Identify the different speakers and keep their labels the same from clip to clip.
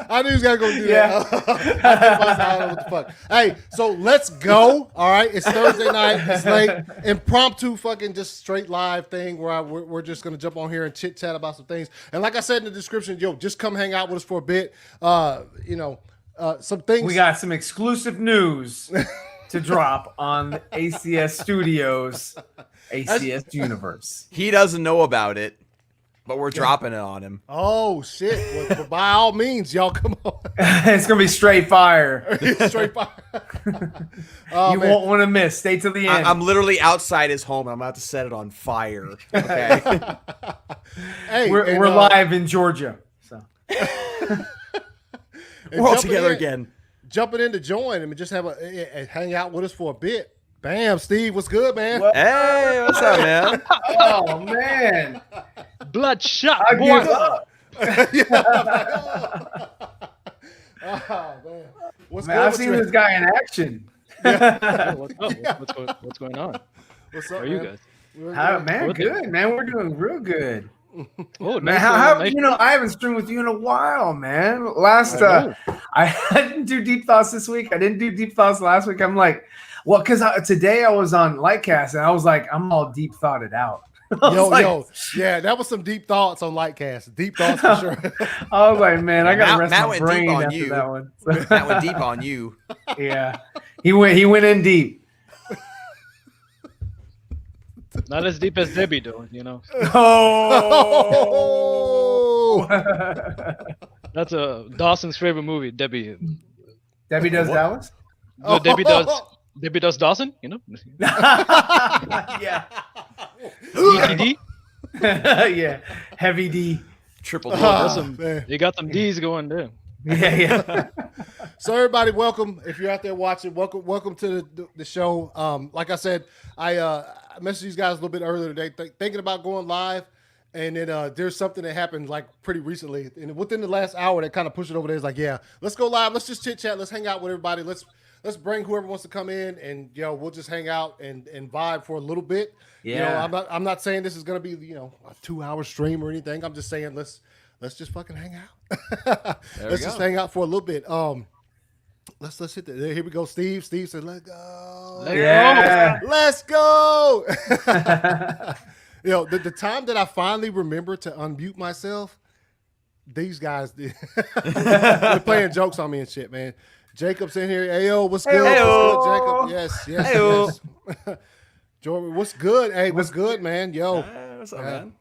Speaker 1: I knew he was gonna go do that. I don't know what the fuck. Hey, so let's go. All right, it's Thursday night. It's late. Impromptu, fucking just straight live thing where we're just gonna jump on here and chit chat about some things. And like I said in the description, yo, just come hang out with us for a bit. Some things.
Speaker 2: We got some exclusive news to drop on ACS Studios, ACS Universe.
Speaker 3: He doesn't know about it, but we're dropping it on him.
Speaker 1: Oh shit! Well, by all means, y'all come on.
Speaker 2: It's gonna be straight fire.
Speaker 1: Straight fire.
Speaker 2: You won't want to miss. Stay till the end.
Speaker 3: I'm literally outside his home. And I'm about to set it on fire. Okay.
Speaker 1: Hey,
Speaker 2: we're live in Georgia. So
Speaker 3: we're all together again.
Speaker 1: Jumping in to join and just hang out with us for a bit. Bam, Steve, what's good, man?
Speaker 3: Hey, what's up, man?
Speaker 2: Oh man,
Speaker 4: bloodshot.
Speaker 2: I give up.
Speaker 1: Oh man, what's
Speaker 2: Man,
Speaker 1: good?
Speaker 2: I've seen this guy in action.
Speaker 4: Yeah, what's up? What's going on?
Speaker 1: What's up?
Speaker 4: How are you guys?
Speaker 2: Man, good, man. We're doing real good.
Speaker 4: Oh,
Speaker 2: Man, how I haven't streamed with you in a while, man. I didn't do deep thoughts this week. I didn't do deep thoughts last week. I'm like, well, because today I was on Lightcast and I was like, I'm all deep thoughted out.
Speaker 1: Yeah, that was some deep thoughts on Lightcast. Deep thoughts for sure.
Speaker 2: I was like, man, I gotta rest
Speaker 3: Matt
Speaker 2: my
Speaker 3: went
Speaker 2: brain
Speaker 3: deep on
Speaker 2: after
Speaker 3: you.
Speaker 2: that one.
Speaker 3: That went deep on you.
Speaker 2: Yeah, he went in deep.
Speaker 4: Not as deep as Debbie, though. You know.
Speaker 2: Oh,
Speaker 4: That's Dawson's favorite movie. Debbie.
Speaker 2: Debbie Does Dallas.
Speaker 4: No, Debbie does Dawson. You know.
Speaker 2: Yeah.
Speaker 4: ETD.
Speaker 2: Yeah. Heavy D.
Speaker 3: Triple
Speaker 4: You got some D's going there.
Speaker 2: Yeah.
Speaker 1: So everybody, welcome. If you're out there watching, welcome to the show. Like I said, I messaged these guys a little bit earlier today, thinking about going live, and then there's something that happened like pretty recently, and within the last hour, that kind of pushed it over there. It's like, yeah, let's go live. Let's just chit chat. Let's hang out with everybody. Let's bring whoever wants to come in, and we'll just hang out and vibe for a little bit.
Speaker 2: Yeah.
Speaker 1: I'm not saying this is gonna be a 2-hour stream or anything. I'm just saying let's just fucking hang out. Let's just hang out for a little bit. Let's hit that. Here we go. Steve said, "Let's go."
Speaker 2: Yeah.
Speaker 1: Let's go. The time that I finally remembered to unmute myself, these guys did. They're playing jokes on me and shit, man. Jacob's in here. Ayo, what's good?
Speaker 2: Hey-o.
Speaker 1: What's good, Jacob? Yes.
Speaker 3: Hey-o.
Speaker 1: Jordan, what's good? Hey, what's good, man? Yo.
Speaker 3: What's up, man?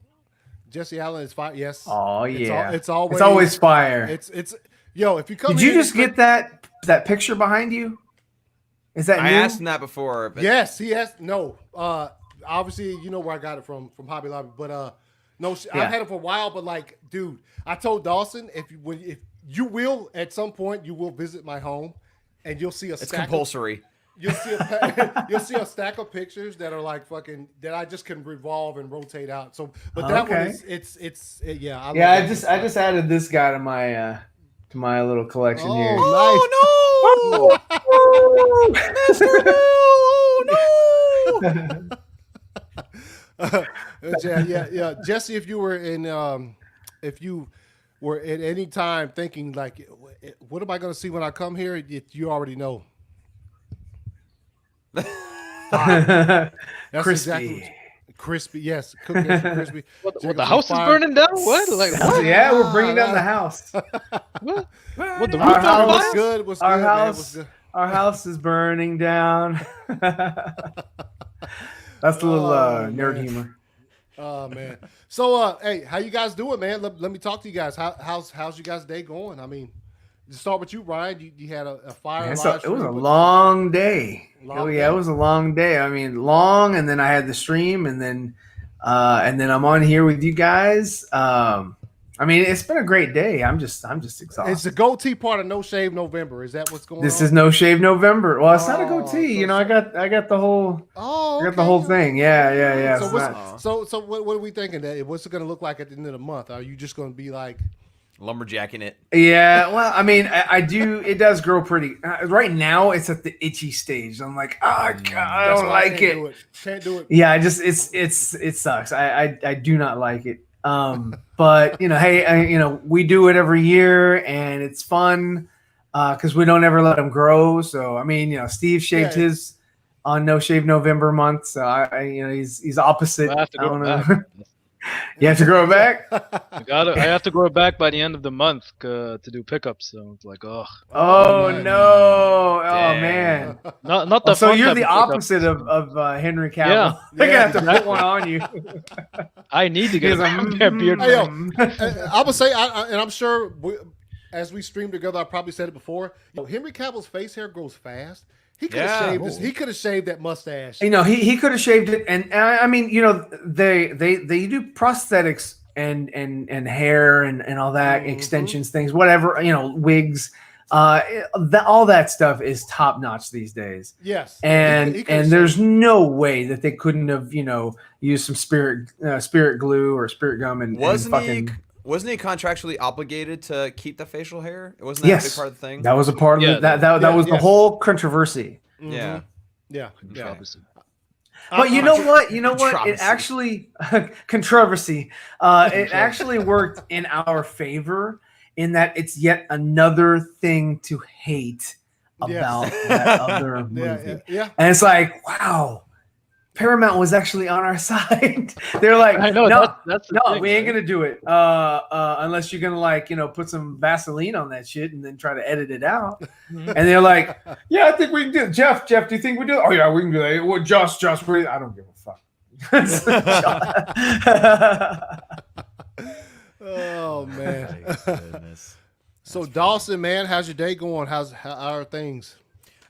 Speaker 1: Jesse Allen is fire. Yes.
Speaker 2: Oh yeah.
Speaker 1: It's always
Speaker 2: fire.
Speaker 1: It's if you come.
Speaker 2: Did you just get that picture behind you? Is that
Speaker 3: I
Speaker 2: new?
Speaker 3: asked him that before. But
Speaker 1: Yes, he has. No, obviously you know where I got it from Hobby Lobby, but no, I've had it for a while. But like, dude, I told Dawson if you will at some point you will visit my home, and you'll see a
Speaker 3: it's
Speaker 1: stack
Speaker 3: compulsory.
Speaker 1: You'll see a stack of pictures that are like fucking that I just can revolve and rotate out. So, but that one is yeah.
Speaker 2: I just added this guy to my little collection here.
Speaker 1: Oh, nice.
Speaker 3: No,
Speaker 1: yeah. Jesse, if you were at any time thinking like, what am I going to see when I come here? You already know. That's
Speaker 2: Crispy.
Speaker 1: Crispy, yes. Crispy.
Speaker 4: What, the house is burning down? What? Like what?
Speaker 2: Yeah, we're bringing down the house.
Speaker 4: What the
Speaker 2: Our
Speaker 4: roof
Speaker 2: house-
Speaker 4: on
Speaker 1: What's
Speaker 4: fire?
Speaker 1: good? What's
Speaker 2: Our
Speaker 1: good,
Speaker 2: house,
Speaker 1: man? What's good?
Speaker 2: our house is burning down. That's a little nerd
Speaker 1: man.
Speaker 2: humor.
Speaker 1: Oh man. So hey, how you guys doing, man? Let me talk to you guys. How's you guys' day going? I mean, to start with you, Ryan. You had a fire.
Speaker 2: Man,
Speaker 1: live
Speaker 2: it was a
Speaker 1: stream, but-
Speaker 2: long day.
Speaker 1: Long
Speaker 2: Yeah,
Speaker 1: day.
Speaker 2: it was a long day. I mean, long, and then I had the stream, and then I'm on here with you guys. I mean, it's been a great day. I'm just exhausted.
Speaker 1: It's the goatee part of No Shave November. Is that what's going on?
Speaker 2: This is No Shave November. Well, it's not a
Speaker 1: Oh,
Speaker 2: goatee.
Speaker 1: so-
Speaker 2: You know, I got the whole
Speaker 1: Oh,
Speaker 2: I got the whole thing. Yeah.
Speaker 1: So
Speaker 2: it's
Speaker 1: what's,
Speaker 2: not-
Speaker 1: so what are we thinking? That what's it going to look like at the end of the month? Are you just going to be like?
Speaker 3: Lumberjacking it.
Speaker 2: Yeah, well, I mean, I do. It does grow pretty. Right now, it's at the itchy stage. I'm like, oh God, I
Speaker 1: That's
Speaker 2: don't
Speaker 1: why
Speaker 2: like
Speaker 1: can't
Speaker 2: it.
Speaker 1: do Can't do it.
Speaker 2: Yeah, it sucks. I do not like it. But hey, we do it every year, and it's fun because we don't ever let them grow. So I mean, Steve shaved his on No Shave November month, so he's opposite.
Speaker 4: I have to
Speaker 2: I
Speaker 4: go
Speaker 2: don't
Speaker 4: back.
Speaker 2: know. You have to grow it back.
Speaker 4: I have to grow it back by the end of the month to do pickups. So it's like, oh,
Speaker 2: Oh
Speaker 1: man.
Speaker 2: no! Oh
Speaker 3: Damn.
Speaker 2: man!
Speaker 4: not the.
Speaker 2: So
Speaker 4: fun
Speaker 2: you're
Speaker 4: type
Speaker 2: the
Speaker 4: of pickups.
Speaker 2: opposite of Henry Cavill.
Speaker 4: Yeah.
Speaker 2: They're gonna have to
Speaker 1: exactly.
Speaker 2: put one on you.
Speaker 4: I need to get
Speaker 2: He's like,
Speaker 4: a beard.
Speaker 1: Hey, yo,
Speaker 2: mm.
Speaker 1: I would say, and I'm sure as we stream together, I probably said it before. Henry Cavill's face hair grows fast. He could have
Speaker 3: Yeah.
Speaker 1: shaved this. He could have shaved that mustache.
Speaker 2: He could have shaved it, and I mean, they do prosthetics and hair and all that extensions, things, whatever, wigs. All that stuff is top notch these days.
Speaker 1: Yes,
Speaker 2: and
Speaker 1: he could've
Speaker 2: there's
Speaker 1: shaved.
Speaker 2: no way that they couldn't have used some spirit glue or spirit gum and
Speaker 3: Wasn't
Speaker 2: fucking.
Speaker 3: he contractually obligated to keep the facial hair? Wasn't that a big part of the thing?
Speaker 2: That was a part of
Speaker 4: Yeah,
Speaker 2: it. That was the
Speaker 1: yes.
Speaker 2: whole controversy.
Speaker 3: Yeah.
Speaker 1: Yeah.
Speaker 4: Controversy.
Speaker 2: But you know what? It
Speaker 3: Controversy.
Speaker 2: actually controversy. It actually worked in our favor in that it's yet another thing to hate about that other movie.
Speaker 1: Yeah.
Speaker 2: And it's like, wow, Paramount was actually on our side. They're like,
Speaker 4: I know,
Speaker 2: no,
Speaker 4: that's the
Speaker 2: no,
Speaker 4: thing,
Speaker 2: we ain't
Speaker 4: right?
Speaker 2: gonna do it unless you're gonna put some Vaseline on that shit and then try to edit it out. And they're like, yeah, I think we can do it. Jeff, do you think we do it? Oh yeah, we can do that. Well, Josh, I don't give a fuck.
Speaker 1: Oh man.
Speaker 3: My goodness.
Speaker 1: So Dawson, man, how's your day going? How are things?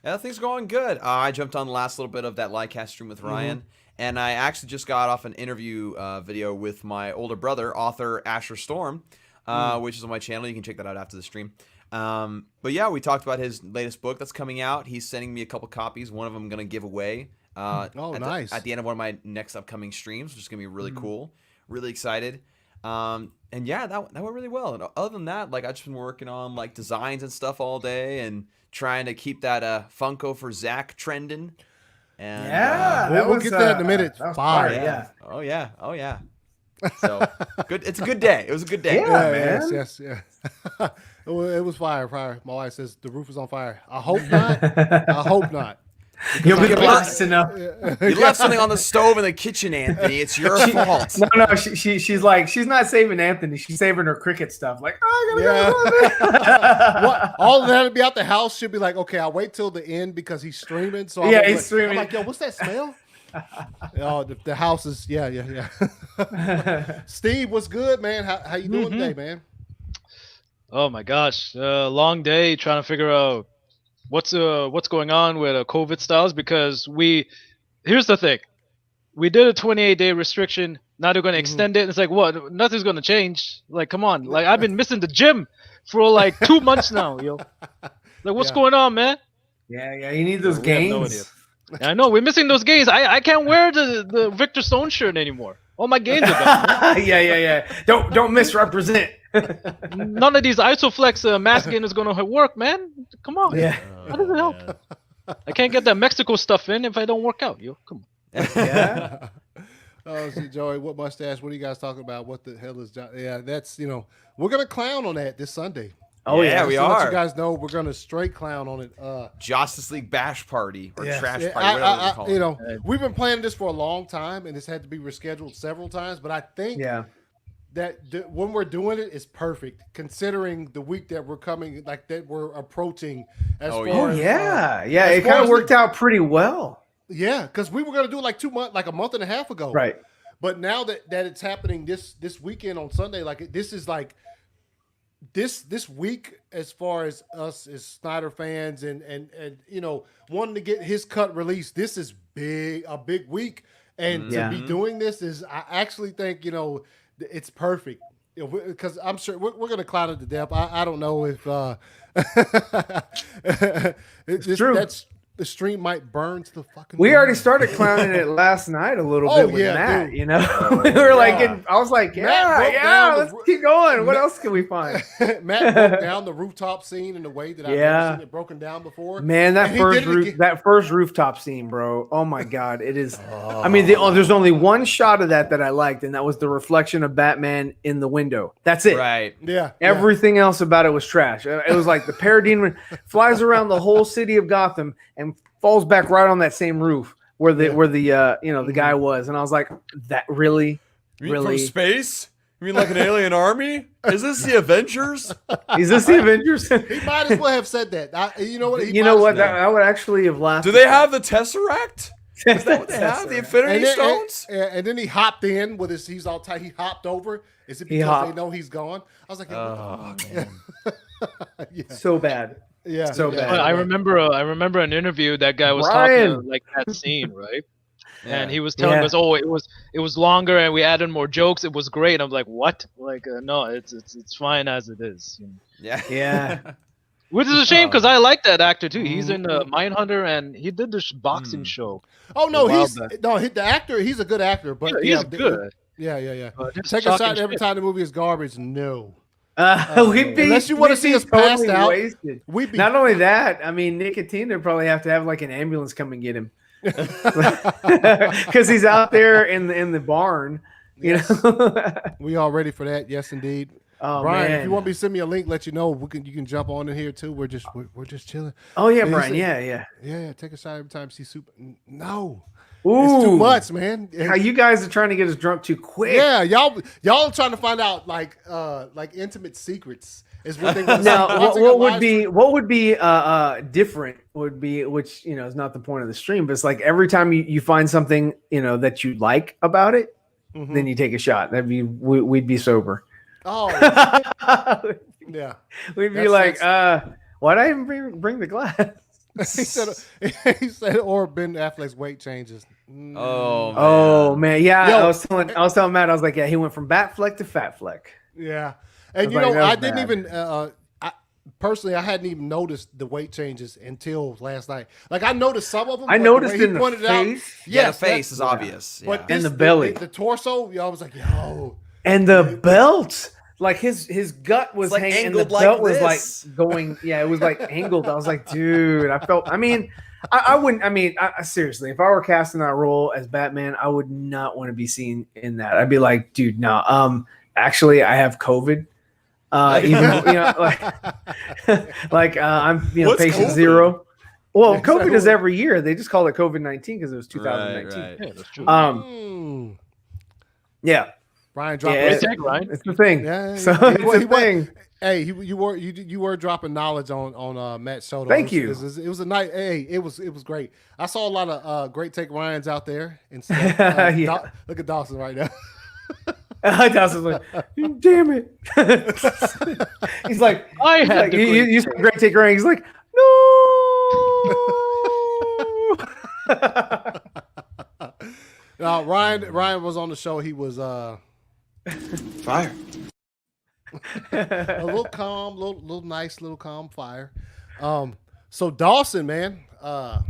Speaker 3: Yeah, things going good. I jumped on the last little bit of that livecast stream with Ryan, and I actually just got off an interview video with my older brother, author Asher Storm, which is on my channel. You can check that out after the stream. But yeah, we talked about his latest book that's coming out. He's sending me a couple copies. One of them I'm going to give away
Speaker 1: nice.
Speaker 3: at the end of one of my next upcoming streams, which is going to be really cool. Really excited. And yeah, that went really well. And other than that, like I've just been working on like designs and stuff all day and trying to keep that Funko for Zach trending. And
Speaker 2: Yeah,
Speaker 1: we'll get that in a minute.
Speaker 2: that was
Speaker 1: Fire.
Speaker 2: fire, yeah.
Speaker 3: Oh yeah. So good. It's a good day. It was a good day.
Speaker 2: Yeah. man.
Speaker 1: Yes. It was fire. My wife says the roof is on fire. I hope not. I hope not.
Speaker 2: You'll be
Speaker 3: Yeah,
Speaker 2: blessed to know.
Speaker 3: You left something on the stove in the kitchen, Anthony. It's your fault.
Speaker 2: No, she's like, she's not saving Anthony. She's saving her cricket stuff. Like, oh, I gotta go.
Speaker 1: What, all of that to be out the house should be like, okay, I'll wait till the end because he's streaming. So
Speaker 2: Yeah,
Speaker 1: I'm
Speaker 2: he's
Speaker 1: like,
Speaker 2: streaming.
Speaker 1: I'm like, yo, what's that smell? Oh, the house is yeah. Steve, what's good, man? How you doing today, man?
Speaker 4: Oh my gosh, long day trying to figure out what's going on with COVID styles because here's the thing, we did a 28-day restriction. Now they're going to extend it. It's like what? Nothing's going to change. Like come on, like I've been missing the gym for like 2 months now, yo. Like what's going on, man?
Speaker 2: Yeah. You need those
Speaker 4: We have no
Speaker 2: gains.
Speaker 4: idea. I know we're missing those gains. I can't wear the Victor Stone shirt anymore. All my gains are gone.
Speaker 2: Yeah. Don't misrepresent.
Speaker 4: None of these Isoflex masking is gonna work, man. Come on.
Speaker 2: Yeah.
Speaker 4: How does it help? I can't get that Mexico stuff in if I don't work out, yo. Come on.
Speaker 2: Yeah.
Speaker 1: Oh, see, Joey, what mustache? What are you guys talking about? What the hell is? Yeah, that's we're gonna clown on that this Sunday.
Speaker 3: Oh yeah, we
Speaker 1: Just to let
Speaker 3: are.
Speaker 1: you guys know we're gonna straight clown on it.
Speaker 3: Justice League bash party or
Speaker 2: Yes.
Speaker 3: trash
Speaker 1: Yeah,
Speaker 3: party, whatever they call it.
Speaker 1: we've been planning this for a long time, and it's had to be rescheduled several times. But I think
Speaker 2: Yeah.
Speaker 1: that when we're doing it, it's perfect considering the week that we're coming, like that we're approaching. As
Speaker 3: Oh,
Speaker 1: far
Speaker 2: Oh
Speaker 1: as,
Speaker 2: yeah.
Speaker 1: as
Speaker 2: It
Speaker 1: far
Speaker 2: kind
Speaker 1: as
Speaker 2: of worked out pretty well.
Speaker 1: Yeah, because we were gonna do it like a month and a half ago.
Speaker 2: Right.
Speaker 1: But now that it's happening this weekend on Sunday, like this is like this week as far as us as Snyder fans and wanting to get his cut released. This is a big week, and
Speaker 2: Yeah.
Speaker 1: to be doing this is I actually think it's perfect because I'm sure we're gonna cloud it to death. I don't know if
Speaker 2: It's true.
Speaker 1: the stream might burn to the fucking.
Speaker 2: We
Speaker 1: ground.
Speaker 2: already started clowning it last night a little
Speaker 1: Oh,
Speaker 2: bit with
Speaker 1: yeah,
Speaker 2: Matt.
Speaker 1: dude.
Speaker 2: You know, we were like,
Speaker 1: yeah.
Speaker 2: I was like,
Speaker 1: Matt broke
Speaker 2: yeah,
Speaker 1: down the
Speaker 2: let's
Speaker 1: ru-
Speaker 2: keep going. What
Speaker 1: Matt-
Speaker 2: else can we find?
Speaker 1: Matt broke down the rooftop scene in a way that I've
Speaker 2: Yeah.
Speaker 1: never seen it broken down before.
Speaker 2: Man, that
Speaker 1: And he did
Speaker 2: first
Speaker 1: it again.
Speaker 2: that first rooftop scene, bro. Oh my god, it is. I mean, there's only one shot of that I liked, and that was the reflection of Batman in the window. That's it.
Speaker 3: Right.
Speaker 1: Yeah.
Speaker 2: Everything else about it was trash. It was like the parademon flies around the whole city of Gotham and falls back right on that same roof where the the guy was, and I was like, that really,
Speaker 3: You mean
Speaker 2: really
Speaker 3: from space? You mean like an alien army? Is this the Avengers?
Speaker 2: is this the Avengers?
Speaker 1: He might as well have said that. You know what?
Speaker 2: You know what? I would actually have laughed.
Speaker 3: Do they have the Tesseract? Is that what they have? The Infinity Stones?
Speaker 1: And then he hopped in with his. He's all tight. He hopped over. Is it
Speaker 2: He
Speaker 1: because
Speaker 2: hopped.
Speaker 1: they know he's gone? I was like,
Speaker 3: Oh, man.
Speaker 1: yeah,
Speaker 2: so bad?
Speaker 1: yeah,
Speaker 2: so
Speaker 1: yeah.
Speaker 2: bad.
Speaker 4: I remember an interview that guy was
Speaker 2: Brian.
Speaker 4: talking like that scene, right? And
Speaker 3: Yeah.
Speaker 4: he was telling
Speaker 2: Yeah.
Speaker 4: us, "Oh, it was longer, and we added more jokes. It was great." I'm like, "What? Like, no, it's fine as it is." You know?
Speaker 3: Yeah.
Speaker 2: Yeah.
Speaker 4: Which is a shame because I like that actor too. He's in
Speaker 1: Mm-hmm.
Speaker 4: Mindhunter, and he did this boxing show.
Speaker 1: Oh no,
Speaker 4: a while
Speaker 1: he's
Speaker 4: back.
Speaker 1: the actor. He's a good actor, but
Speaker 4: He's
Speaker 1: yeah,
Speaker 4: good.
Speaker 1: Yeah.
Speaker 4: But just
Speaker 1: Take a
Speaker 4: talking
Speaker 1: shot every
Speaker 4: shit.
Speaker 1: time the movie is garbage. No,
Speaker 2: We'd be,
Speaker 1: unless you wanna
Speaker 2: we'd
Speaker 1: see
Speaker 2: be
Speaker 1: us passed
Speaker 2: totally
Speaker 1: out.
Speaker 2: wasted.
Speaker 1: we'd be
Speaker 2: Not only that, I mean, Nick and Tina probably have to have like an ambulance come and get him because he's out there in the barn. You
Speaker 1: Yes.
Speaker 2: know.
Speaker 1: we all ready for that. Yes, indeed.
Speaker 2: Oh
Speaker 1: Brian,
Speaker 2: man.
Speaker 1: if you want me to send me a link, let you know. You can jump on in here too. We're just chilling.
Speaker 2: Oh yeah,
Speaker 1: Yeah,
Speaker 2: Brian.
Speaker 1: you
Speaker 2: Yeah.
Speaker 1: Yeah, take a shot every time you see super. No,
Speaker 2: Ooh,
Speaker 1: it's too much, man.
Speaker 2: How you guys are trying to get us drunk too quick?
Speaker 1: Yeah, y'all trying to find out like intimate secrets is what they want to
Speaker 2: Now,
Speaker 1: see.
Speaker 2: what would be different would be, which is not the point of the stream, but it's like every time you find something that you like about it,
Speaker 1: Mhm.
Speaker 2: then you take a shot. We'd be sober.
Speaker 1: Oh, yeah.
Speaker 2: We'd be
Speaker 1: That's-
Speaker 2: like, why'd I even bring the glass?
Speaker 1: he said, or Ben Affleck's weight changes.
Speaker 3: Oh, man.
Speaker 2: Oh man, yeah.
Speaker 1: Yo.
Speaker 2: I was telling Matt, I was like, yeah, he went from bat fleck to fat fleck.
Speaker 1: Yeah, and
Speaker 2: I was
Speaker 1: you
Speaker 2: like,
Speaker 1: know,
Speaker 2: that was
Speaker 1: I didn't
Speaker 2: bad.
Speaker 1: even. Personally, I hadn't even noticed the weight changes until last night. Like I noticed some of them.
Speaker 2: I
Speaker 1: but
Speaker 2: noticed
Speaker 1: way he
Speaker 2: in the
Speaker 1: pointed it out-
Speaker 2: face
Speaker 3: Yeah,
Speaker 1: Yes,
Speaker 3: the face
Speaker 1: that-
Speaker 3: is obvious.
Speaker 1: But
Speaker 3: Yeah.
Speaker 2: And the belly.
Speaker 1: the torso. I was like, yo.
Speaker 2: and the belt. Like his gut was
Speaker 3: like
Speaker 2: hanging, and the
Speaker 3: angled like
Speaker 2: belt was
Speaker 3: this.
Speaker 2: like going. Yeah, it was like angled. I was like, dude, I felt. I mean, I wouldn't. I mean, seriously, if I were casting that role as Batman, I would not want to be seen in that. I'd be like, dude, no. Actually, I have COVID. Like I'm
Speaker 3: What's
Speaker 2: patient
Speaker 3: COVID?
Speaker 2: 0. Well,
Speaker 1: Yeah,
Speaker 2: COVID
Speaker 1: so-
Speaker 2: is every year. They just call it COVID-19 because it was 2019.
Speaker 3: Right.
Speaker 4: Yeah, that's true.
Speaker 1: Mm.
Speaker 2: Yeah,
Speaker 1: Brian dropped.
Speaker 2: Yeah,
Speaker 4: Great take, Ryan.
Speaker 2: it's the thing.
Speaker 1: Yeah,
Speaker 2: So
Speaker 1: he-
Speaker 2: it's
Speaker 1: he
Speaker 2: a
Speaker 1: was-
Speaker 2: thing.
Speaker 1: Hey, you were dropping knowledge on Matt's show. though.
Speaker 2: Thank
Speaker 1: It
Speaker 2: you.
Speaker 1: was, it was a night. Hey, it was great. I saw a lot of great take Ryans out there and stuff.
Speaker 2: Yeah.
Speaker 1: Look at Dawson right now.
Speaker 2: Dawson's like, damn it. He's like,
Speaker 4: I had
Speaker 2: like,
Speaker 4: the
Speaker 2: you,
Speaker 4: great
Speaker 2: you said great take Ryan. He's like, no.
Speaker 1: Ryan was on the show. He was
Speaker 3: Fire.
Speaker 1: a little calm, little nice, little calm fire. So Dawson, man.
Speaker 2: All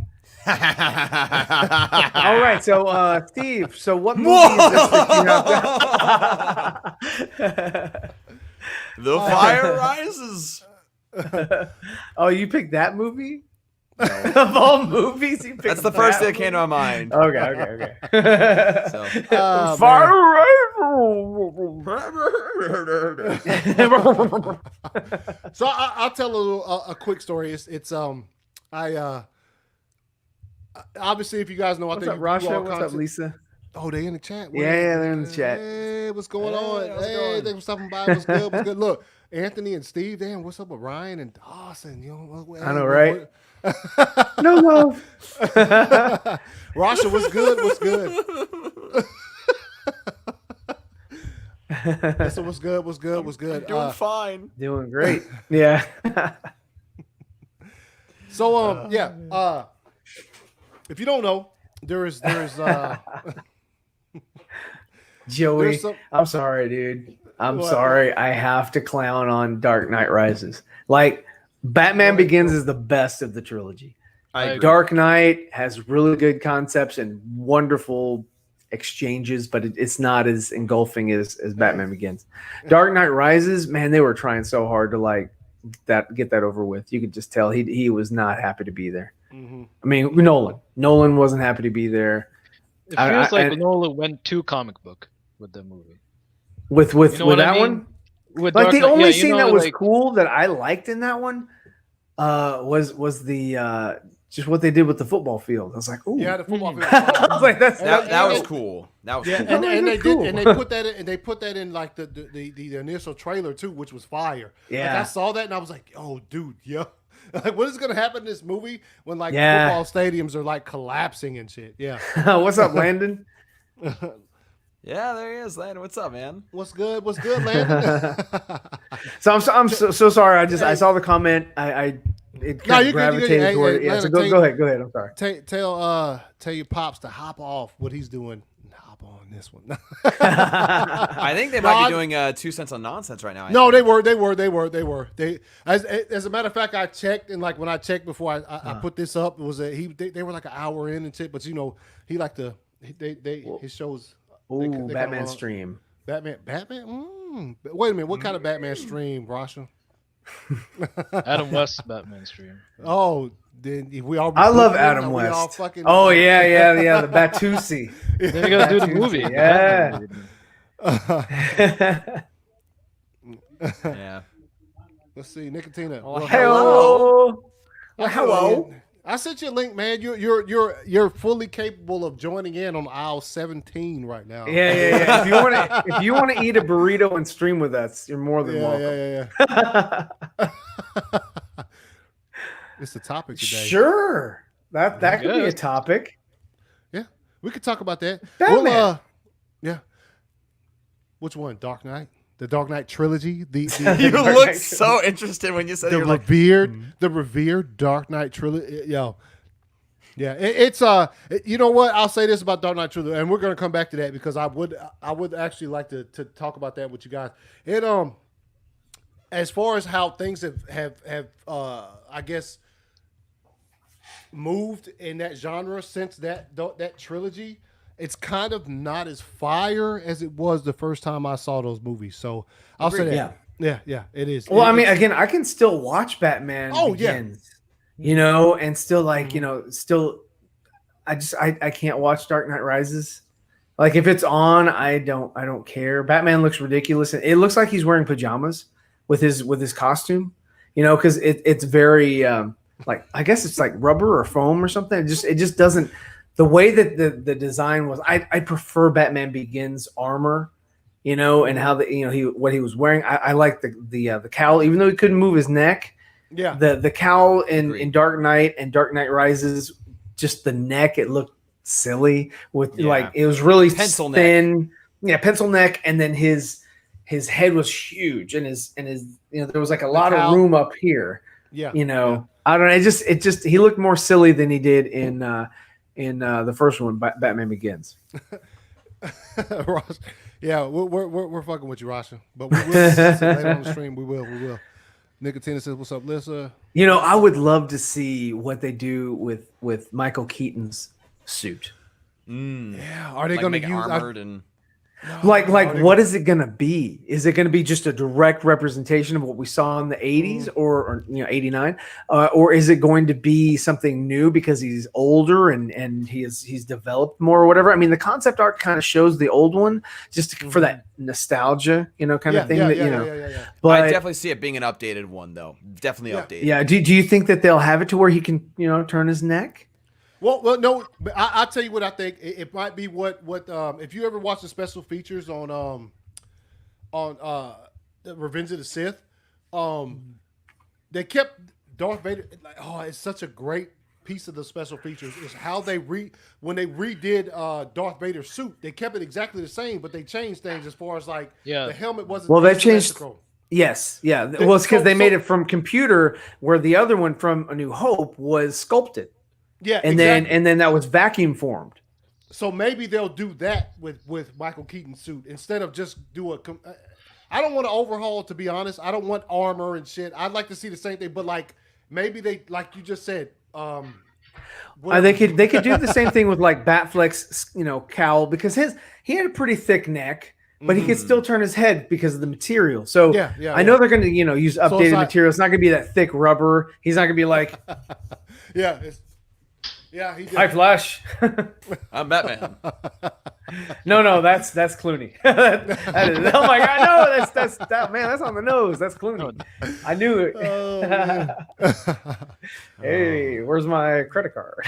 Speaker 2: right, so Steve, so what movie is this that you have?
Speaker 3: The fire rises.
Speaker 2: Oh, you picked that movie? Of all movies, you picked
Speaker 3: That's the first
Speaker 2: that
Speaker 3: thing that came to my mind.
Speaker 2: Okay.
Speaker 3: So.
Speaker 1: Oh,
Speaker 2: Fire
Speaker 1: So I'll tell a quick story. It's obviously if you guys know, I
Speaker 2: What's
Speaker 1: think
Speaker 2: up,
Speaker 1: you
Speaker 2: Rasha?
Speaker 1: all
Speaker 2: What's up,
Speaker 1: content-
Speaker 2: Lisa?
Speaker 1: Oh, they in the chat.
Speaker 2: Yeah, they're in the chat.
Speaker 1: Hey, what's going
Speaker 3: Hey,
Speaker 1: on?
Speaker 3: how's it
Speaker 1: Hey,
Speaker 3: going?
Speaker 1: thanks for stopping by. What's good? What's good? Look, Anthony and Steve. Damn, what's up with Ryan and Dawson?
Speaker 2: I know, right? No love.
Speaker 1: Rasha, what's good? What's good? Listen, what's good? What's good? What's good?
Speaker 3: Doing fine.
Speaker 2: Doing great. Yeah.
Speaker 1: So if you don't know, there's
Speaker 2: Joey,
Speaker 1: There's some-
Speaker 2: I'm sorry, dude. I'm
Speaker 1: What?
Speaker 2: sorry. I have to clown on Dark Knight Rises. Like, Batman
Speaker 1: What?
Speaker 2: Begins is the best of the trilogy.
Speaker 3: I agree.
Speaker 2: Dark Knight has really good concepts and wonderful exchanges, but it's not as engulfing as Batman Begins. Dark Knight Rises, man, they were trying so hard to get that over with. You could just tell he was not happy to be there.
Speaker 1: Mm-hmm.
Speaker 2: I mean, Nolan wasn't happy to be there.
Speaker 4: It feels like Nolan went too comic book with the movie.
Speaker 2: With
Speaker 4: You know what
Speaker 2: that
Speaker 4: I mean?
Speaker 2: one,
Speaker 4: With
Speaker 2: like
Speaker 4: Dark
Speaker 2: the
Speaker 4: Knight-
Speaker 2: only
Speaker 4: yeah,
Speaker 2: scene that was
Speaker 4: like,
Speaker 2: cool that I liked in that one was the just what they did with the football field. I was like, ooh,
Speaker 1: Yeah, the football field.
Speaker 2: I was like, that's
Speaker 3: That was cool. That was
Speaker 1: Yeah,
Speaker 3: cool.
Speaker 1: and they
Speaker 2: cool.
Speaker 1: did, and they put that in, and they put that in like the initial trailer too, which was fire. Like,
Speaker 2: Yeah.
Speaker 1: I saw that and I was like, oh, dude, yeah. Like, what is gonna happen in this movie when like
Speaker 2: Yeah.
Speaker 1: football stadiums are like collapsing and shit? Yeah.
Speaker 2: What's up, Landon?
Speaker 3: Yeah, there he is, Landon. What's up, man?
Speaker 1: What's good? What's good, Landon?
Speaker 2: So I'm so sorry. I saw the comment. It
Speaker 1: No,
Speaker 2: kind
Speaker 1: you
Speaker 2: of
Speaker 1: good, you good.
Speaker 2: gravitated
Speaker 1: Hey,
Speaker 2: toward
Speaker 1: hey,
Speaker 2: it. Yeah, so
Speaker 1: Landon,
Speaker 2: go ahead. I'm sorry.
Speaker 1: Tell your pops to hop off what he's doing. Hop on this one.
Speaker 3: I think they might
Speaker 1: No,
Speaker 3: be doing 2 cents on nonsense right now. I
Speaker 1: No,
Speaker 3: think.
Speaker 1: they as a matter of fact, I checked, and like when I checked before I put this up, it was they were like an hour in and shit. But you know, he like to his shows.
Speaker 2: Ooh,
Speaker 1: they
Speaker 2: Batman
Speaker 1: kinda
Speaker 2: stream.
Speaker 1: Batman. Wait a minute, what kind of Batman stream, Rasha?
Speaker 4: Adam West's Batman stream.
Speaker 1: Oh, then if we all.
Speaker 2: I love
Speaker 1: rebooting,
Speaker 2: Adam
Speaker 1: are we all
Speaker 2: West.
Speaker 1: fucking-
Speaker 2: Oh yeah, the Batusi.
Speaker 4: Then you gotta do the movie. the
Speaker 2: Yeah.
Speaker 4: Batman movie.
Speaker 3: Yeah.
Speaker 1: Let's see, Nicotina.
Speaker 3: Well,
Speaker 2: Hello.
Speaker 1: Well,
Speaker 2: Hello.
Speaker 1: I sent you a link, man. You're fully capable of joining in on aisle 17 right now.
Speaker 2: Yeah. If you want to eat a burrito and stream with us, you're more than welcome.
Speaker 1: Yeah. It's the topic today.
Speaker 2: Sure. That could be a
Speaker 4: Yes.
Speaker 2: topic.
Speaker 1: Yeah, we could talk about that.
Speaker 2: Batman.
Speaker 1: Yeah. Which one? Dark Knight? The Dark Knight trilogy?
Speaker 3: You
Speaker 2: Dark
Speaker 3: looked
Speaker 2: Knight.
Speaker 3: so interested when you said you're like,
Speaker 1: the revered Dark Knight trilogy. Yo. Yeah, it's you know what? I'll say this about Dark Knight trilogy, and we're gonna come back to that because I would actually like to talk about that with you guys. It as far as how things have I guess moved in that genre since that trilogy, it's kind of not as fire as it was the first time I saw those movies. So I'll say that. Yeah, it is.
Speaker 2: Well, I mean, again, I can still watch Batman
Speaker 1: Oh, yeah.
Speaker 2: Begins, and still I can't watch Dark Knight Rises. Like if it's on, I don't care. Batman looks ridiculous. It looks like he's wearing pajamas with his costume, because it's very like, I guess it's like rubber or foam or something. It just doesn't, the way that the design was. I prefer Batman Begins armor, and how what he was wearing. I like the cowl, even though he couldn't move his neck.
Speaker 1: Yeah.
Speaker 2: The cowl in
Speaker 3: Agreed.
Speaker 2: Dark Knight and Dark Knight Rises, just the neck, it looked silly with
Speaker 3: Yeah.
Speaker 2: it was really
Speaker 3: Pencil
Speaker 2: thin. Yeah, pencil neck, and then his head was huge, and his there was like a lot
Speaker 1: cowl.
Speaker 2: of room up here.
Speaker 1: Yeah.
Speaker 2: I don't know. It just he looked more silly than he did in the first one, Batman Begins.
Speaker 1: Ross, yeah, we're fucking with you, Rasha. But we will later on the stream. We will. Nicotina says, "What's up, Lissa?"
Speaker 2: I would love to see what they do with Michael Keaton's suit.
Speaker 1: Yeah, are they
Speaker 3: like
Speaker 1: going to
Speaker 3: make it
Speaker 1: use?
Speaker 3: armored and
Speaker 2: Like what is it gonna be? Is it gonna be just a direct representation of what we saw in the 80s or 89? Or is it going to be something new because he's older and he's developed more or whatever? I mean, the concept art kind of shows the old one just for that nostalgia, kind of thing.
Speaker 1: Yeah.
Speaker 2: But
Speaker 3: I definitely see it being an updated one, though. Definitely
Speaker 1: Yeah.
Speaker 3: updated.
Speaker 2: yeah, do you think that they'll have it to where he can, turn his neck?
Speaker 1: Well, no. But I'll tell you what I think. It might be what if you ever watch the special features on the Revenge of the Sith, they kept Darth Vader. Like, it's such a great piece of the special features is how they when they redid Darth Vader's suit. They kept it exactly the same, but they changed things as far as like the helmet wasn't.
Speaker 2: Well, they've changed.
Speaker 1: symmetrical.
Speaker 2: Yes, yeah. Well, it's because they made it from computer, where the other one from A New Hope was sculpted.
Speaker 1: Yeah,
Speaker 2: And then that was vacuum formed.
Speaker 1: So maybe they'll do that with Michael Keaton's suit instead of just do I don't want to overhaul, to be honest. I don't want armor and shit. I'd like to see the same thing, but like maybe they, like you just said,
Speaker 2: They could do the same thing with like Batfleck's, cowl, because he had a pretty thick neck, but he could still turn his head because of the material. So I know they're going to use updated material. It's not going to be that thick rubber. He's not going to be like
Speaker 1: he did.
Speaker 2: Hi Flash.
Speaker 3: I'm Batman.
Speaker 2: No, that's Clooney. That is, oh my God, no, that's on the nose. That's Clooney. I knew it. Hey, where's my credit card?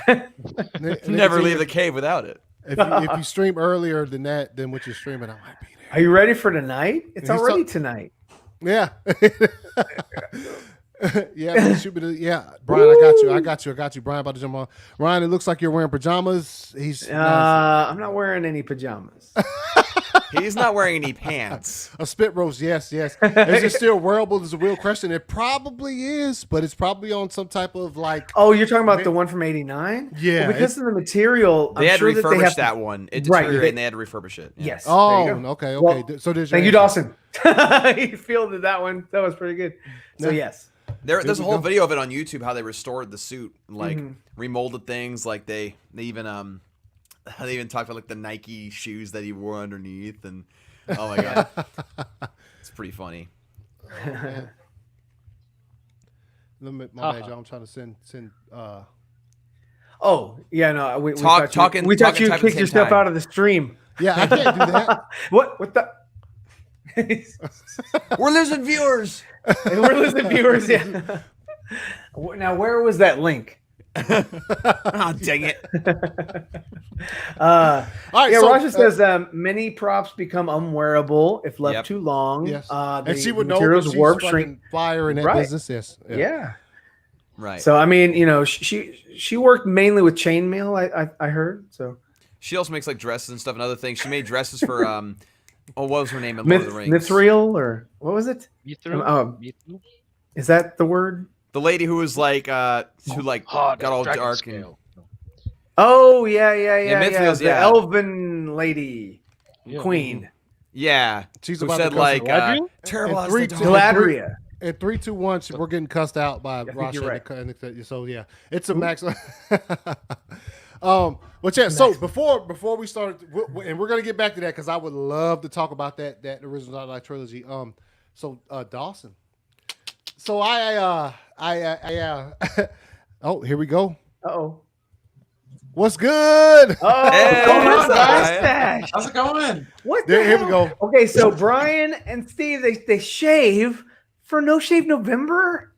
Speaker 3: Never leave the cave without it.
Speaker 1: If you stream earlier than what you're streaming, I might be there.
Speaker 2: Are you ready for tonight? It's already tonight.
Speaker 1: Yeah. Yeah, Brian, I got you. Brian about to jump on. Ryan, it looks like you're wearing pajamas.
Speaker 2: I'm not wearing any pajamas.
Speaker 3: He's not wearing any pants.
Speaker 1: A spit roast, yes. Is it still wearable? Is a real question. It probably is, but it's probably on some type of like.
Speaker 2: Oh, you're talking about the one from '89?
Speaker 1: Yeah,
Speaker 2: well, because of the material.
Speaker 3: They had to refurbish that one. It deteriorated, and they had to refurbish it.
Speaker 2: Yeah. Yes.
Speaker 1: Oh, okay.
Speaker 2: Well,
Speaker 1: so there's.
Speaker 2: Thank you, Dawson. He fielded that one. That was pretty good. So yes.
Speaker 3: There's a whole video of it on YouTube how they restored the suit, like remolded things, like they even talked about like the Nike shoes that he wore underneath, and oh my God, it's pretty funny.
Speaker 1: My bad, y'all. I'm trying to send.
Speaker 2: Oh yeah, no, we
Speaker 3: thought
Speaker 2: you kicked yourself out of the stream.
Speaker 1: Yeah, I can't do that.
Speaker 2: What the?
Speaker 3: We're losing viewers.
Speaker 2: We're losing viewers. Yeah. Now, where was that link?
Speaker 3: Oh, dang it.
Speaker 2: All right. Yeah,
Speaker 1: so,
Speaker 2: Roger says many props become unwearable if left too long.
Speaker 1: Yes.
Speaker 2: And
Speaker 1: she would know that she's
Speaker 2: warp, shrink,
Speaker 1: fire in that business. Yes.
Speaker 2: Yeah.
Speaker 3: Right.
Speaker 2: So I mean, she worked mainly with chainmail. I heard. So
Speaker 3: she also makes like dresses and stuff and other things. She made dresses for what was her name in Lord of the Rings?
Speaker 2: Mithril, or what was it? Is that the word?
Speaker 3: The lady who was like who like got all dark and
Speaker 2: oh yeah. The elven lady, queen.
Speaker 3: Yeah,
Speaker 1: she's
Speaker 3: who
Speaker 1: about
Speaker 3: said
Speaker 1: to
Speaker 3: like
Speaker 1: terrible.
Speaker 2: Galadriel.
Speaker 1: In 3, 2, 1, we're getting cussed out by Rosh.
Speaker 2: Right.
Speaker 1: So yeah, it's a max. But yeah, so before we start, and we're gonna get back to that because I would love to talk about that original Dark Knight trilogy. So Dawson. So I oh, here we go.
Speaker 2: Uh-oh.
Speaker 1: What's good?
Speaker 2: Oh,
Speaker 3: hey,
Speaker 2: come on,
Speaker 3: guys.
Speaker 2: how's
Speaker 5: it going?
Speaker 2: What?
Speaker 1: Here we go.
Speaker 2: Okay, so Brian and Steve, they shave for No Shave November.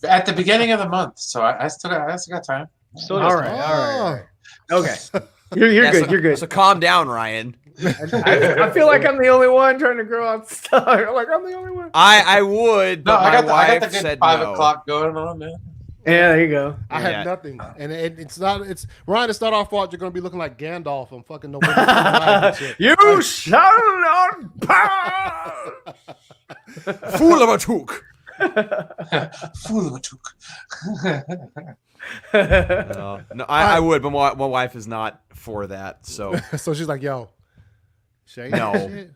Speaker 5: At the beginning of the month, so I still got time.
Speaker 2: All right. Okay, you're good. You're good.
Speaker 3: So calm down, Ryan.
Speaker 2: I feel like I'm the only one trying to grow out stuff. Like I'm the only one.
Speaker 3: I would, but
Speaker 5: I
Speaker 3: my
Speaker 5: got
Speaker 3: wife
Speaker 5: the
Speaker 3: said
Speaker 5: 5
Speaker 3: no.
Speaker 5: o'clock going on, man.
Speaker 2: Yeah, there you go.
Speaker 1: I have nothing, and it's Ryan. It's not our fault. You're gonna be looking like Gandalf on fucking November.
Speaker 2: You shall not pass.
Speaker 3: Fool of a took.
Speaker 5: Fool of a took.
Speaker 3: No, I would, but my wife is not for that. So
Speaker 1: she's like, yo, shave.
Speaker 3: No.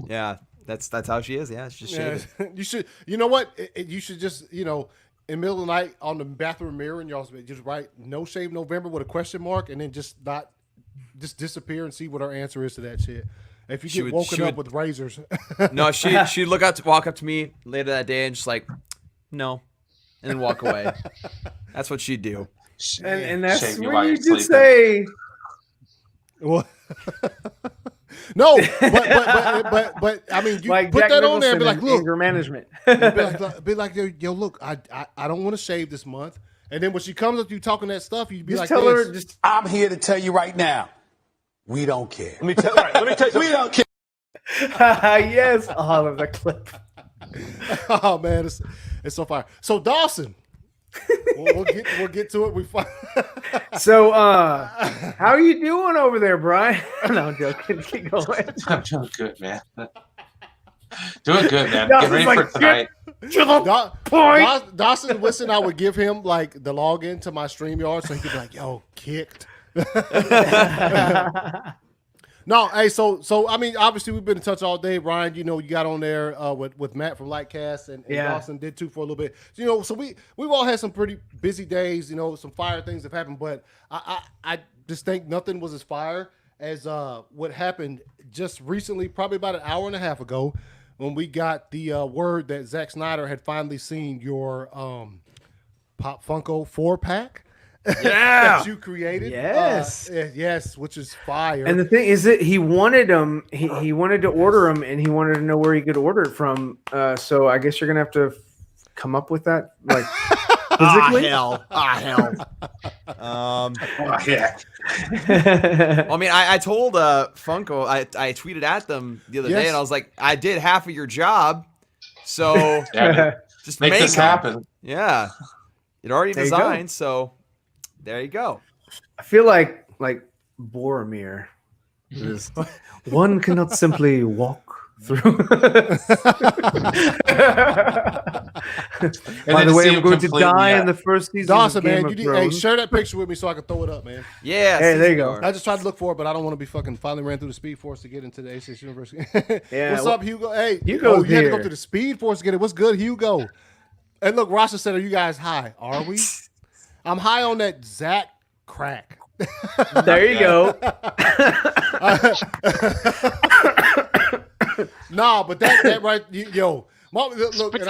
Speaker 3: Yeah, that's how she is. Yeah, it's just shave it.
Speaker 1: You should. You know what? You should just in the middle of the night on the bathroom mirror and y'all just write "No Shave November" with a question mark, and then just disappear and see what our answer is to that shit. If you get woken up with razors.
Speaker 3: No, she'd walk up to me later that day and just like, no, and then walk away. That's what she'd do.
Speaker 2: And that's when you just say,
Speaker 1: "What?" No, but I mean, you
Speaker 2: like
Speaker 1: put
Speaker 2: Jack
Speaker 1: that on there and be
Speaker 2: Nicholson
Speaker 1: like, look,
Speaker 2: anger management.
Speaker 1: be like, yo, look, I don't want to shave this month. And then when she comes up to you talking that stuff, you'd be
Speaker 2: just
Speaker 1: like,
Speaker 2: tell her,
Speaker 6: I'm here to tell you right now, we don't care.
Speaker 7: Let me tell you,
Speaker 6: We don't care.
Speaker 2: yes, I love that clip.
Speaker 1: Oh man, it's so fire. So Dawson, we'll get to it. We find.
Speaker 2: So, how are you doing over there, Brian? No, I'm joking. Keep going.
Speaker 5: I'm doing good, man. Doing good, man.
Speaker 2: No,
Speaker 5: Get ready
Speaker 2: like,
Speaker 5: for tonight.
Speaker 1: Dawson, listen, I would give him like the login to my StreamYard so he could be like, yo, kicked. No, hey, so I mean, obviously we've been in touch all day, Ryan. You know, you got on there with Matt from Lightcast, and Dawson did too for a little bit. So, you know, so we've all had some pretty busy days. You know, some fire things have happened, but I just think nothing was as fire as what happened just recently, probably about an hour and a half ago, when we got the word that Zack Snyder had finally seen your Pop Funko 4-pack.
Speaker 2: Yeah,
Speaker 1: that you created.
Speaker 2: Yes,
Speaker 1: yes, which is fire.
Speaker 2: And the thing is that he wanted them. He wanted to order them, and he wanted to know where he could order it from. So I guess you're gonna have to come up with that, like physically.
Speaker 3: hell.
Speaker 5: Yeah.
Speaker 3: I mean, I told Funko, I tweeted at them the other day, and I was like, I did half of your job, so just
Speaker 5: Make this happen.
Speaker 3: Yeah, it already
Speaker 2: There you go.
Speaker 3: designed, so there you go.
Speaker 2: I feel like Boromir is one cannot simply walk through. By the way, I'm going to die in the first season.
Speaker 1: Dawson,
Speaker 2: of Game
Speaker 1: man,
Speaker 2: of
Speaker 1: hey,
Speaker 2: Thrones.
Speaker 1: share that picture with me so I can throw it up, man.
Speaker 3: Yeah.
Speaker 2: Hey, there you go.
Speaker 1: I just tried to look for it, but I don't want to be fucking finally ran through the Speed Force to get into the ACS University.
Speaker 2: Yeah,
Speaker 1: What's up, Hugo? Hey,
Speaker 2: Hugo's
Speaker 1: you had to go
Speaker 2: here.
Speaker 1: to the Speed Force to get it. What's good, Hugo? And look, Rasha said, "Are you guys high? Are we?" I'm high on that Zach crack.
Speaker 2: There you go.
Speaker 1: Nah, but that right, yo, look, and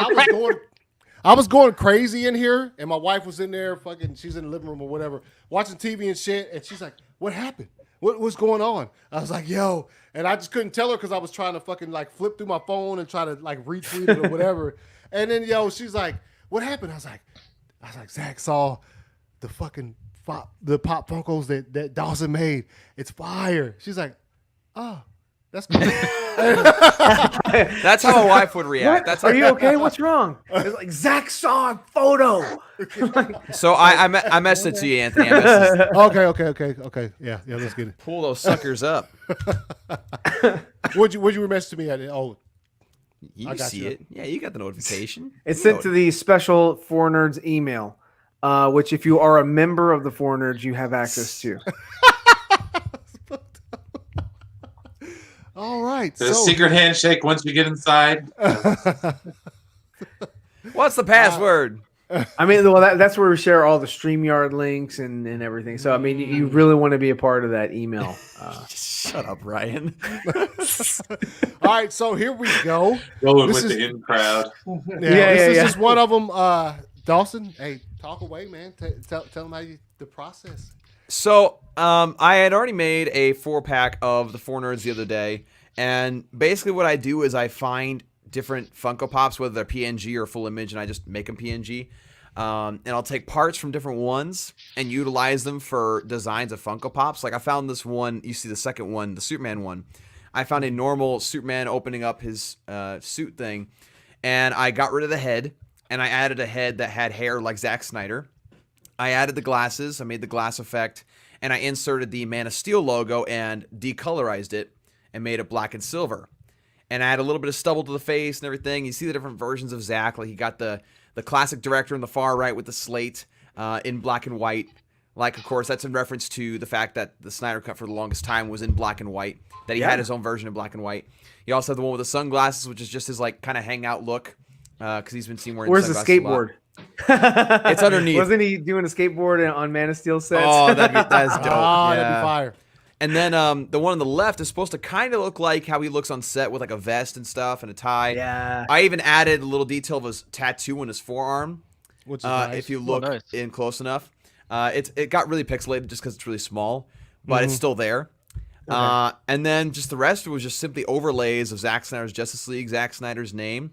Speaker 1: I was going crazy in here, and my wife was in there, fucking, she's in the living room or whatever, watching TV and shit, and she's like, "What happened? What's going on?" I was like, "Yo," and I just couldn't tell her because I was trying to fucking like flip through my phone and try to like retweet it or whatever, and then she's like, "What happened?" I was like, "Zach saw the fucking the Pop Funkos that Dawson made. It's fire." She's like, "Oh, that's cool."
Speaker 3: That's how a wife would react. That's
Speaker 2: Are you okay? What's wrong? It's like Zach saw a photo.
Speaker 3: So I messaged you, Anthony. I messaged,
Speaker 1: Okay. Yeah, let's get it.
Speaker 3: pull those suckers up.
Speaker 1: Would you message to me at it? Oh,
Speaker 3: You
Speaker 1: I got
Speaker 3: see
Speaker 1: you.
Speaker 3: it. Yeah, you got the notification.
Speaker 2: It's sent to the special Four Nerds email, which if you are a member of the Four Nerds, you have access to.
Speaker 1: all right.
Speaker 5: There's a secret handshake once you get inside.
Speaker 3: What's the password?
Speaker 2: I mean, well, that's where we share all the StreamYard links and everything. So, I mean, you really want to be a part of that email.
Speaker 3: Shut up, Ryan.
Speaker 1: All right, so here we go.
Speaker 5: Going
Speaker 1: This
Speaker 5: with
Speaker 1: is-
Speaker 5: the in crowd.
Speaker 1: This is just one of them. Dawson, hey, talk away, man. Tell them how the process.
Speaker 3: So, I had already made a 4-pack of the Four Nerds the other day, and basically what I do is I find different Funko Pops, whether they're PNG or full image, and I just make them PNG. And I'll take parts from different ones and utilize them for designs of Funko Pops. Like I found this one, you see the second one, the Superman one. I found a normal Superman opening up his suit thing, and I got rid of the head, and I added a head that had hair like Zack Snyder. I added the glasses, I made the glass effect, and I inserted the Man of Steel logo and decolorized it and made it black and silver. And I had a little bit of stubble to the face and everything. You see the different versions of Zack. Like he got the classic director in the far right with the slate in black and white. Like, of course, that's in reference to the fact that the Snyder Cut for the longest time was in black and white. That he had his own version in black and white. You also have the one with the sunglasses, which is just his like kind of hangout look, because he's been seen wearing.
Speaker 2: Where's the
Speaker 3: sunglasses a lot.
Speaker 2: skateboard?
Speaker 3: It's underneath.
Speaker 2: Wasn't he doing a skateboard on Man of Steel sets?
Speaker 3: Oh, that's dope.
Speaker 1: That'd
Speaker 3: Yeah.
Speaker 1: be fire.
Speaker 3: And then the one on the left is supposed to kind of look like how he looks on set with like a vest and stuff and a tie.
Speaker 2: Yeah.
Speaker 3: I even added a little detail of his tattoo on his forearm.
Speaker 1: Which is nice.
Speaker 3: If you look
Speaker 4: nice.
Speaker 3: in close enough. It got really pixelated just because it's really small, but it's still there. And then just the rest was just simply overlays of Zack Snyder's Justice League, Zack Snyder's name,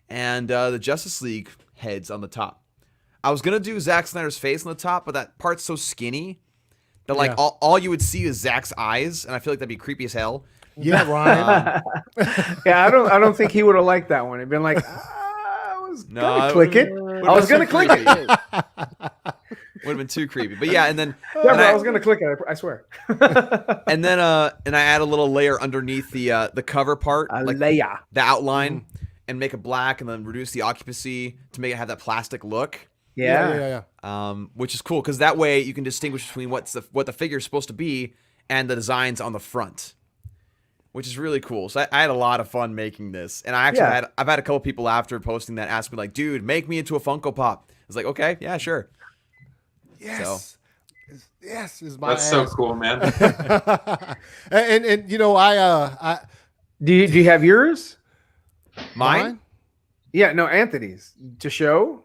Speaker 3: and the Justice League heads on the top. I was going to do Zack Snyder's face on the top, but that part's so skinny that like
Speaker 1: Yeah.
Speaker 3: all you would see is Zack's eyes, and I feel like that'd be creepy as hell.
Speaker 1: Yeah, Ryan.
Speaker 2: Yeah, I don't think he would have liked that one. He'd been like, I was gonna
Speaker 3: it
Speaker 2: click it.
Speaker 3: would've
Speaker 2: I was
Speaker 3: been
Speaker 2: gonna
Speaker 3: too
Speaker 2: click it.
Speaker 3: creepy. Would have been too creepy. But yeah, and then
Speaker 2: Yeah,
Speaker 3: and
Speaker 2: bro, I was gonna click it. I swear.
Speaker 3: and then I add a little layer underneath the cover part, like
Speaker 2: Leia.
Speaker 3: the outline, and make it black, and then reduce the occupancy to make it have that plastic look.
Speaker 2: Yeah.
Speaker 3: Which is cool because that way you can distinguish between what the figure is supposed to be and the designs on the front. which is really cool. So I had a lot of fun making this, and I've had a couple people after posting that ask me like, "Dude, make me into a Funko Pop." I was like, "Okay, yeah, sure."
Speaker 1: Yes.
Speaker 3: So.
Speaker 1: Yes, is my
Speaker 5: That's so cool, man.
Speaker 1: and you know, I
Speaker 2: Do you have yours?
Speaker 3: Mine?
Speaker 2: Yeah, no, Anthony's to show.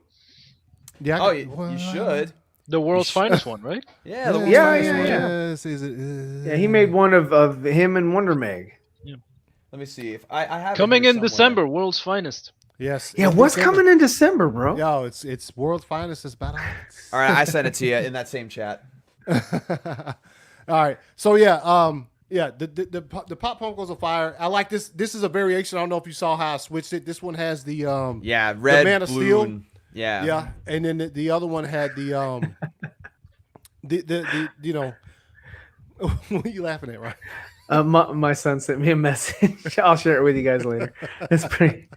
Speaker 1: Yeah.
Speaker 3: Oh, you should.
Speaker 4: The world's finest one, right?
Speaker 3: Yeah. The
Speaker 2: Yeah,
Speaker 3: World's
Speaker 2: yeah,
Speaker 3: Finest
Speaker 2: yeah.
Speaker 3: One.
Speaker 1: Yes, is it,
Speaker 2: Yeah, he made one of him and Wonder Meg.
Speaker 3: Let me see if I have it
Speaker 4: Coming
Speaker 3: here
Speaker 4: in
Speaker 3: somewhere.
Speaker 4: December, world's finest.
Speaker 1: Yes.
Speaker 2: Yeah, what's coming in December, bro?
Speaker 1: Yo, it's world's finest. It's about
Speaker 3: All right, I sent it to you in that same chat.
Speaker 1: All right. So yeah, the Pop Funkos of Fire. I like this. This is a variation. I don't know if you saw how I switched it. This one has the
Speaker 3: Yeah, red,
Speaker 1: Man of
Speaker 3: blue,
Speaker 1: Steel.
Speaker 3: and- yeah.
Speaker 1: yeah, and then the other one had the the you know, what are you laughing at, right?
Speaker 2: My son sent me a message. I'll share it with you guys later. It's pretty.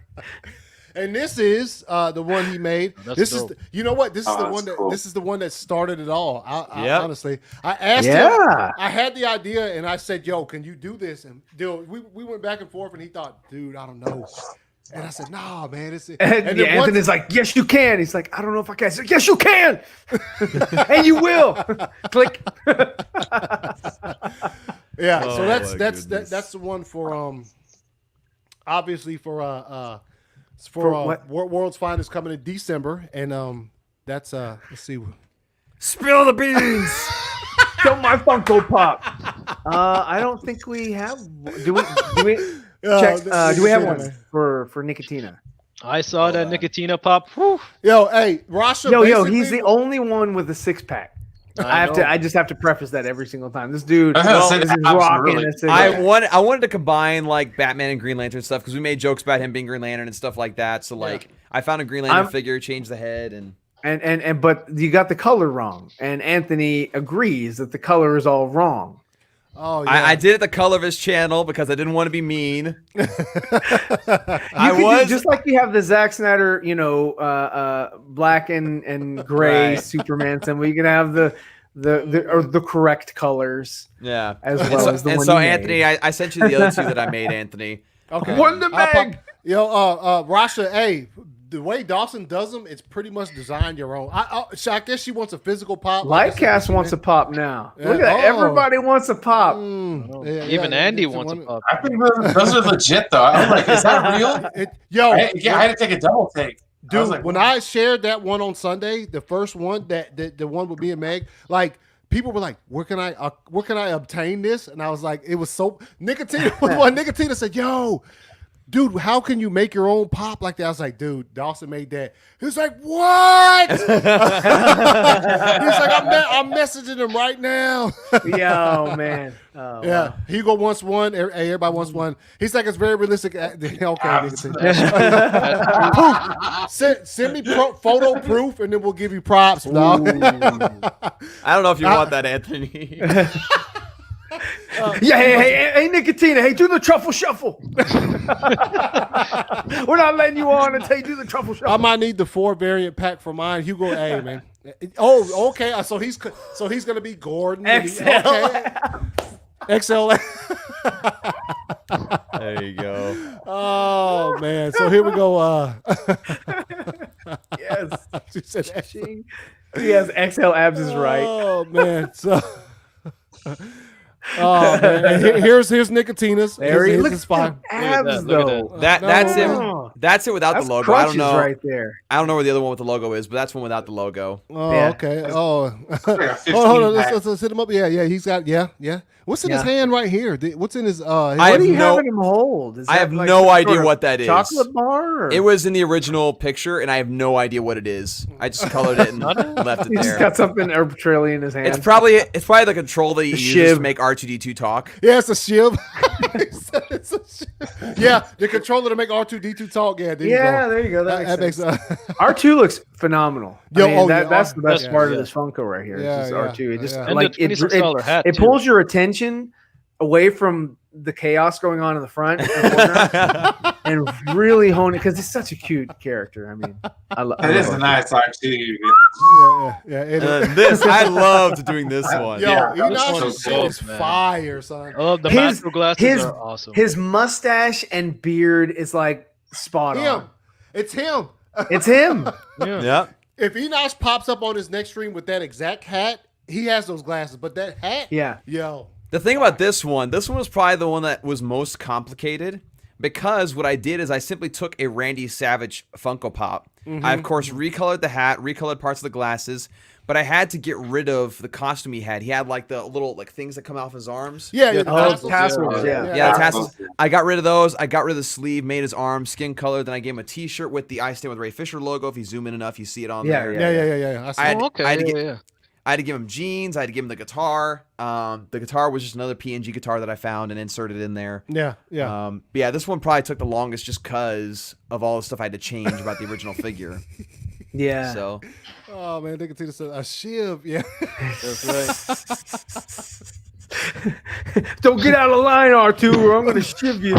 Speaker 1: And this is the one he made.
Speaker 4: That's
Speaker 1: This
Speaker 4: dope.
Speaker 1: is you know what? This is the
Speaker 5: that's
Speaker 1: one that
Speaker 5: cool.
Speaker 1: this is the one that started it all. I
Speaker 3: Yep.
Speaker 1: honestly, I asked him.
Speaker 2: Yeah.
Speaker 1: I had the idea, and I said, "Yo, can you do this?" And dude, we went back and forth, and he thought, "Dude, I don't know." And I said, "Nah, man, it's."
Speaker 2: And,
Speaker 1: then
Speaker 2: yeah,
Speaker 1: once-
Speaker 2: Anthony's like, "Yes, you can." He's like, "I don't know if I can." He's like, "Yes, you can," and you will. Click.
Speaker 1: yeah.
Speaker 3: Oh,
Speaker 1: So
Speaker 3: my goodness.
Speaker 1: that's the one for obviously for
Speaker 2: what?
Speaker 1: World's Finest coming in December, and that's let's see.
Speaker 3: Spill the beans.
Speaker 2: Show my Funko Pop. I don't think we have. Do we? Check. Do we have one for Nicotina?
Speaker 4: I saw that Nicotina pop. Whew.
Speaker 1: Yo, hey, Rasha.
Speaker 2: Yo, he's
Speaker 1: basically-
Speaker 2: the only one with a 6-pack. I just have to preface that every single time. This dude
Speaker 5: I was gonna say,
Speaker 2: is
Speaker 5: absolutely.
Speaker 2: rocking a 6-pack.
Speaker 3: I wanted to combine like Batman and Green Lantern stuff because we made jokes about him being Green Lantern and stuff like that. So like I found a Green Lantern figure, changed the head, and
Speaker 2: But you got the color wrong, and Anthony agrees that the color is all wrong.
Speaker 1: Oh, yeah.
Speaker 3: I did it the color of his channel because I didn't want to be mean.
Speaker 2: You could do, just like you have the Zack Snyder, black and gray
Speaker 3: Right.
Speaker 2: Superman symbol. You can have the correct colors
Speaker 3: Yeah.
Speaker 2: as
Speaker 3: And
Speaker 2: well
Speaker 3: so,
Speaker 2: as the
Speaker 3: and
Speaker 2: one
Speaker 3: so
Speaker 2: you
Speaker 3: Anthony,
Speaker 2: made.
Speaker 3: I sent you the other two that I made, Anthony.
Speaker 1: Okay.
Speaker 2: Wonder
Speaker 1: I'll
Speaker 2: Meg!
Speaker 1: Yo, Rasha, hey, the way Dawson does them, it's pretty much design your own. I guess she wants a physical pop.
Speaker 2: Lightcast wants a pop now.
Speaker 1: Yeah.
Speaker 2: Look at that.
Speaker 1: Oh.
Speaker 2: Everybody wants a pop.
Speaker 4: Even Andy wants a pop.
Speaker 5: I think those are legit though. I'm like, is that real? I had to take a double take. I was
Speaker 1: Dude,
Speaker 5: like,
Speaker 1: when I shared that one on Sunday, the first one the one with me and Meg, like people were like, where can I obtain this? And I was like, it was so Nicotina was one. Nicotina said, "Yo, dude, how can you make your own pop like that?" I was like, "Dude, Dawson made that." He was like, "What?" He's like, "I'm messaging him right now."
Speaker 2: Yo, man. Oh,
Speaker 1: Yeah,
Speaker 2: wow.
Speaker 1: Hugo wants one. Everybody wants one. He's like, it's very realistic. Okay,
Speaker 5: Absolutely.
Speaker 1: proof. Send me photo proof, and then we'll give you props, dog.
Speaker 3: I don't know if you want that, Anthony.
Speaker 2: Yeah, hey, Nicotina, hey, do the truffle shuffle. We're not letting you on until you do the truffle
Speaker 1: I
Speaker 2: shuffle.
Speaker 1: might need the 4 variant pack for mine. Hugo, hey man. Oh, okay. So he's gonna be Gordon.
Speaker 2: XL.
Speaker 1: Okay. XL.
Speaker 3: There you go.
Speaker 1: Oh man. So here we go.
Speaker 2: Yes.
Speaker 1: She said,
Speaker 2: He has XL abs is right.
Speaker 1: Oh man. So. Oh man. And here's Nicotina's.
Speaker 2: There he
Speaker 1: His
Speaker 2: looks
Speaker 1: is fine.
Speaker 2: abs
Speaker 4: Look at
Speaker 2: though.
Speaker 3: That's
Speaker 2: No.
Speaker 3: it. That's it without
Speaker 2: That's
Speaker 3: the logo. I don't
Speaker 2: crutches
Speaker 3: know.
Speaker 2: right there.
Speaker 3: I don't know where the other one with the logo is, but that's one without the logo.
Speaker 1: Oh,
Speaker 2: Yeah.
Speaker 1: okay. Oh,
Speaker 5: like a 15
Speaker 1: hold on.
Speaker 5: pack.
Speaker 1: Let's hit him up. Yeah. He's got. Yeah. What's in his
Speaker 2: Yeah.
Speaker 1: hand right here? What's in his?
Speaker 3: I
Speaker 2: What
Speaker 3: have
Speaker 2: are you
Speaker 3: no-
Speaker 2: having him hold? Is
Speaker 3: I
Speaker 2: that
Speaker 3: have
Speaker 2: like
Speaker 3: no
Speaker 2: some
Speaker 3: idea
Speaker 2: sort of
Speaker 3: what that is.
Speaker 2: Chocolate bar? Or?
Speaker 3: It was in the original picture, and I have no idea what it is. I just colored it and left it
Speaker 2: He just
Speaker 3: there.
Speaker 2: got something arbitrarily in his hand.
Speaker 3: It's probably the control that he
Speaker 2: The
Speaker 3: uses
Speaker 2: shiv.
Speaker 3: to make R2D2 talk.
Speaker 1: Yeah, it's a shiv. He said it's a shiv. Yeah, the controller to make R2D2 talk. Yeah, there you
Speaker 2: yeah,
Speaker 1: go.
Speaker 2: there you go. That
Speaker 1: That
Speaker 2: makes
Speaker 1: makes
Speaker 2: sense. R2 looks phenomenal.
Speaker 1: Yo,
Speaker 2: I mean,
Speaker 1: oh, yeah,
Speaker 2: that's the best
Speaker 1: yeah,
Speaker 2: part
Speaker 4: yeah.
Speaker 2: of this Funko right here.
Speaker 1: Yeah,
Speaker 2: It's just
Speaker 1: yeah,
Speaker 2: R2. It just
Speaker 1: yeah.
Speaker 4: And
Speaker 2: like
Speaker 4: the $26 hat,
Speaker 2: it
Speaker 4: too.
Speaker 2: pulls your attention away from the chaos going on in the front and really hone it because it's such a cute character. I mean,
Speaker 5: it is a nice art too.
Speaker 3: I loved doing this one.
Speaker 1: Yo, Enosh's
Speaker 4: so
Speaker 1: is fire, son.
Speaker 4: Oh, the macro glasses are awesome.
Speaker 2: His mustache and beard is like spot on.
Speaker 1: It's him.
Speaker 2: It's him.
Speaker 3: Yeah.
Speaker 1: If Enosh pops up on his next stream with that exact hat, he has those glasses. But that hat, yo.
Speaker 3: The thing about this one was probably the one that was most complicated because what I did is I simply took a Randy Savage Funko Pop. I, of course, recolored the hat, recolored parts of the glasses, but I had to get rid of the costume he had. He had, like, the little, like, things that come off his arms.
Speaker 1: Yeah,
Speaker 2: tassels.
Speaker 3: Yeah, tassels. I got rid of those. I got rid of the sleeve, made his arm skin color. Then I gave him a T-shirt with the I Stand With Ray Fisher logo. If you zoom in enough, you see it on there.
Speaker 1: Yeah.
Speaker 3: I had to give him jeans. I had to give him the guitar. The guitar was just another PNG guitar that I found and inserted in there.
Speaker 1: Yeah.
Speaker 3: But yeah, this one probably took the longest just because of all the stuff I had to change about the original figure.
Speaker 2: Yeah.
Speaker 3: So.
Speaker 1: Oh man, they can see this a shiv. Yeah.
Speaker 4: That's right.
Speaker 2: Don't get out of line, R2, or I'm gonna shiv you.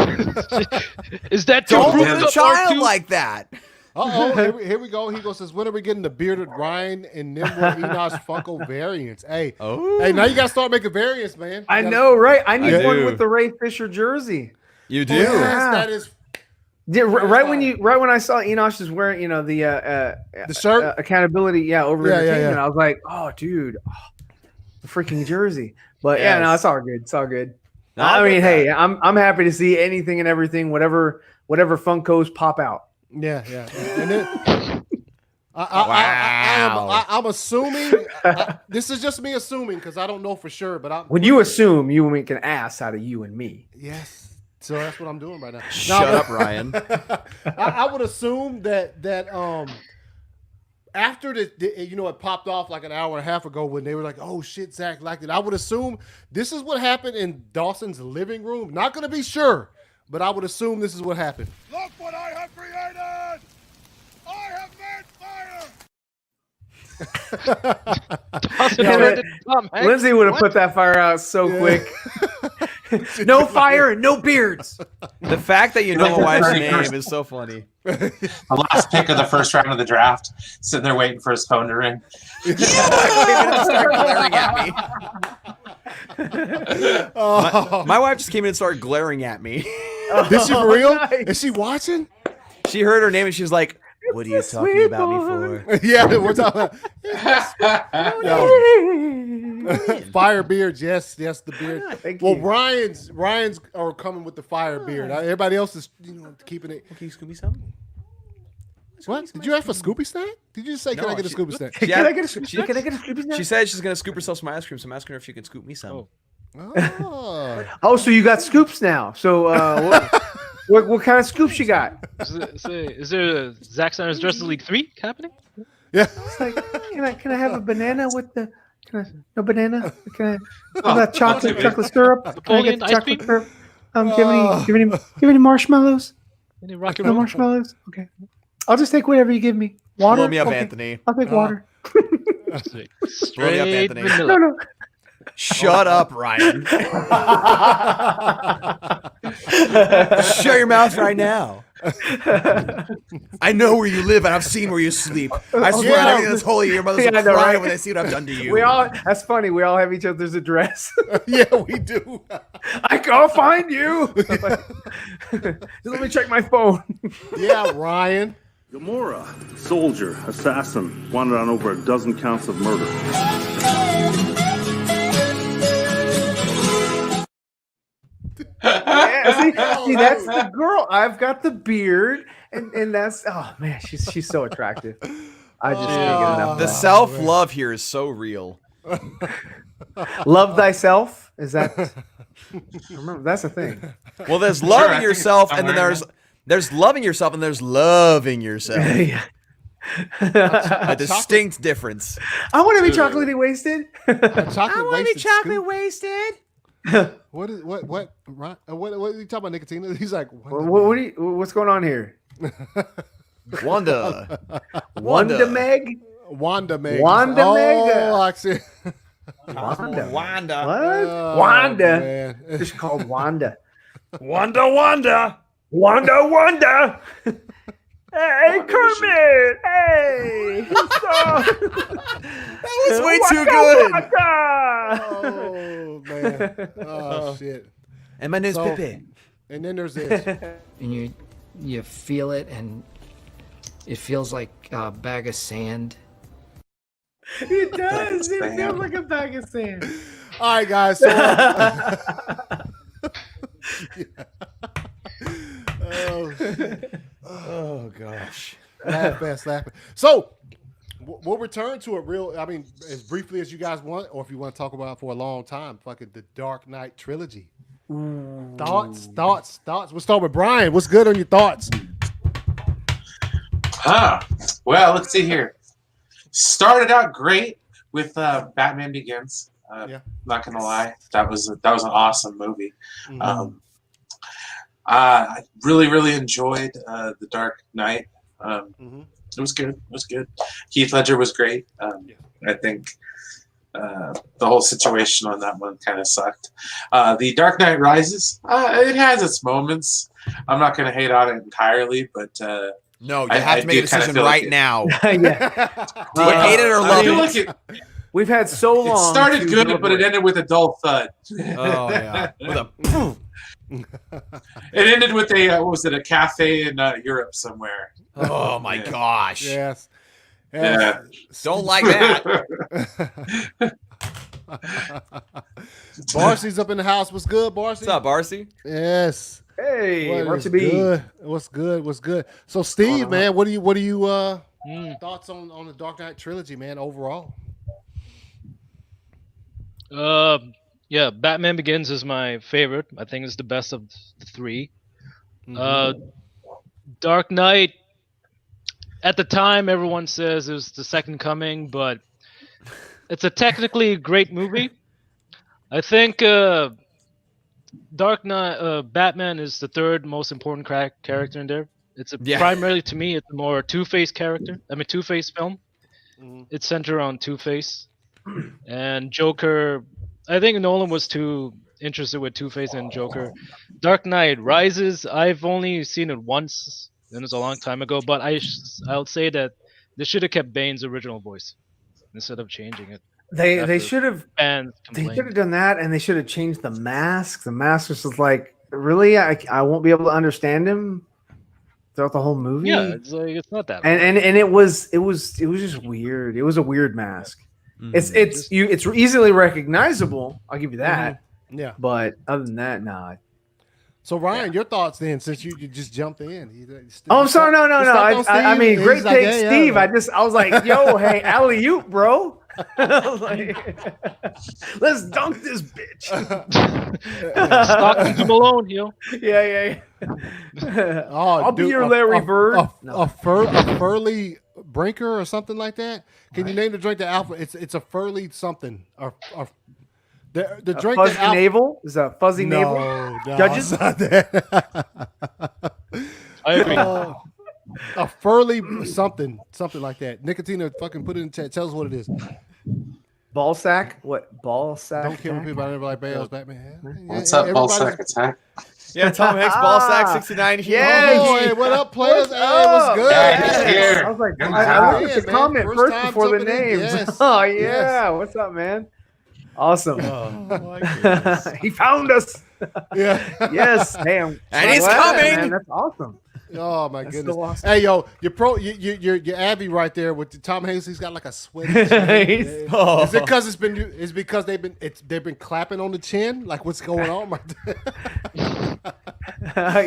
Speaker 4: Is that
Speaker 3: Don't
Speaker 4: too
Speaker 3: move the child like that?
Speaker 1: Here we go. He goes, says, when are we getting the bearded Ryan and Nimrod Enosh Funko variants? Hey, now you gotta start making variants, man.
Speaker 2: I know, right? I need one with the Ray Fisher jersey.
Speaker 3: You do?
Speaker 1: Yes, that is.
Speaker 2: Yeah, right when I saw Enosh is wearing, the
Speaker 1: shirt
Speaker 2: accountability, over entertainment, I was like, oh, dude, the freaking jersey. But no, it's all good. It's all good.
Speaker 3: No,
Speaker 2: I mean, hey, I'm happy to see anything and everything, whatever Funkos pop out.
Speaker 1: Yeah. And then I'm assuming this is just me assuming because I don't know for sure, but
Speaker 2: when you assume, you make an ass out of you and me.
Speaker 1: Yes. So that's what I'm doing right now.
Speaker 3: Shut up, Ryan.
Speaker 1: I would assume that after it popped off like an hour and a half ago when they were like, oh shit, Zach liked it. I would assume this is what happened in Dawson's living room. Not gonna be sure, but I would assume this is what happened.
Speaker 7: Look what I have created! I have made fire!
Speaker 2: Lindsay would have put that fire out so quick. No fire and no beards.
Speaker 3: The fact that you know my wife's name is so funny.
Speaker 5: The last pick of the first round of the draft, sitting there waiting for his phone to ring.
Speaker 3: Start glaring at me. My wife just came in and started glaring at me.
Speaker 1: Did she for real?
Speaker 2: Nice.
Speaker 1: Is she watching?
Speaker 3: She heard her name and she was like, what are you talking about me for?
Speaker 1: Yeah, we're talking about fire beards. Yes, the beard. Well, Ryan's are coming with the fire beard. Everybody else is keeping it.
Speaker 3: Can you scoop me some?
Speaker 1: What? Did you ask for Scoopy snack? Did you just say, can I get a Scoopy snack?
Speaker 2: Can I get a Scoopy snack?
Speaker 3: She said she's going to scoop herself some ice cream, so I'm asking her if she can scoop me some.
Speaker 2: Oh, so you got scoops now. So what kind of scoops you got?
Speaker 4: Is there a Zack Snyder's Justice League 3 happening?
Speaker 1: Yeah.
Speaker 2: It's like, can I have a banana with the no banana? Can I how about chocolate syrup? Can I get the chocolate syrup? Give any marshmallows?
Speaker 4: Any rocket
Speaker 2: No marshmallows? Okay. I'll just take whatever you give me. Water?
Speaker 3: Blow me up,
Speaker 2: Okay.
Speaker 3: Anthony.
Speaker 2: I'll take water.
Speaker 3: Blow me up, Anthony.
Speaker 4: vanilla.
Speaker 2: No.
Speaker 3: Shut up, Ryan. Shut your mouth right now. I know where you live and I've seen where you sleep. I swear on everything that's holy, your mother's
Speaker 2: Yeah, I know,
Speaker 3: crying
Speaker 2: right?
Speaker 3: when they see what I've done to you.
Speaker 2: That's funny. We all have each other's address.
Speaker 1: Yeah, we do.
Speaker 2: I'll find you. Just let me check my phone.
Speaker 1: Yeah, Ryan.
Speaker 8: Gamora, soldier, assassin, wanted on over a dozen counts of murder.
Speaker 2: Yeah, see, that's the girl. I've got the beard, and that's man, she's so attractive. I just can't get enough.
Speaker 3: The self-love here is so real.
Speaker 2: Love thyself. Is that? Remember, that's a thing.
Speaker 3: Well, there's loving yourself, and then there's loving yourself, and there's loving yourself.
Speaker 2: Yeah.
Speaker 3: A distinct difference.
Speaker 2: I want to be chocolatey wasted.
Speaker 1: Chocolate
Speaker 3: wasted.
Speaker 1: What are you talking about, Nicotina? He's like,
Speaker 2: What's going on here?
Speaker 3: Wanda.
Speaker 2: Wanda Meg.
Speaker 1: Wanda Meg.
Speaker 2: Wanda Meg.
Speaker 1: Oh, I see.
Speaker 2: Wanda.
Speaker 3: Wanda.
Speaker 2: What?
Speaker 1: Oh,
Speaker 2: Wanda.
Speaker 1: man.
Speaker 2: It's called Wanda.
Speaker 3: Wanda.
Speaker 2: Wanda. Hey, Kermit. Hey.
Speaker 3: That was way too good.
Speaker 1: Oh man. Oh shit.
Speaker 3: And my name's
Speaker 1: So-
Speaker 3: Pepe.
Speaker 1: And then there's this.
Speaker 9: And you feel it, and it feels like a bag of sand.
Speaker 2: It does. It feels like a bag of sand.
Speaker 1: All right, guys. So, oh, shit.
Speaker 3: Oh gosh.
Speaker 1: Laugh fast, laughing. So we'll return to it as briefly as you guys want, or if you want to talk about it for a long time, fucking the Dark Knight trilogy. Thoughts. We'll start with Brian. What's good on your thoughts?
Speaker 5: Well, let's see here. Started out great with Batman Begins.
Speaker 1: Yeah.
Speaker 5: Not gonna lie, that was an awesome movie.
Speaker 1: Mhm.
Speaker 5: I really enjoyed The Dark Knight.
Speaker 1: Mhm.
Speaker 5: It was good. Heath Ledger was great. I think the whole situation on that one kind of sucked. The Dark Knight Rises, it has its moments. I'm not going to hate on it entirely, but
Speaker 3: No, you have to make a decision right now.
Speaker 2: Yeah.
Speaker 3: Do you hate it or
Speaker 5: I
Speaker 3: love
Speaker 5: feel
Speaker 3: it?
Speaker 5: like
Speaker 2: We've had so long.
Speaker 5: it started
Speaker 2: to
Speaker 5: good, but it
Speaker 2: deliberate.
Speaker 5: ended with a dull thud.
Speaker 3: Oh yeah. With a
Speaker 5: It ended with a what was it? A cafe in Europe somewhere.
Speaker 3: Oh my
Speaker 5: Yeah.
Speaker 3: gosh.
Speaker 1: Yes.
Speaker 5: Yeah.
Speaker 3: Don't like that.
Speaker 1: Barcy's up in the house. What's good, Barcy?
Speaker 3: What's up, Barcy?
Speaker 1: Yes.
Speaker 2: Hey,
Speaker 1: What
Speaker 2: what's
Speaker 1: is
Speaker 2: it be?
Speaker 1: good? What's good? So Steve, man, what do you
Speaker 4: Mm.
Speaker 1: thoughts on the Dark Knight trilogy, man, overall?
Speaker 4: Yeah, Batman Begins is my favorite. I think it's the best of the three. Dark Knight. At the time, everyone says it was the second coming, but it's a technically great movie. I think Dark Knight, Batman is the third most important character in there. It's primarily to me, it's a more Two-Face character. I mean, Two-Face film. It's centered on Two-Face and Joker. I think Nolan was too interested with Two-Face and Joker. Dark Knight Rises, I've only seen it once, and it was a long time ago. But I'll say that they should have kept Bane's original voice instead of changing it.
Speaker 2: They should have.
Speaker 4: Fans
Speaker 2: They
Speaker 4: complained.
Speaker 2: should have done that, and they should have changed the mask. The mask was just like, really, I won't be able to understand him throughout the whole movie.
Speaker 4: Yeah, it's like it's not that.
Speaker 2: and it was just weird. It was a weird mask. It's easily recognizable. I'll give you that.
Speaker 1: Yeah.
Speaker 2: But other than that, nah.
Speaker 1: So Ryan, your thoughts then, since you just jumped in.
Speaker 2: Oh, I'm sorry. No. I mean, great take, Steve. I was like, yo, hey, alley oop, bro. Let's dunk this bitch.
Speaker 4: Stockton's Malone, yo.
Speaker 2: Yeah. I'll be your Larry Bird.
Speaker 1: A Furley Brinker or something like that. Can you name the drink that Alpha? It's a Furley something. Or the drink
Speaker 2: fuzzy
Speaker 1: that
Speaker 2: navel is a fuzzy navel.
Speaker 1: No,
Speaker 2: Judges.
Speaker 1: it's not that.
Speaker 4: I agree.
Speaker 1: A Furley something like that. Nicotina, fucking put it in chat. Tell us what it is.
Speaker 2: Ball sack? What ball sack?
Speaker 1: Don't kill me, people. I never like Bale's Batman.
Speaker 5: What's up, ball sack attack?
Speaker 3: Yeah, Tom Hanks, ball sack, 69.
Speaker 2: Yeah.
Speaker 1: Oh, hey, what up, players? Hey, what's good?
Speaker 5: Yeah, he's here.
Speaker 2: I was like,
Speaker 5: Good
Speaker 2: I
Speaker 5: job.
Speaker 2: looked at the
Speaker 1: Man,
Speaker 2: comment
Speaker 1: first
Speaker 2: first
Speaker 1: time
Speaker 2: before the
Speaker 1: jumping in.
Speaker 2: names.
Speaker 1: Yes.
Speaker 2: Oh yeah,
Speaker 1: Yes.
Speaker 2: what's up, man? Awesome.
Speaker 3: Oh my goodness.
Speaker 2: He found us.
Speaker 1: Yeah.
Speaker 2: Yes, damn.
Speaker 3: And he's
Speaker 2: Glad,
Speaker 3: coming.
Speaker 2: Man. That's awesome.
Speaker 1: Oh my
Speaker 2: That's
Speaker 1: goodness.
Speaker 2: so awesome.
Speaker 1: Hey yo, your Abby right there with the Tom Hanks. He's got like a sweaty chin. Is it because it's because they've been clapping on the chin? Like what's going on right there?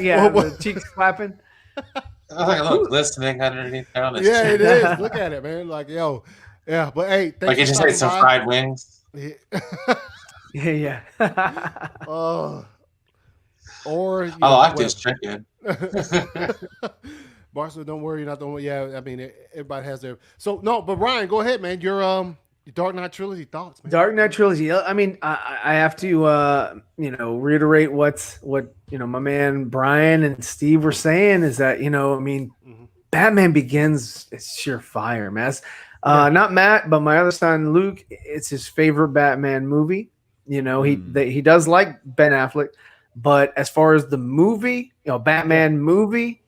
Speaker 2: Yeah, the cheeks clapping.
Speaker 5: I think look glistening underneath there on his
Speaker 1: Yeah,
Speaker 5: chin.
Speaker 1: it is. Look at it, man. Like yo, yeah. But hey, thanks
Speaker 5: Like he
Speaker 1: for
Speaker 5: just ate some
Speaker 1: stopping by.
Speaker 5: fried wings.
Speaker 2: Yeah.
Speaker 1: Or you
Speaker 5: I
Speaker 1: know,
Speaker 5: like this chicken.
Speaker 1: Barcelona, don't worry, you're not the one. Yeah, I mean, everybody has their. So no, but Ryan, go ahead, man. Your Dark Knight trilogy thoughts, man.
Speaker 2: Dark Knight trilogy. I mean, I have to reiterate what my man Brian and Steve were saying is that I mean, Batman Begins is sheer fire, man. Not Matt, but my other son Luke. It's his favorite Batman movie. You know, he does like Ben Affleck, but as far as the movie, Batman movie,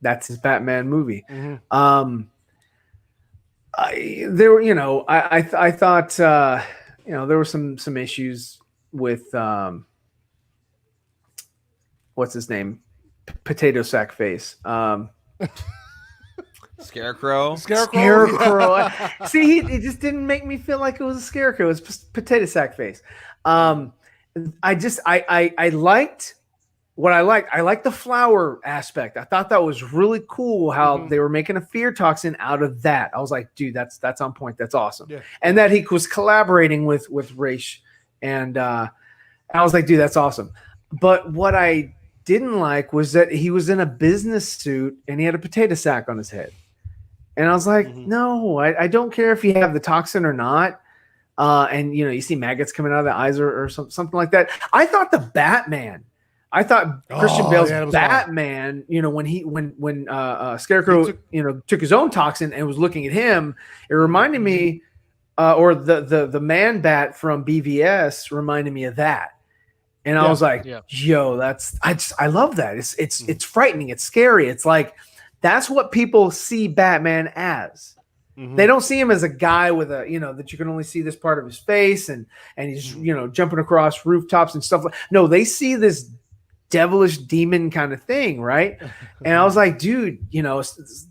Speaker 2: that's his Batman movie.
Speaker 1: Mm-hmm.
Speaker 2: I thought there were some issues with what's his name, Potato Sack Face.
Speaker 3: Scarecrow.
Speaker 2: Scarecrow. See, it just didn't make me feel like it was a scarecrow. It was Potato Sack Face. I liked what I liked. I liked the flower aspect. I thought that was really cool how they were making a fear toxin out of that. I was like, dude, that's on point. That's awesome. Yeah. And that he was collaborating with Raish, and I was like, dude, that's awesome. But what I didn't like was that he was in a business suit and he had a potato sack on his head. And I was like, no, I don't care if you have the toxin or not. And you see maggots coming out of the eyes or something like that. I thought Christian Bale's Batman, when Scarecrow, took his own toxin and was looking at him, it reminded me, or the man bat from BVS reminded me of that. And I was like, yo, I love that. It's frightening. It's scary. It's like, that's what people see Batman as. They don't see him as a guy with a, that you can only see this part of his face and he's, jumping across rooftops and stuff. No, they see this devilish demon kind of thing, right? And I was like, dude,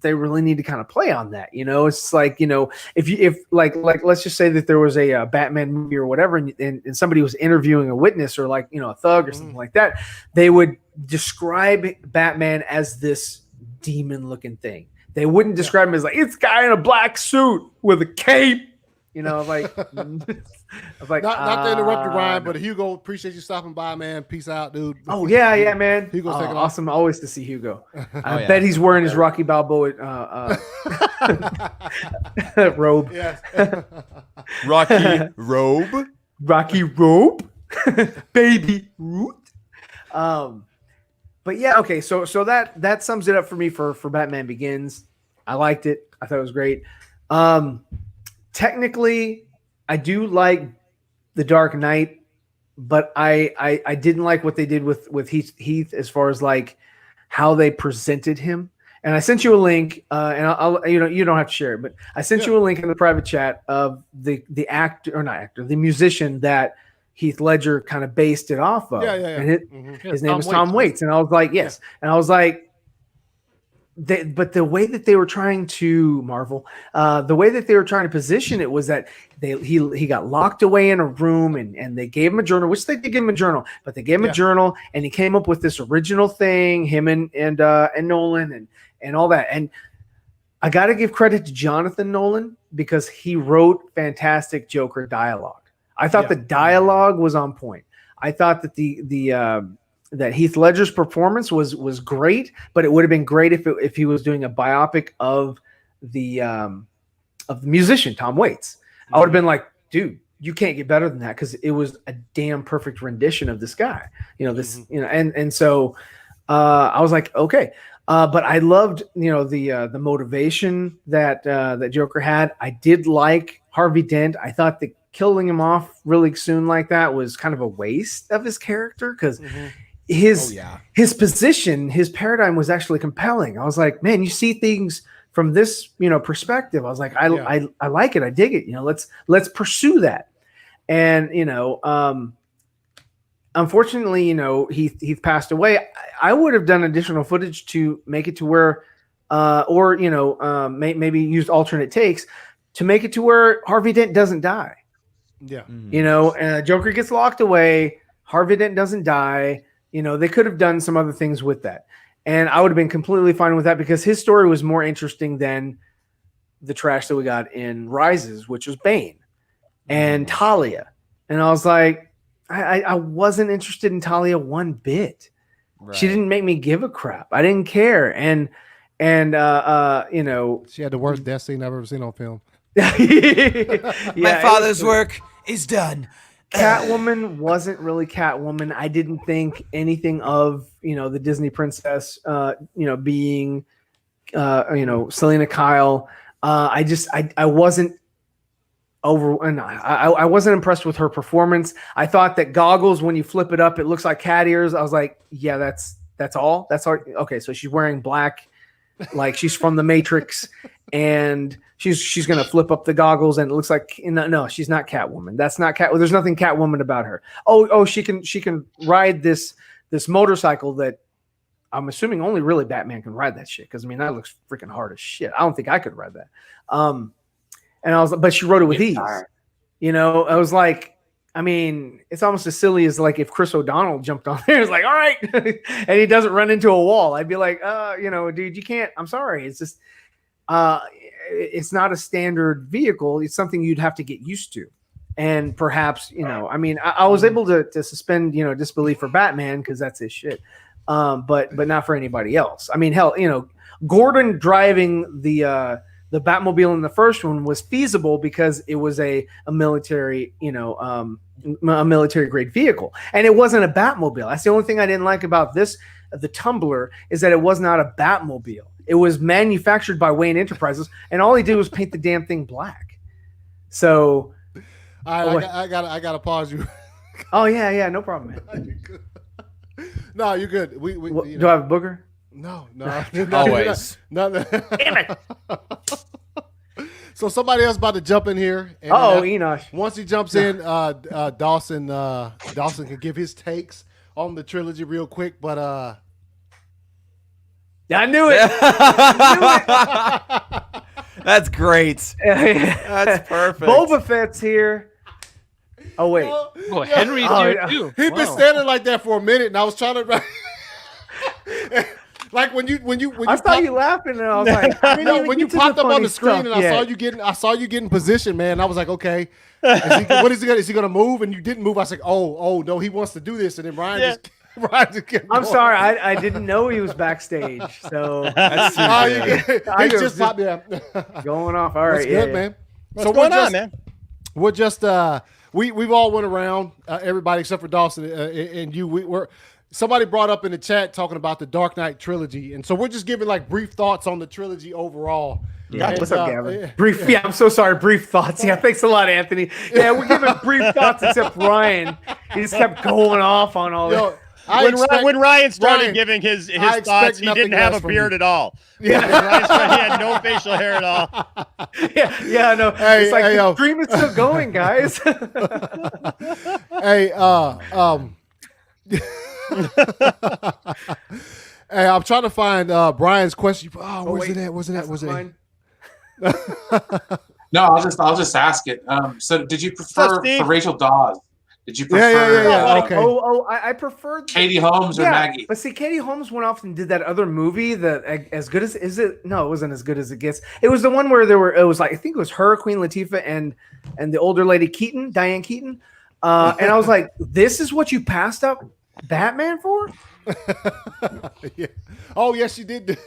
Speaker 2: they really need to kind of play on that. It's like, if let's just say that there was a Batman movie or whatever, and somebody was interviewing a witness or like, a thug or something like that, they would describe Batman as this demon looking thing. They wouldn't describe him as like, it's a guy in a black suit with a cape. I was like,
Speaker 1: not to interrupt you, Ryan, but Hugo, appreciate you stopping by, man. Peace out, dude.
Speaker 2: Oh yeah, man.
Speaker 1: Hugo's taking
Speaker 2: awesome. Always to see Hugo. I bet he's wearing his Rocky Balboa robe.
Speaker 1: Yes.
Speaker 3: Rocky robe.
Speaker 2: Rocky robe. Baby root. But yeah, okay. So that sums it up for me for Batman Begins. I liked it. I thought it was great. Technically, I do like The Dark Knight, but I didn't like what they did with Heath as far as like how they presented him. And I sent you a link, and I'll you don't have to share it, but I sent you a link in the private chat of the musician that Heath Ledger kind of based it off of. And his name was Tom Waits, and I was like, yes, and I was like. But the way that they were trying to the way that they were trying to position it was that he got locked away in a room and they gave him a journal, which they did give him a journal, but they gave him a journal and he came up with this original thing, him and Nolan and all that. And I got to give credit to Jonathan Nolan because he wrote fantastic Joker dialogue. I thought the dialogue was on point. I thought that that Heath Ledger's performance was great, but it would have been great if he was doing a biopic of the musician Tom Waits. I would have been like, dude, you can't get better than that because it was a damn perfect rendition of this guy. And so I was like, okay. But I loved the motivation that Joker had. I did like Harvey Dent. I thought that killing him off really soon like that was kind of a waste of his character because. His position, his paradigm was actually compelling. I was like, man, you see things from this, perspective. I was like, I like it. I dig it. Let's pursue that. And, unfortunately, Heath passed away. I would have done additional footage to make it to where, maybe used alternate takes to make it to where Harvey Dent doesn't die. Yeah. Joker gets locked away. Harvey Dent doesn't die. They could have done some other things with that. And I would have been completely fine with that because his story was more interesting than the trash that we got in Rises, which was Bane and Talia. And I was like, I wasn't interested in Talia one bit. Right. She didn't make me give a crap. I didn't care. And she had
Speaker 1: the worst death scene I've ever seen on film.
Speaker 3: My father's work is done.
Speaker 2: Catwoman wasn't really Catwoman. I didn't think anything of the Disney princess being Selena Kyle. I wasn't I wasn't impressed with her performance. I thought that goggles, when you flip it up, it looks like cat ears. I was like, yeah, that's all. Okay, so she's wearing black, like she's from the Matrix, and she's gonna flip up the goggles, and it looks like no, she's not Catwoman. That's not Cat. There's nothing Catwoman about her. Oh, she can ride this motorcycle that I'm assuming only really Batman can ride that shit, because I mean that looks freaking hard as shit. I don't think I could ride that. And I was, but she wrote it with ease. You know, I was like, I mean, it's almost as silly as like if Chris O'Donnell jumped on there, it's like, all right, and he doesn't run into a wall. I'd be like, dude, you can't. I'm sorry. It's just, it's not a standard vehicle. It's something you'd have to get used to. And perhaps, I mean, I was able to suspend, disbelief for Batman because that's his shit. But not for anybody else. I mean, hell, Gordon driving the Batmobile in the first one was feasible because it was a military, a military grade vehicle, and it wasn't a Batmobile. That's the only thing I didn't like about the Tumbler, is that it was not a Batmobile. It was manufactured by Wayne Enterprises, and all he did was paint the damn thing black. So,
Speaker 1: all right, I gotta pause you.
Speaker 2: Oh yeah, no problem, man.
Speaker 1: You good. No, you're good.
Speaker 2: Do I have a booger?
Speaker 1: No.
Speaker 3: Always.
Speaker 1: No.
Speaker 2: Damn it.
Speaker 1: So somebody else about to jump in here. And
Speaker 2: Enosh.
Speaker 1: Once he jumps in, Dawson can give his takes on the trilogy real quick. But
Speaker 2: I knew it.
Speaker 3: That's great. That's perfect.
Speaker 2: Boba Fett's here. Oh wait.
Speaker 4: Oh, Henry's here too.
Speaker 1: He'd been standing like that for a minute, and I was trying to. Like when you
Speaker 2: I saw you laughing, and I was like,
Speaker 1: when you popped up on the screen, and I saw you getting position, man. I was like, okay, is he gonna move? And you didn't move. I was like, oh no, he wants to do this, and then Ryan just kept
Speaker 2: I'm
Speaker 1: going.
Speaker 2: sorry, I didn't know he was backstage, so
Speaker 3: That's
Speaker 1: he just popped there.
Speaker 2: Going off. All right,
Speaker 1: That's good, man.
Speaker 10: What's going on, man?
Speaker 1: We're just we've all went around, everybody except for Dawson and you. Somebody brought up in the chat talking about the Dark Knight trilogy, and so we're just giving like brief thoughts on the trilogy overall.
Speaker 2: Yeah, what's up, Gavin? Brief. Yeah, I'm so sorry. Brief thoughts. Yeah, thanks a lot, Anthony. Yeah, we're giving brief thoughts, except Ryan. He just kept going off on all that.
Speaker 10: When Ryan started giving his thoughts, he didn't have a beard at all.
Speaker 2: Yeah,
Speaker 10: he had no facial hair at all.
Speaker 2: Yeah, no.
Speaker 1: Hey,
Speaker 2: it's like
Speaker 1: hey,
Speaker 2: the dream is still going, guys.
Speaker 1: Hey, I'm trying to find Brian's question. Oh, where's it at?
Speaker 5: No, I'll just ask it. So, did you prefer for Rachel Dawes? Did you prefer?
Speaker 1: Yeah. Okay.
Speaker 2: I preferred
Speaker 5: Katie Holmes or Maggie?
Speaker 2: But see, Katie Holmes went off and did that other movie that as good as is it? No, it wasn't as good as it gets. It was the one where it was like I think it was her, Queen Latifah, and the older lady Diane Keaton. And I was like, this is what you passed up Batman for?
Speaker 1: Yeah. Oh yes, she did.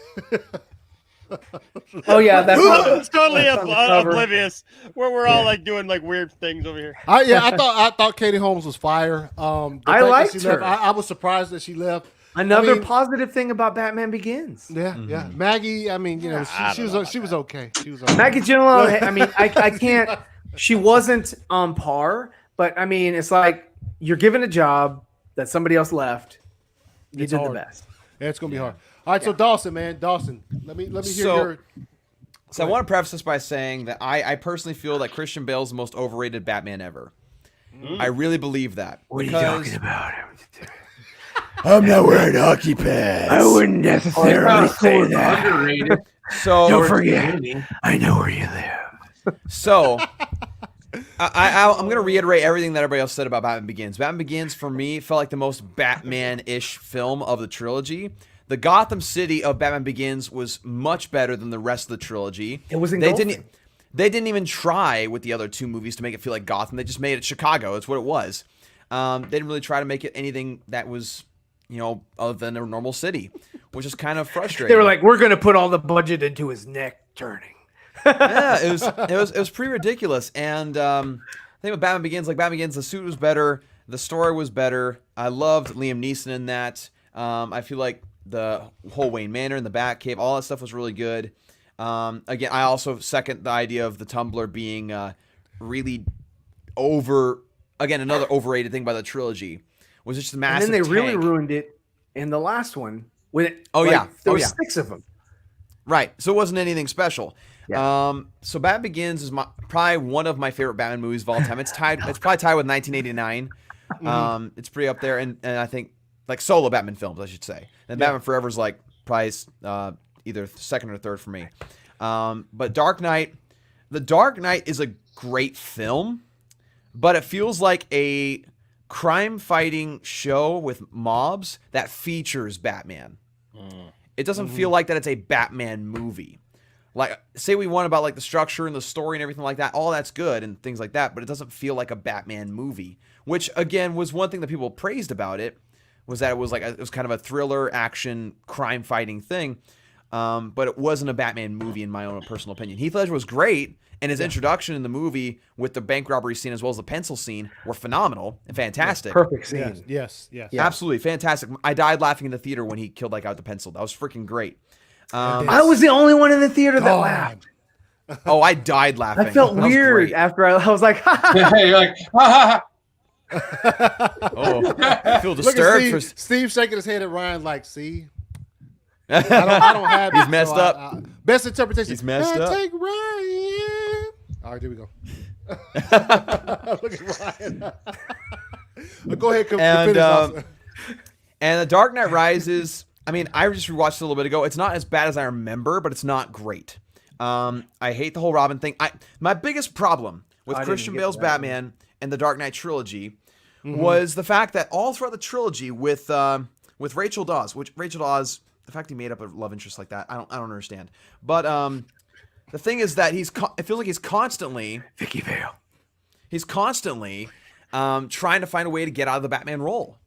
Speaker 2: Oh yeah,
Speaker 10: that's totally oblivious. Where we're all like doing like weird things over here.
Speaker 1: I thought Katie Holmes was fire.
Speaker 2: I liked her.
Speaker 1: I was surprised that she left.
Speaker 2: Another positive thing about Batman Begins.
Speaker 1: Yeah. Maggie, I mean, she was okay. She was okay.
Speaker 2: Maggie Gyllenhaal. I mean, I can't. She wasn't on par, but I mean, it's like you're given a job that somebody else left. You did the best.
Speaker 1: Yeah, it's gonna be hard. All right, so Dawson, let me hear your.
Speaker 3: So I want to preface this by saying that I personally feel that Christian Bale's the most overrated Batman ever. I really believe that.
Speaker 2: What are you talking about?
Speaker 6: I'm not wearing hockey pads.
Speaker 2: I wouldn't necessarily say that.
Speaker 5: Underrated.
Speaker 3: So
Speaker 2: don't forget, I know where you live.
Speaker 3: So I'm going to reiterate everything that everybody else said about Batman Begins. Batman Begins, for me, felt like the most Batman-ish film of the trilogy. The Gotham City of Batman Begins was much better than the rest of the trilogy.
Speaker 2: It was
Speaker 3: engulfing. They didn't even try with the other two movies to make it feel like Gotham. They just made it Chicago. That's what it was. They didn't really try to make it anything that was, other than a normal city, which is kind of frustrating.
Speaker 2: They were like, we're going to put all the budget into his neck turning.
Speaker 3: Yeah, it was pretty ridiculous. And I think with Batman Begins, the suit was better, the story was better. I loved Liam Neeson in that. I feel like the whole Wayne Manor and the Batcave, all that stuff was really good. Again, I also second the idea of the Tumblr being really another overrated thing by the trilogy was just a massive.
Speaker 2: And then they really
Speaker 3: tank.
Speaker 2: ruined it in the last one when it.
Speaker 3: There
Speaker 2: was 6 of them.
Speaker 3: Right, so it wasn't anything special.
Speaker 2: Yeah.
Speaker 3: So Batman Begins is probably one of my favorite Batman movies of all time. It's probably tied with 1989. It's pretty up there, and I think like solo Batman films, I should say. And Batman Forever is like probably either second or third for me. But Dark Knight, The Dark Knight is a great film, but it feels like a crime-fighting show with mobs that features Batman. It doesn't feel like that it's a Batman movie. Like, say we want about like the structure and the story and everything like that. All that's good and things like that, but it doesn't feel like a Batman movie. Which again was one thing that people praised about it, was that it was kind of a thriller, action, crime-fighting thing. But it wasn't a Batman movie in my own personal opinion. Heath Ledger was great, and his introduction in the movie with the bank robbery scene as well as the pencil scene were phenomenal and fantastic.
Speaker 2: Perfect scene.
Speaker 1: Yes.
Speaker 3: Absolutely fantastic. I died laughing in the theater when he killed that guy with the pencil. That was freaking great.
Speaker 2: I was the only one in the theater that laughed.
Speaker 3: Oh, I died laughing.
Speaker 2: I felt weird after I was like,
Speaker 5: You're like, ha ha
Speaker 3: Oh, I feel disturbed.
Speaker 1: Look at Steve shaking his head at Ryan like, see? I don't have it.
Speaker 3: He's messed up.
Speaker 1: Best interpretation.
Speaker 3: He's messed up.
Speaker 1: Take Ryan. All right, there we go. Look at Ryan. Go ahead, finish.
Speaker 3: And The Dark Knight Rises, I mean, I just rewatched it a little bit ago. It's not as bad as I remember, but it's not great. I hate the whole Robin thing. My biggest problem with Christian Bale's Batman and the Dark Knight trilogy was the fact that all throughout the trilogy with Rachel Dawes, the fact he made up a love interest like that, I don't understand. But the thing is that it feels like he's constantly
Speaker 2: Vicky Vale.
Speaker 3: He's constantly trying to find a way to get out of the Batman role.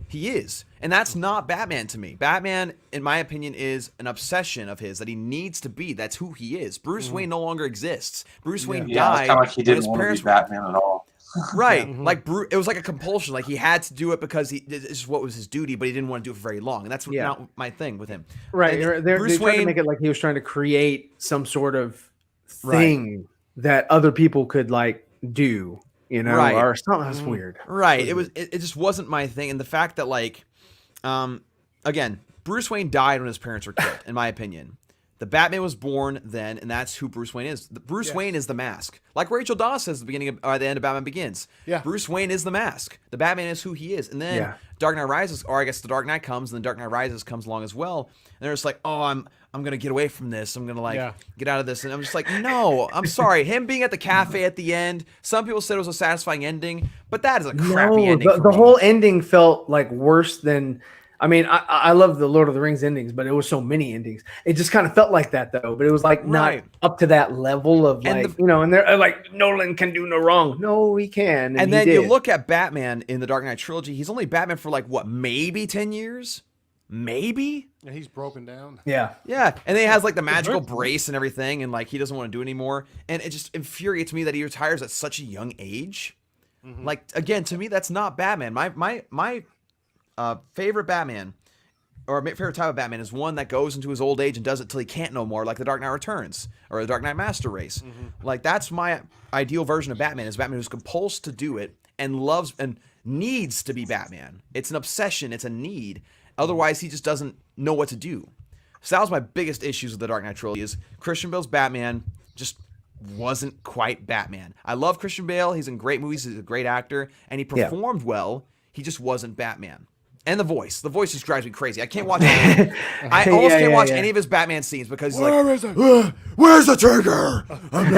Speaker 3: He is. And that's not Batman to me. Batman, in my opinion, is an obsession of his that he needs to be. That's who he is. Bruce Wayne no longer exists. Bruce Wayne died.
Speaker 5: It's kind of like he didn't want to be Batman at all.
Speaker 3: Right. Like it was like a compulsion. Like he had to do it because it's just what was his duty, but he didn't want to do it for very long. And that's not my thing with him.
Speaker 2: Right.
Speaker 3: Bruce
Speaker 2: they tried
Speaker 3: Wayne
Speaker 2: to make it like he was trying to create some sort of thing that other people could like do, or something. That's weird.
Speaker 3: Right. It just wasn't my thing. And the fact that like, again, Bruce Wayne died when his parents were killed, in my opinion. The Batman was born then, and that's who Bruce Wayne is. Bruce Wayne is the mask. Like Rachel Dawes says at the end of Batman Begins. Yeah. Bruce Wayne is the mask. The Batman is who he is. And then Dark Knight Rises, or I guess the Dark Knight comes, and then Dark Knight Rises comes along as well. And they're just like, oh, I'm gonna get away from this. I'm gonna get out of this. And I'm just like, no, I'm sorry. Him being at the cafe at the end, some people said it was a satisfying ending, but that is a crappy ending.
Speaker 2: The whole ending felt like worse than. I mean, I love the Lord of the Rings endings, but it was so many endings. It just kind of felt like that, though. But it was like not up to that level of and they're like, Nolan can do no wrong. No, he can.
Speaker 3: And then you look at Batman in the Dark Knight trilogy. He's only Batman for like, what, maybe 10 years? Maybe?
Speaker 1: And he's broken down.
Speaker 2: Yeah.
Speaker 3: Yeah. And then he has like the magical brace and everything. And like, he doesn't want to do it anymore. And it just infuriates me that he retires at such a young age. Like, again, to me, that's not Batman. My favorite Batman, or favorite type of Batman, is one that goes into his old age and does it till he can't no more, like the Dark Knight Returns or the Dark Knight Master Race. Like that's my ideal version of Batman, is Batman who's compulsed to do it and loves and needs to be Batman. It's an obsession, it's a need. Otherwise, he just doesn't know what to do. So that was my biggest issues with the Dark Knight trilogy, is Christian Bale's Batman just wasn't quite Batman. I love Christian Bale. He's in great movies. He's a great actor, and he performed well. He just wasn't Batman. And the voice just drives me crazy. I can't watch any of his Batman scenes because he's where's the trigger?
Speaker 5: I'm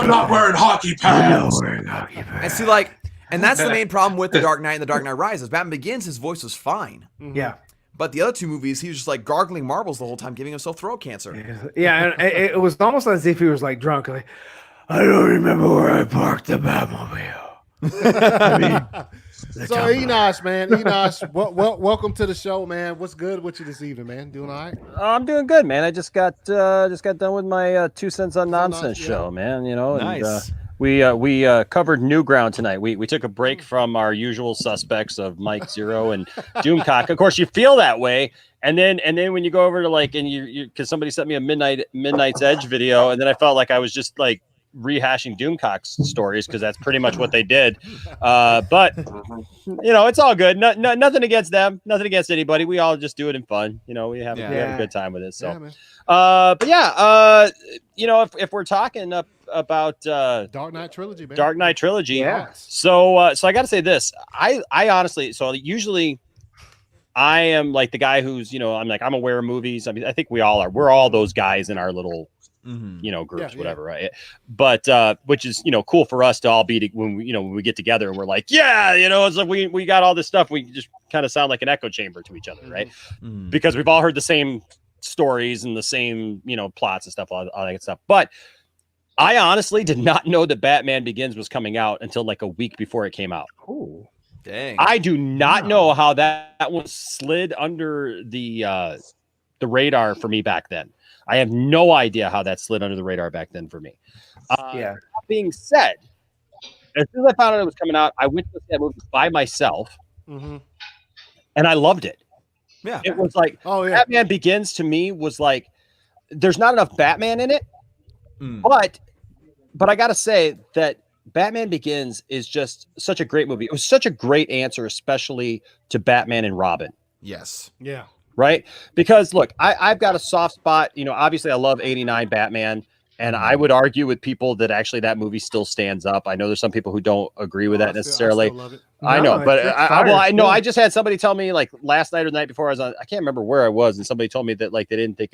Speaker 5: not wearing hockey pads.
Speaker 3: And see, like, and that's the main problem with the Dark Knight and the Dark Knight Rises. Batman Begins, his voice was fine.
Speaker 2: Yeah.
Speaker 3: But the other two movies, he was just like gargling marbles the whole time, giving himself throat cancer.
Speaker 2: Yeah, and it was almost as if he was like drunk. Like, I don't remember where I parked the Batmobile.
Speaker 1: So Enosh, man, welcome to the show, man. What's good with you this evening, man? Doing all right?
Speaker 10: I'm doing good, man. I just got done with my 2 Cents on Nonsense show, man.
Speaker 3: Nice.
Speaker 11: We covered new ground tonight. We took a break from our usual suspects of Mike Zero and Doomcock. Of course, you feel that way, and then when you go over to like, and you because somebody sent me a Midnight's Edge video, and then I felt like I was just like rehashing Doomcock's stories because that's pretty much what they did. But it's all good. Nothing against them. Nothing against anybody. We all just do it in fun. We have a good time with it. So, if we're talking about
Speaker 1: Dark Knight trilogy, man.
Speaker 11: Dark Knight trilogy.
Speaker 2: Yeah.
Speaker 11: So I got to say this. I honestly, so usually I am like the guy who's, I'm aware of movies. I mean, I think we all are. We're all those guys in our little groups, whatever, right? But which is cool for us to all be when we get together and we're like, it's like we got all this stuff. We just kind of sound like an echo chamber to each other, right? Because we've all heard the same stories and the same plots and stuff, all that good stuff. But I honestly did not know that Batman Begins was coming out until like a week before it came out.
Speaker 2: Oh,
Speaker 3: dang!
Speaker 11: I do not know how that one slid under the radar for me back then. I have no idea how that slid under the radar back then for me. That being said, as soon as I found out it was coming out, I went to see that movie by myself, and I loved it.
Speaker 3: Yeah,
Speaker 11: it was like Batman Begins to me was like there's not enough Batman in it, but I gotta say that Batman Begins is just such a great movie. It was such a great answer, especially to Batman and Robin.
Speaker 3: Yes.
Speaker 1: Yeah.
Speaker 11: Right? Because look, I've got a soft spot. Obviously I love 89 Batman, and I would argue with people that actually that movie still stands up. I know there's some people who don't agree with that necessarily.
Speaker 1: I still love it.
Speaker 11: I know, but I just had somebody tell me like last night or the night before I was on, I can't remember where I was, and somebody told me that like they didn't think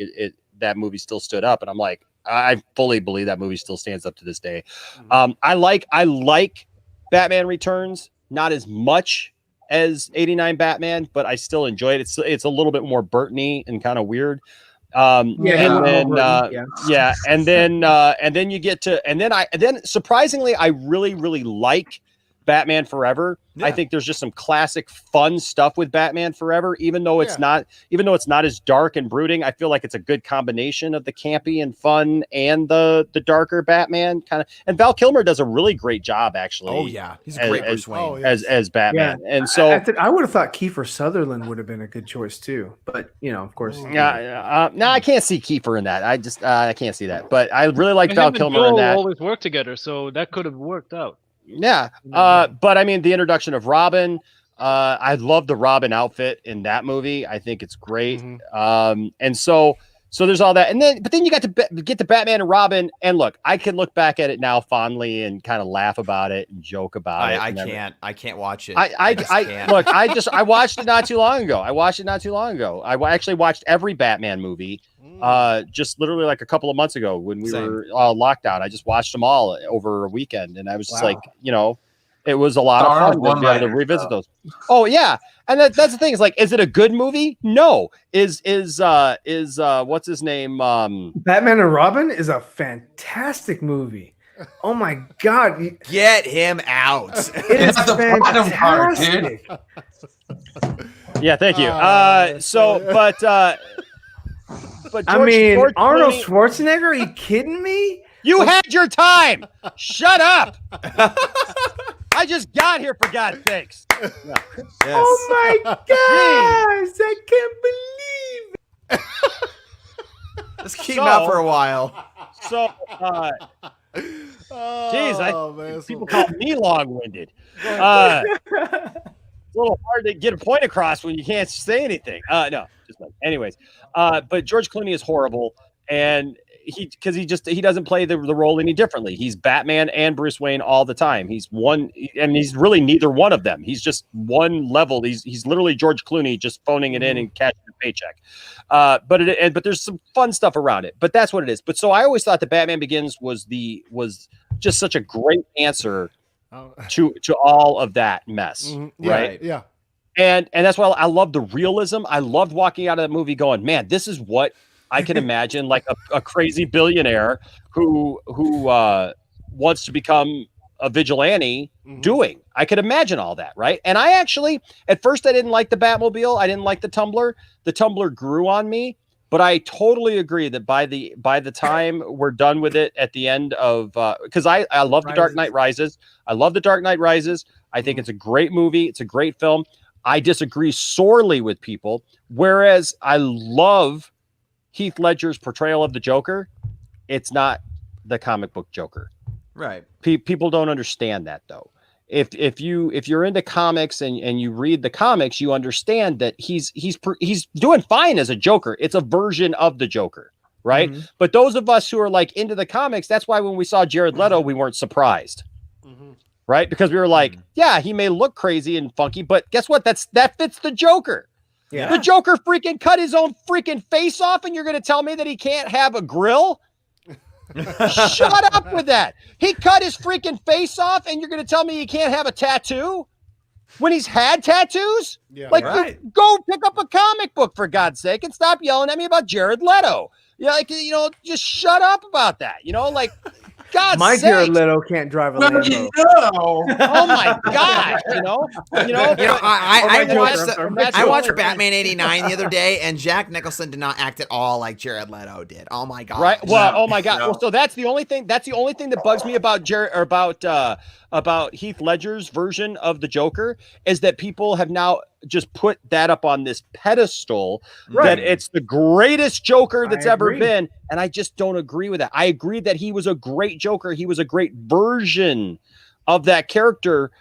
Speaker 11: that movie still stood up, and I'm like, I fully believe that movie still stands up to this day. I like Batman Returns, not as much as 89 Batman, but I still enjoy it. It's a little bit more Burton-y and kind of weird. And then you get to, and then surprisingly, I really, really like Batman Forever.
Speaker 3: Yeah.
Speaker 11: I think there's just some classic fun stuff with Batman Forever, even though it's not as dark and brooding. I feel like it's a good combination of the campy and fun and the darker Batman kind of. And Val Kilmer does a really great job, actually.
Speaker 3: Oh yeah, he's a great Bruce Wayne
Speaker 11: as Batman. Yeah. And so
Speaker 2: I would have thought Kiefer Sutherland would have been a good choice too, but of course.
Speaker 11: No, I can't see Kiefer in that. I can't see that, but I really like Val Kilmer in that.
Speaker 4: Always work together, so that could have worked out.
Speaker 11: Yeah. But I mean, the introduction of Robin, I love the Robin outfit in that movie. I think it's great. And so there's all that. But then you got to get to Batman and Robin. And look, I can look back at it now fondly and kind of laugh about it and joke about it.
Speaker 3: I can't watch it.
Speaker 11: I watched it not too long ago. I actually watched every Batman movie. Just literally like a couple of months ago when we were locked down. I just watched them all over a weekend, and I was just like, it was a lot of fun to be able to revisit those. Oh yeah, and that's the thing. Is like, is it a good movie? No. Is what's his name?
Speaker 2: Batman and Robin is a fantastic movie. Oh my god,
Speaker 3: get him out!
Speaker 2: It's the bottom part, dude.
Speaker 11: Yeah, thank you. But
Speaker 2: George Arnold Schwarzenegger? Are you kidding me?
Speaker 11: You had your time. Shut up. I just got here, for God's sakes. Yeah.
Speaker 2: Yes. Oh my gosh, I can't believe it.
Speaker 3: Let's keep him out for a while.
Speaker 11: So, people call me long-winded. It's a little hard to get a point across when you can't say anything. No, anyways. But George Clooney is horrible, and he doesn't play the role any differently. He's Batman and Bruce Wayne all the time. He's he's really neither one of them. He's just one level. He's literally George Clooney just phoning it in and cashing a paycheck. But there's some fun stuff around it. But that's what it is. But so I always thought that Batman Begins was just such a great answer to all of that mess, right?
Speaker 1: Yeah.
Speaker 11: And that's why I love the realism. I loved walking out of that movie going, man, this is what I can imagine like a crazy billionaire who wants to become a vigilante doing. I could imagine all that, right? And I actually, at first I didn't like the Batmobile. I didn't like the Tumbler. The Tumbler grew on me. But I totally agree that by the time we're done with it at the end of because I love The Dark Knight Rises. I love The Dark Knight Rises. I think it's a great movie. It's a great film. I disagree sorely with people. Whereas I love Heath Ledger's portrayal of the Joker, it's not the comic book Joker.
Speaker 3: Right.
Speaker 11: People don't understand that though. If you're into comics and you read the comics, you understand that he's doing fine as a Joker. It's a version of the Joker, right?
Speaker 2: Mm-hmm.
Speaker 11: But those of us who are like into the comics, that's why when we saw Jared Leto, we weren't surprised. Right? Because we were like, yeah, he may look crazy and funky, but guess what? That fits the Joker.
Speaker 2: Yeah.
Speaker 11: The Joker freaking cut his own freaking face off, and you're going to tell me that he can't have a grill? Shut up with that. He cut his freaking face off, and you're going to tell me he can't have a tattoo when he's had tattoos?
Speaker 1: Yeah.
Speaker 11: Like,
Speaker 3: Right.
Speaker 11: go pick up a comic book for God's sake and stop yelling at me about Jared Leto. Yeah, like, just shut up about that. Like, God's
Speaker 2: My
Speaker 11: sake.
Speaker 2: Jared Leto can't drive a Lambo.
Speaker 11: Oh my gosh,
Speaker 12: I watched Batman '89 the other day, and Jack Nicholson did not act at all like Jared Leto did. Oh my god!
Speaker 11: Right? Well, oh my god. Well, so that's the only thing. That's the only thing that bugs me about about Heath Ledger's version of the Joker is that people have now just put that up on this pedestal that it's the greatest Joker that's ever been, and I just don't agree with that. I agree that he was a great Joker. He was a great version of that character,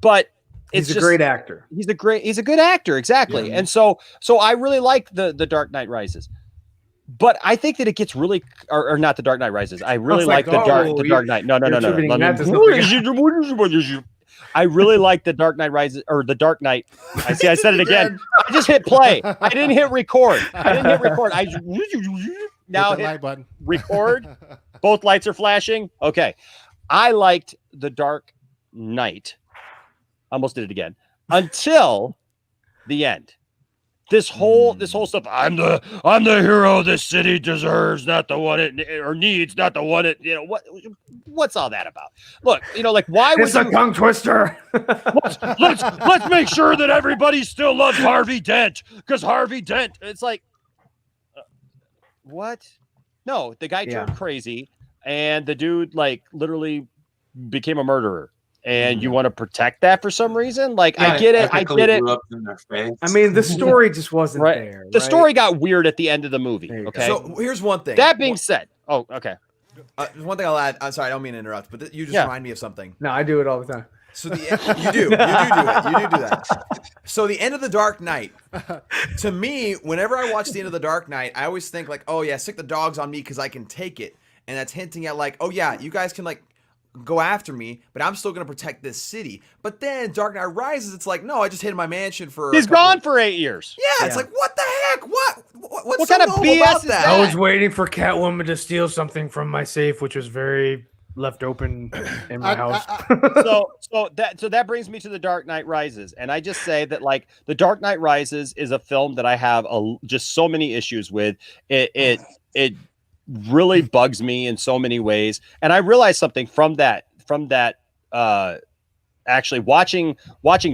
Speaker 11: but
Speaker 2: He's a great actor.
Speaker 11: He's a good actor, exactly.
Speaker 1: Yeah.
Speaker 11: And so I really like the Dark Knight Rises. But I think that it gets really, or not the Dark Knight Rises. I really like the Dark Knight. No. I really like the Dark Knight Rises, or the Dark Knight. I said it again. I just hit play. I didn't hit record. I now hit
Speaker 1: button.
Speaker 11: Record. Both lights are flashing. Okay. I liked the Dark Knight. Almost did it again. Until the end. This whole stuff. I'm the hero this city deserves, not the one it needs, not the one it. What's all that about? Look, like why
Speaker 2: It's a tongue twister.
Speaker 11: let's make sure that everybody still loves Harvey Dent, because Harvey Dent. It's like, what? No, the guy turned crazy, and the dude literally became a murderer. And you want to protect that for some reason? Like, I get it. I get it.
Speaker 2: I mean, the story just wasn't there.
Speaker 11: The story got weird at the end of the movie. Okay.
Speaker 3: So here's one thing.
Speaker 11: That being said, okay.
Speaker 3: One thing I'll add. I'm sorry, I don't mean to interrupt, but you just remind me of something.
Speaker 2: No, I do it all the time.
Speaker 3: So you do do that. So the end of the Dark Knight, to me, whenever I watch the end of the Dark Knight, I always think like, oh yeah, stick the dogs on me because I can take it, and that's hinting at like, oh yeah, you guys can go after me, but I'm still going to protect this city. But then Dark Knight Rises, it's like, no, I just hid in my mansion for
Speaker 11: He's gone for 8 years.
Speaker 3: Yeah, it's like, what the heck? What's
Speaker 11: what
Speaker 3: so
Speaker 11: kind of
Speaker 3: noble
Speaker 11: BS
Speaker 3: about
Speaker 11: is
Speaker 3: that?
Speaker 13: I was waiting for Catwoman to steal something from my safe, which was very left open in my house.
Speaker 11: So that brings me to the Dark Knight Rises, and I just say that the Dark Knight Rises is a film that I have just so many issues with. It really bugs me in so many ways, and I realized something from that actually watching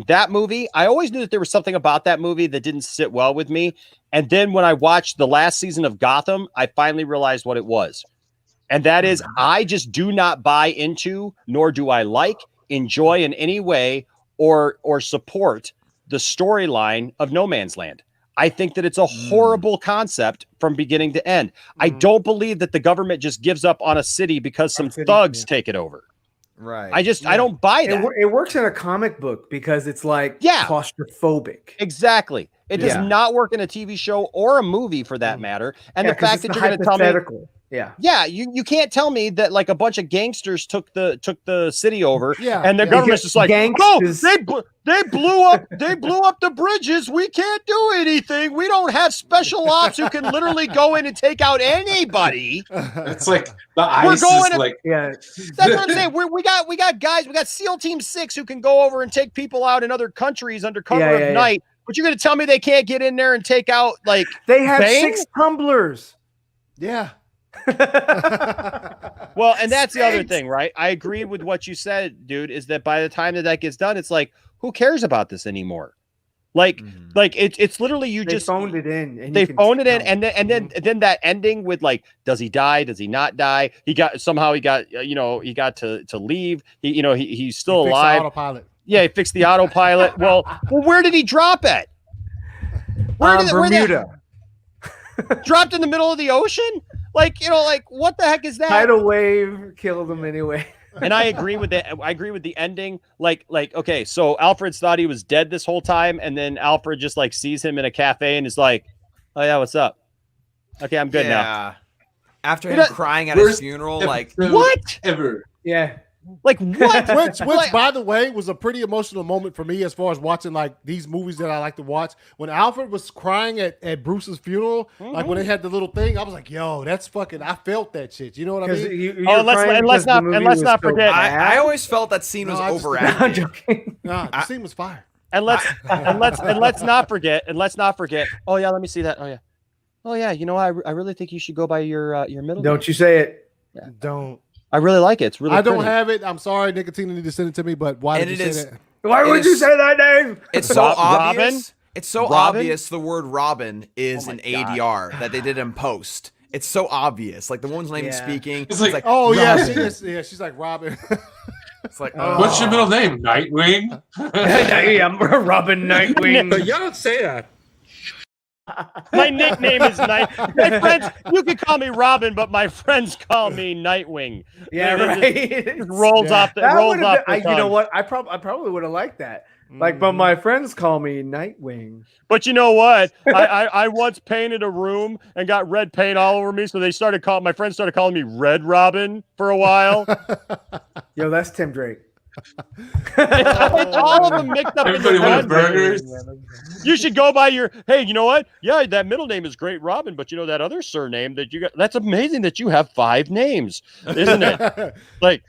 Speaker 11: that movie. I always knew that there was something about that movie that didn't sit well with me, and then when I watched the last season of Gotham, I finally realized what it was, and that is I just do not buy into, nor do I enjoy in any way or support the storyline of No Man's Land. I think that it's a horrible concept from beginning to end. I don't believe that the government just gives up on a city because some thugs take it over.
Speaker 3: Right.
Speaker 11: I don't buy that.
Speaker 2: It works in a comic book because it's claustrophobic.
Speaker 11: Exactly. It does not work in a TV show or a movie for that matter. And the fact that you're going to tell me, you can't tell me that a bunch of gangsters took the city over, and the government's just like, oh, they blew up the bridges. We can't do anything. We don't have special ops who can literally go in and take out anybody.
Speaker 5: It's like the ice
Speaker 11: That's what I'm saying. We got guys. We got SEAL Team 6 who can go over and take people out in other countries under cover of night. But you're going to tell me they can't get in there and take out
Speaker 2: they have
Speaker 11: Bane?
Speaker 2: 6 tumblers.
Speaker 1: Yeah.
Speaker 11: Well, and that's the other thing, right? I agree with what you said, dude, is that by the time that gets done, it's like, who cares about this anymore? Like it's literally
Speaker 2: They
Speaker 11: just
Speaker 2: phoned it in. And
Speaker 11: they
Speaker 2: you can
Speaker 11: phoned it in,
Speaker 2: tell.
Speaker 11: and then that ending with like, does he die? Does he not die? He got he got to leave. He's still
Speaker 1: Fix the
Speaker 11: alive.
Speaker 1: autopilot.
Speaker 11: Yeah, he fixed the autopilot. Well, where did he drop it?
Speaker 2: Bermuda.
Speaker 11: Dropped in the middle of the ocean? Like what the heck is that?
Speaker 2: Tidal wave killed him anyway.
Speaker 11: And I agree with that. I agree with the ending. Like, okay, so Alfred's thought he was dead this whole time, and then Alfred just like sees him in a cafe and is like, "Oh yeah, what's up? Okay, I'm good now."
Speaker 3: After him crying at his funeral, like
Speaker 11: what?
Speaker 5: Ever?
Speaker 2: Yeah.
Speaker 11: Like what?
Speaker 1: Which, by the way, was a pretty emotional moment for me as far as watching like these movies that I like to watch. When Alfred was crying at Bruce's funeral, like when they had the little thing, I was like, "Yo, that's fucking." I felt that shit. You know what I mean?
Speaker 11: Let's not forget.
Speaker 3: I always felt that scene was overacted.
Speaker 1: Nah, the scene was fire.
Speaker 11: And let's not forget. Oh yeah, let me see that. Oh yeah. You know, I really think you should go by your middle.
Speaker 2: Don't you say it?
Speaker 11: Yeah.
Speaker 1: Don't.
Speaker 11: I really like it. It's really.
Speaker 1: I don't
Speaker 11: pretty.
Speaker 1: have it. I'm sorry, Nicotina need to send it to me. But why did you say that?
Speaker 2: Why would you say that name?
Speaker 3: It's so obvious.
Speaker 11: Robin?
Speaker 3: It's so obvious. The word Robin is an ADR that they did in post. It's so obvious. Like the woman's not even speaking.
Speaker 5: It's like,
Speaker 1: oh yeah,
Speaker 3: Robin.
Speaker 1: she's like Robin.
Speaker 3: It's like,
Speaker 5: what's your middle name? Nightwing.
Speaker 2: I'm Robin Nightwing.
Speaker 13: Y'all don't say that.
Speaker 11: My nickname is Night. My friends, you can call me Robin, but my friends call me Nightwing.
Speaker 2: Yeah, right.
Speaker 11: It rolls off the
Speaker 2: That
Speaker 11: rolls
Speaker 2: would've
Speaker 11: off.
Speaker 2: been-
Speaker 11: The
Speaker 2: you know
Speaker 11: tongue.
Speaker 2: what? I probably would have liked that. Like, but my friends call me Nightwing.
Speaker 11: But you know what? I once painted a room and got red paint all over me, so my friends started calling me Red Robin for a while.
Speaker 2: Yo, that's Tim Drake.
Speaker 11: It's all of them mixed up.
Speaker 5: Everybody
Speaker 11: in
Speaker 5: wanted
Speaker 11: one.
Speaker 5: burgers.
Speaker 11: You should go by your. Hey, you know what? Yeah, that middle name is Great Robin, but you know that other surname that you got. That's amazing that you have 5 names, isn't it? Like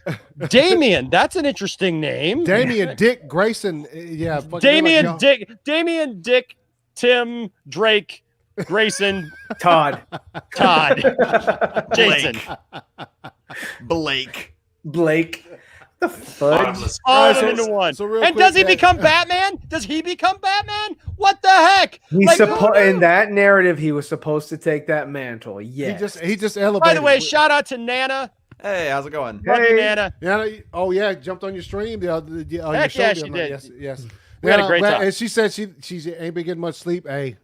Speaker 11: Damien. That's an interesting name.
Speaker 1: Damien Dick Grayson. Yeah.
Speaker 11: Damien Dick, Tim Drake, Grayson,
Speaker 2: Todd,
Speaker 11: Jason,
Speaker 3: Blake.
Speaker 2: The fudge.
Speaker 11: all of
Speaker 1: so-
Speaker 11: them into one.
Speaker 1: so real
Speaker 11: And
Speaker 1: quick,
Speaker 11: does he become Batman? Does he become Batman? What the heck?
Speaker 2: He's
Speaker 11: Like,
Speaker 2: in that narrative, he was supposed to take that mantle. Yeah.
Speaker 1: He just elevated.
Speaker 11: by the way, shout out to Nana.
Speaker 3: Hey, how's it going?
Speaker 11: Love you, Nana.
Speaker 1: Yeah. Oh yeah, jumped on your stream the other. On your
Speaker 11: Heck
Speaker 1: show
Speaker 11: yeah,
Speaker 1: the
Speaker 11: she
Speaker 1: other night.
Speaker 11: did.
Speaker 1: Yes.
Speaker 11: We had a great
Speaker 1: well,
Speaker 11: time.
Speaker 1: And she said she ain't been getting much sleep. Hey,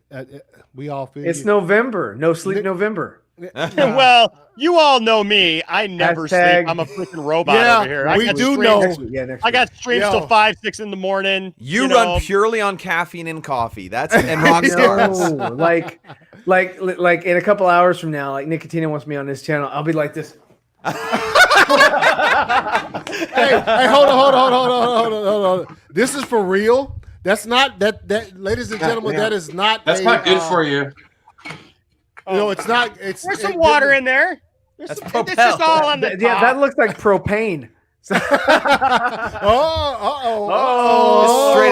Speaker 1: we all feel
Speaker 2: It's
Speaker 1: you.
Speaker 2: November. No sleep November.
Speaker 11: Well, you all know me. I never
Speaker 2: Hashtag-
Speaker 11: sleep. I'm a freaking robot
Speaker 1: Yeah,
Speaker 11: over here. I
Speaker 1: we
Speaker 11: got
Speaker 1: do
Speaker 11: streams-
Speaker 1: know.
Speaker 2: Next week. Yeah, next
Speaker 11: I got streams
Speaker 1: Yo.
Speaker 11: till 5, 6 in the morning.
Speaker 3: You
Speaker 11: know.
Speaker 3: run purely on caffeine and coffee. That's and rock stars.
Speaker 2: No, like in a couple hours from now, like Nicotina wants me on this channel, I'll be like this.
Speaker 1: Hey, hold on. This is for real. That's not that. Ladies and gentlemen, that is not.
Speaker 5: That's not good for you.
Speaker 1: No, it's not. It's
Speaker 11: There's some water in there.
Speaker 3: That's
Speaker 11: It's
Speaker 3: Propel.
Speaker 11: just all on the top.
Speaker 2: Yeah, that looks like propane.
Speaker 3: Just straight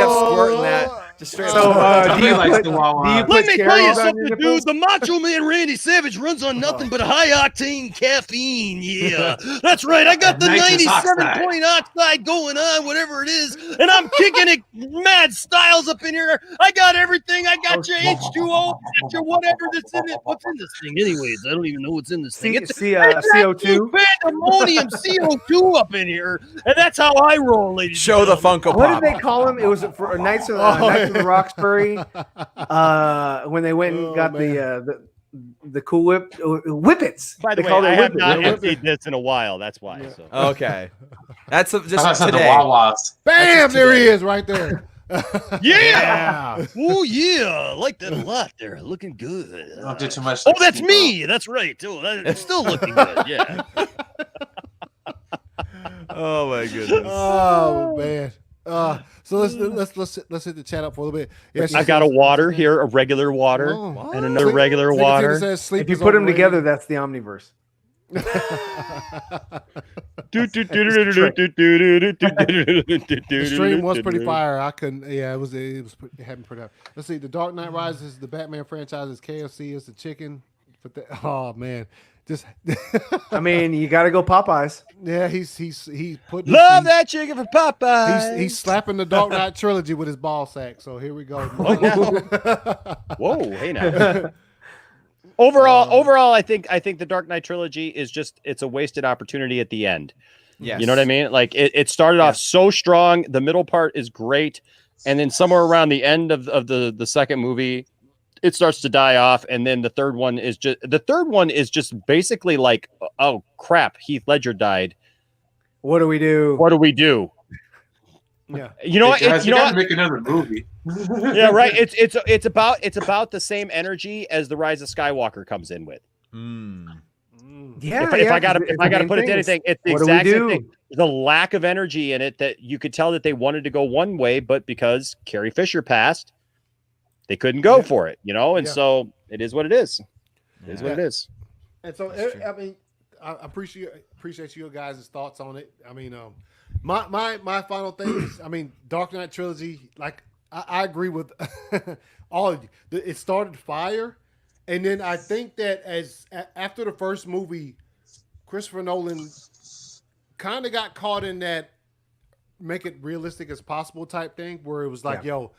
Speaker 3: up squirting that. Just straight
Speaker 2: So,
Speaker 3: up.
Speaker 2: do you
Speaker 5: likes
Speaker 2: put,
Speaker 5: the Wawa.
Speaker 2: do you
Speaker 10: Let
Speaker 2: put
Speaker 10: me tell you
Speaker 2: cherries on
Speaker 10: something,
Speaker 2: your
Speaker 10: dude.
Speaker 2: nipples?
Speaker 10: The Macho Man Randy Savage runs on nothing but high octane caffeine. Yeah, that's right. I got the
Speaker 5: Nitrous
Speaker 10: 97
Speaker 5: oxide.
Speaker 10: point oxide going on, whatever it is, and I'm kicking it mad styles up in here. I got everything. I got your H2O, got your whatever that's in it. What's in this thing, anyways? I don't even know what's in this thing. It's
Speaker 2: CO2.
Speaker 10: pandemonium CO2 up in here, and that's how I roll, ladies.
Speaker 3: Show the Funko
Speaker 2: What
Speaker 3: Pop.
Speaker 2: did they call him? It was for Knights of the Roxbury. When they went and got the Cool Whip Whippets.
Speaker 11: By the
Speaker 2: They
Speaker 11: way,
Speaker 2: called it
Speaker 11: I have
Speaker 2: Whippets.
Speaker 11: not
Speaker 2: Yeah,
Speaker 11: emptied this in a while. That's why. So.
Speaker 3: Okay, that's
Speaker 5: I
Speaker 3: just
Speaker 5: thought the
Speaker 3: today.
Speaker 5: Wawas.
Speaker 1: Bam! There he is, right there.
Speaker 10: Yeah. Oh yeah, I like that a lot. There, looking good.
Speaker 5: Don't do too much.
Speaker 10: Oh, that's me. That's right. Oh, it's still looking good. Yeah.
Speaker 3: Oh my goodness.
Speaker 1: Oh man. So let's hit the chat up for a little bit. Yeah,
Speaker 11: I got a water here, a regular water,
Speaker 1: Oh.
Speaker 11: and another
Speaker 1: Sleep-
Speaker 11: regular
Speaker 1: Nicotina
Speaker 11: water.
Speaker 1: says sleep
Speaker 2: If you
Speaker 1: is
Speaker 2: put them
Speaker 1: overrated.
Speaker 2: together, that's the Omniverse.
Speaker 1: The stream was pretty fire. I couldn't. Yeah, it was having pretty. Let's see. The Dark Knight Rises, the Batman franchise is KFC is the chicken. But oh man, Just
Speaker 2: I mean, you got to go Popeyes.
Speaker 1: yeah, he put
Speaker 11: Love that chicken from Popeye.
Speaker 1: He's slapping the Dark Knight trilogy with his ball sack. So here we go.
Speaker 11: Whoa, hey now. Overall, I think the Dark Knight trilogy is it's a wasted opportunity at the end.
Speaker 3: Yes.
Speaker 11: You know what I mean? Like it started off so strong. The middle part is great, and then somewhere around the end of the second movie, it starts to die off, and then the third one is just basically like, oh crap, Heath Ledger died.
Speaker 2: What do we do?
Speaker 11: What do we do?
Speaker 1: Yeah.
Speaker 11: You know what?
Speaker 5: Hey, guys,
Speaker 11: You
Speaker 5: we
Speaker 11: know
Speaker 5: gotta
Speaker 11: what?
Speaker 5: make another movie.
Speaker 11: Yeah, right. It's about the same energy as the Rise of Skywalker comes in with.
Speaker 2: Yeah.
Speaker 11: If I gotta
Speaker 2: it's the main
Speaker 11: put it to
Speaker 2: thing.
Speaker 11: anything, it's the
Speaker 2: What do we
Speaker 11: exact same
Speaker 2: do?
Speaker 11: thing. The lack of energy in it that you could tell that they wanted to go one way, but because Carrie Fisher passed, they couldn't go for it, you know? And so it is what it is. It is what it is.
Speaker 1: And so I mean, I appreciate you guys' thoughts on it. I mean, my final thing is, I mean, Dark Knight trilogy. Like I agree with all of you. It started fire, and then I think that after the first movie, Christopher Nolan kind of got caught in that make it realistic as possible type thing, where it was like, yo,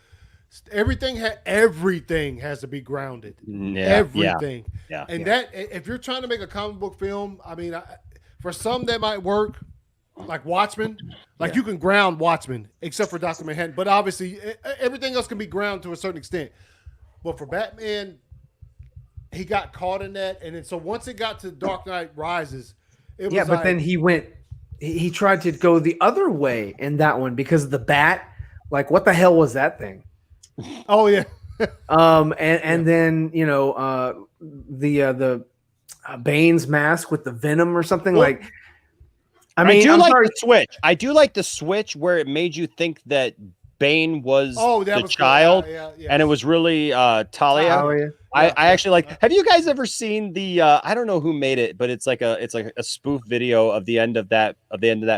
Speaker 1: everything has to be grounded. Everything. And that if you're trying to make a comic book film, I mean, for some that might work, like Watchmen, like you can ground Watchmen, except for Dr. Manhattan. But obviously, everything else can be ground to a certain extent. But for Batman, he got caught in that, and then so once it got to Dark Knight Rises, it was
Speaker 2: but then he tried to go the other way in that one because of the bat. Like, what the hell was that thing?
Speaker 1: Oh yeah.
Speaker 2: And then the Bane's mask with the venom or something.
Speaker 11: Well,
Speaker 2: like. I
Speaker 11: do like the switch. I do like the switch where it made you think that Bane was the child, and it was really Talia. I actually like. Have you guys ever seen the? I don't know who made it, but it's like a spoof video of the end of that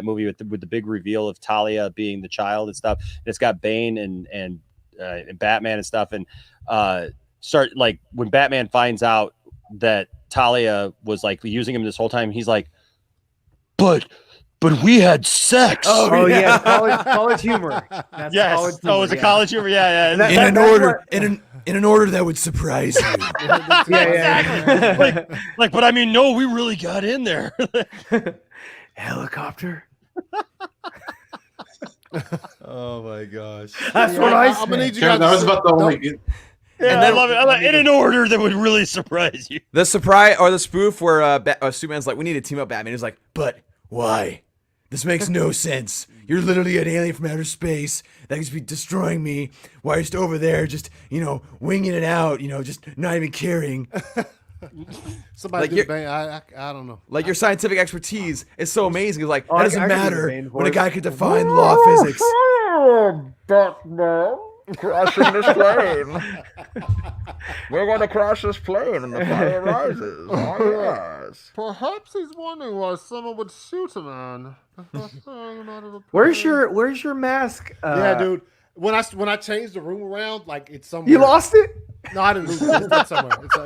Speaker 11: movie with the big reveal of Talia being the child and stuff. And it's got Bane and Batman and stuff, and start like when Batman finds out that Talia was like using him this whole time, he's like, but we had sex.
Speaker 2: Oh yeah, college humor. That's college humor.
Speaker 11: Oh, it's a college humor. Yeah.
Speaker 12: In an order that would surprise you.
Speaker 11: Exactly. like, but I mean, no, we really got in there.
Speaker 2: Helicopter.
Speaker 12: Oh my gosh.
Speaker 2: That's what I said.
Speaker 1: I'm gonna need you guys.
Speaker 5: That was about the only good.
Speaker 11: Yeah, and I love it. I like, in an order that would really surprise you.
Speaker 3: The surprise or the spoof where Superman's like, we need to team up Batman. He's like, but why? This makes no sense. You're literally an alien from outer space that could be destroying me while you're just over there, just, winging it out, just not even caring.
Speaker 1: Somebody did Bane. I don't know.
Speaker 3: Like your scientific expertise is so amazing. It's like, that
Speaker 2: I
Speaker 3: doesn't
Speaker 2: can do the
Speaker 3: matter
Speaker 2: Bane
Speaker 3: when a
Speaker 2: voice.
Speaker 3: guy could define law of physics.
Speaker 12: Batman, crashing this plane. We're going to crash this plane and the fire rises. Oh, yes.
Speaker 1: Perhaps he's wondering why someone would shoot a man.
Speaker 2: Where's your mask?
Speaker 1: Yeah, dude. When I changed the room around, like it's somewhere.
Speaker 2: You lost it?
Speaker 1: No, I didn't lose it. It's not somewhere. It's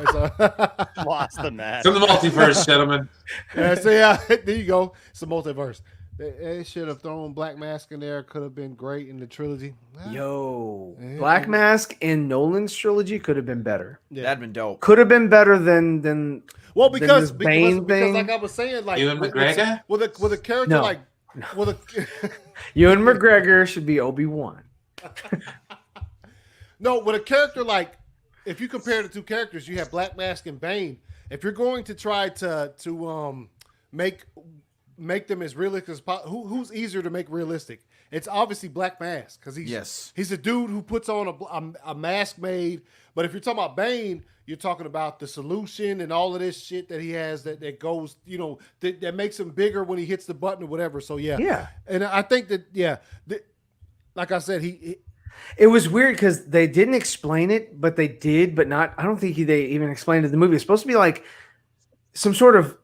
Speaker 11: Lost the mask.
Speaker 5: It's in the multiverse, gentlemen.
Speaker 1: Yeah, so there you go. It's a multiverse. They should have thrown Black Mask in there. Could have been great in the trilogy.
Speaker 2: Yo, Black Mask in Nolan's trilogy could have been better.
Speaker 1: Yeah.
Speaker 3: That'd been dope.
Speaker 2: Could have been better than
Speaker 1: Well, because
Speaker 2: this Bane thing.
Speaker 1: like I was saying, like
Speaker 5: Ewan McGregor?
Speaker 1: with a character
Speaker 2: No.
Speaker 1: like with a
Speaker 2: Ewan McGregor should be Obi-Wan.
Speaker 1: no, with a character like if you compare the two characters, you have Black Mask and Bane. If you're going to try to make them as realistic as possible, who's easier to make realistic? It's obviously Black Mask because he's a dude who puts on a mask made. But if you're talking about Bane, you're talking about the solution and all of this shit that he has that goes, that makes him bigger when he hits the button or whatever. So yeah. And I think that like I said,
Speaker 2: It was weird because they didn't explain it, but they did, but not. I don't think they even explained it in the movie. It's supposed to be like some sort of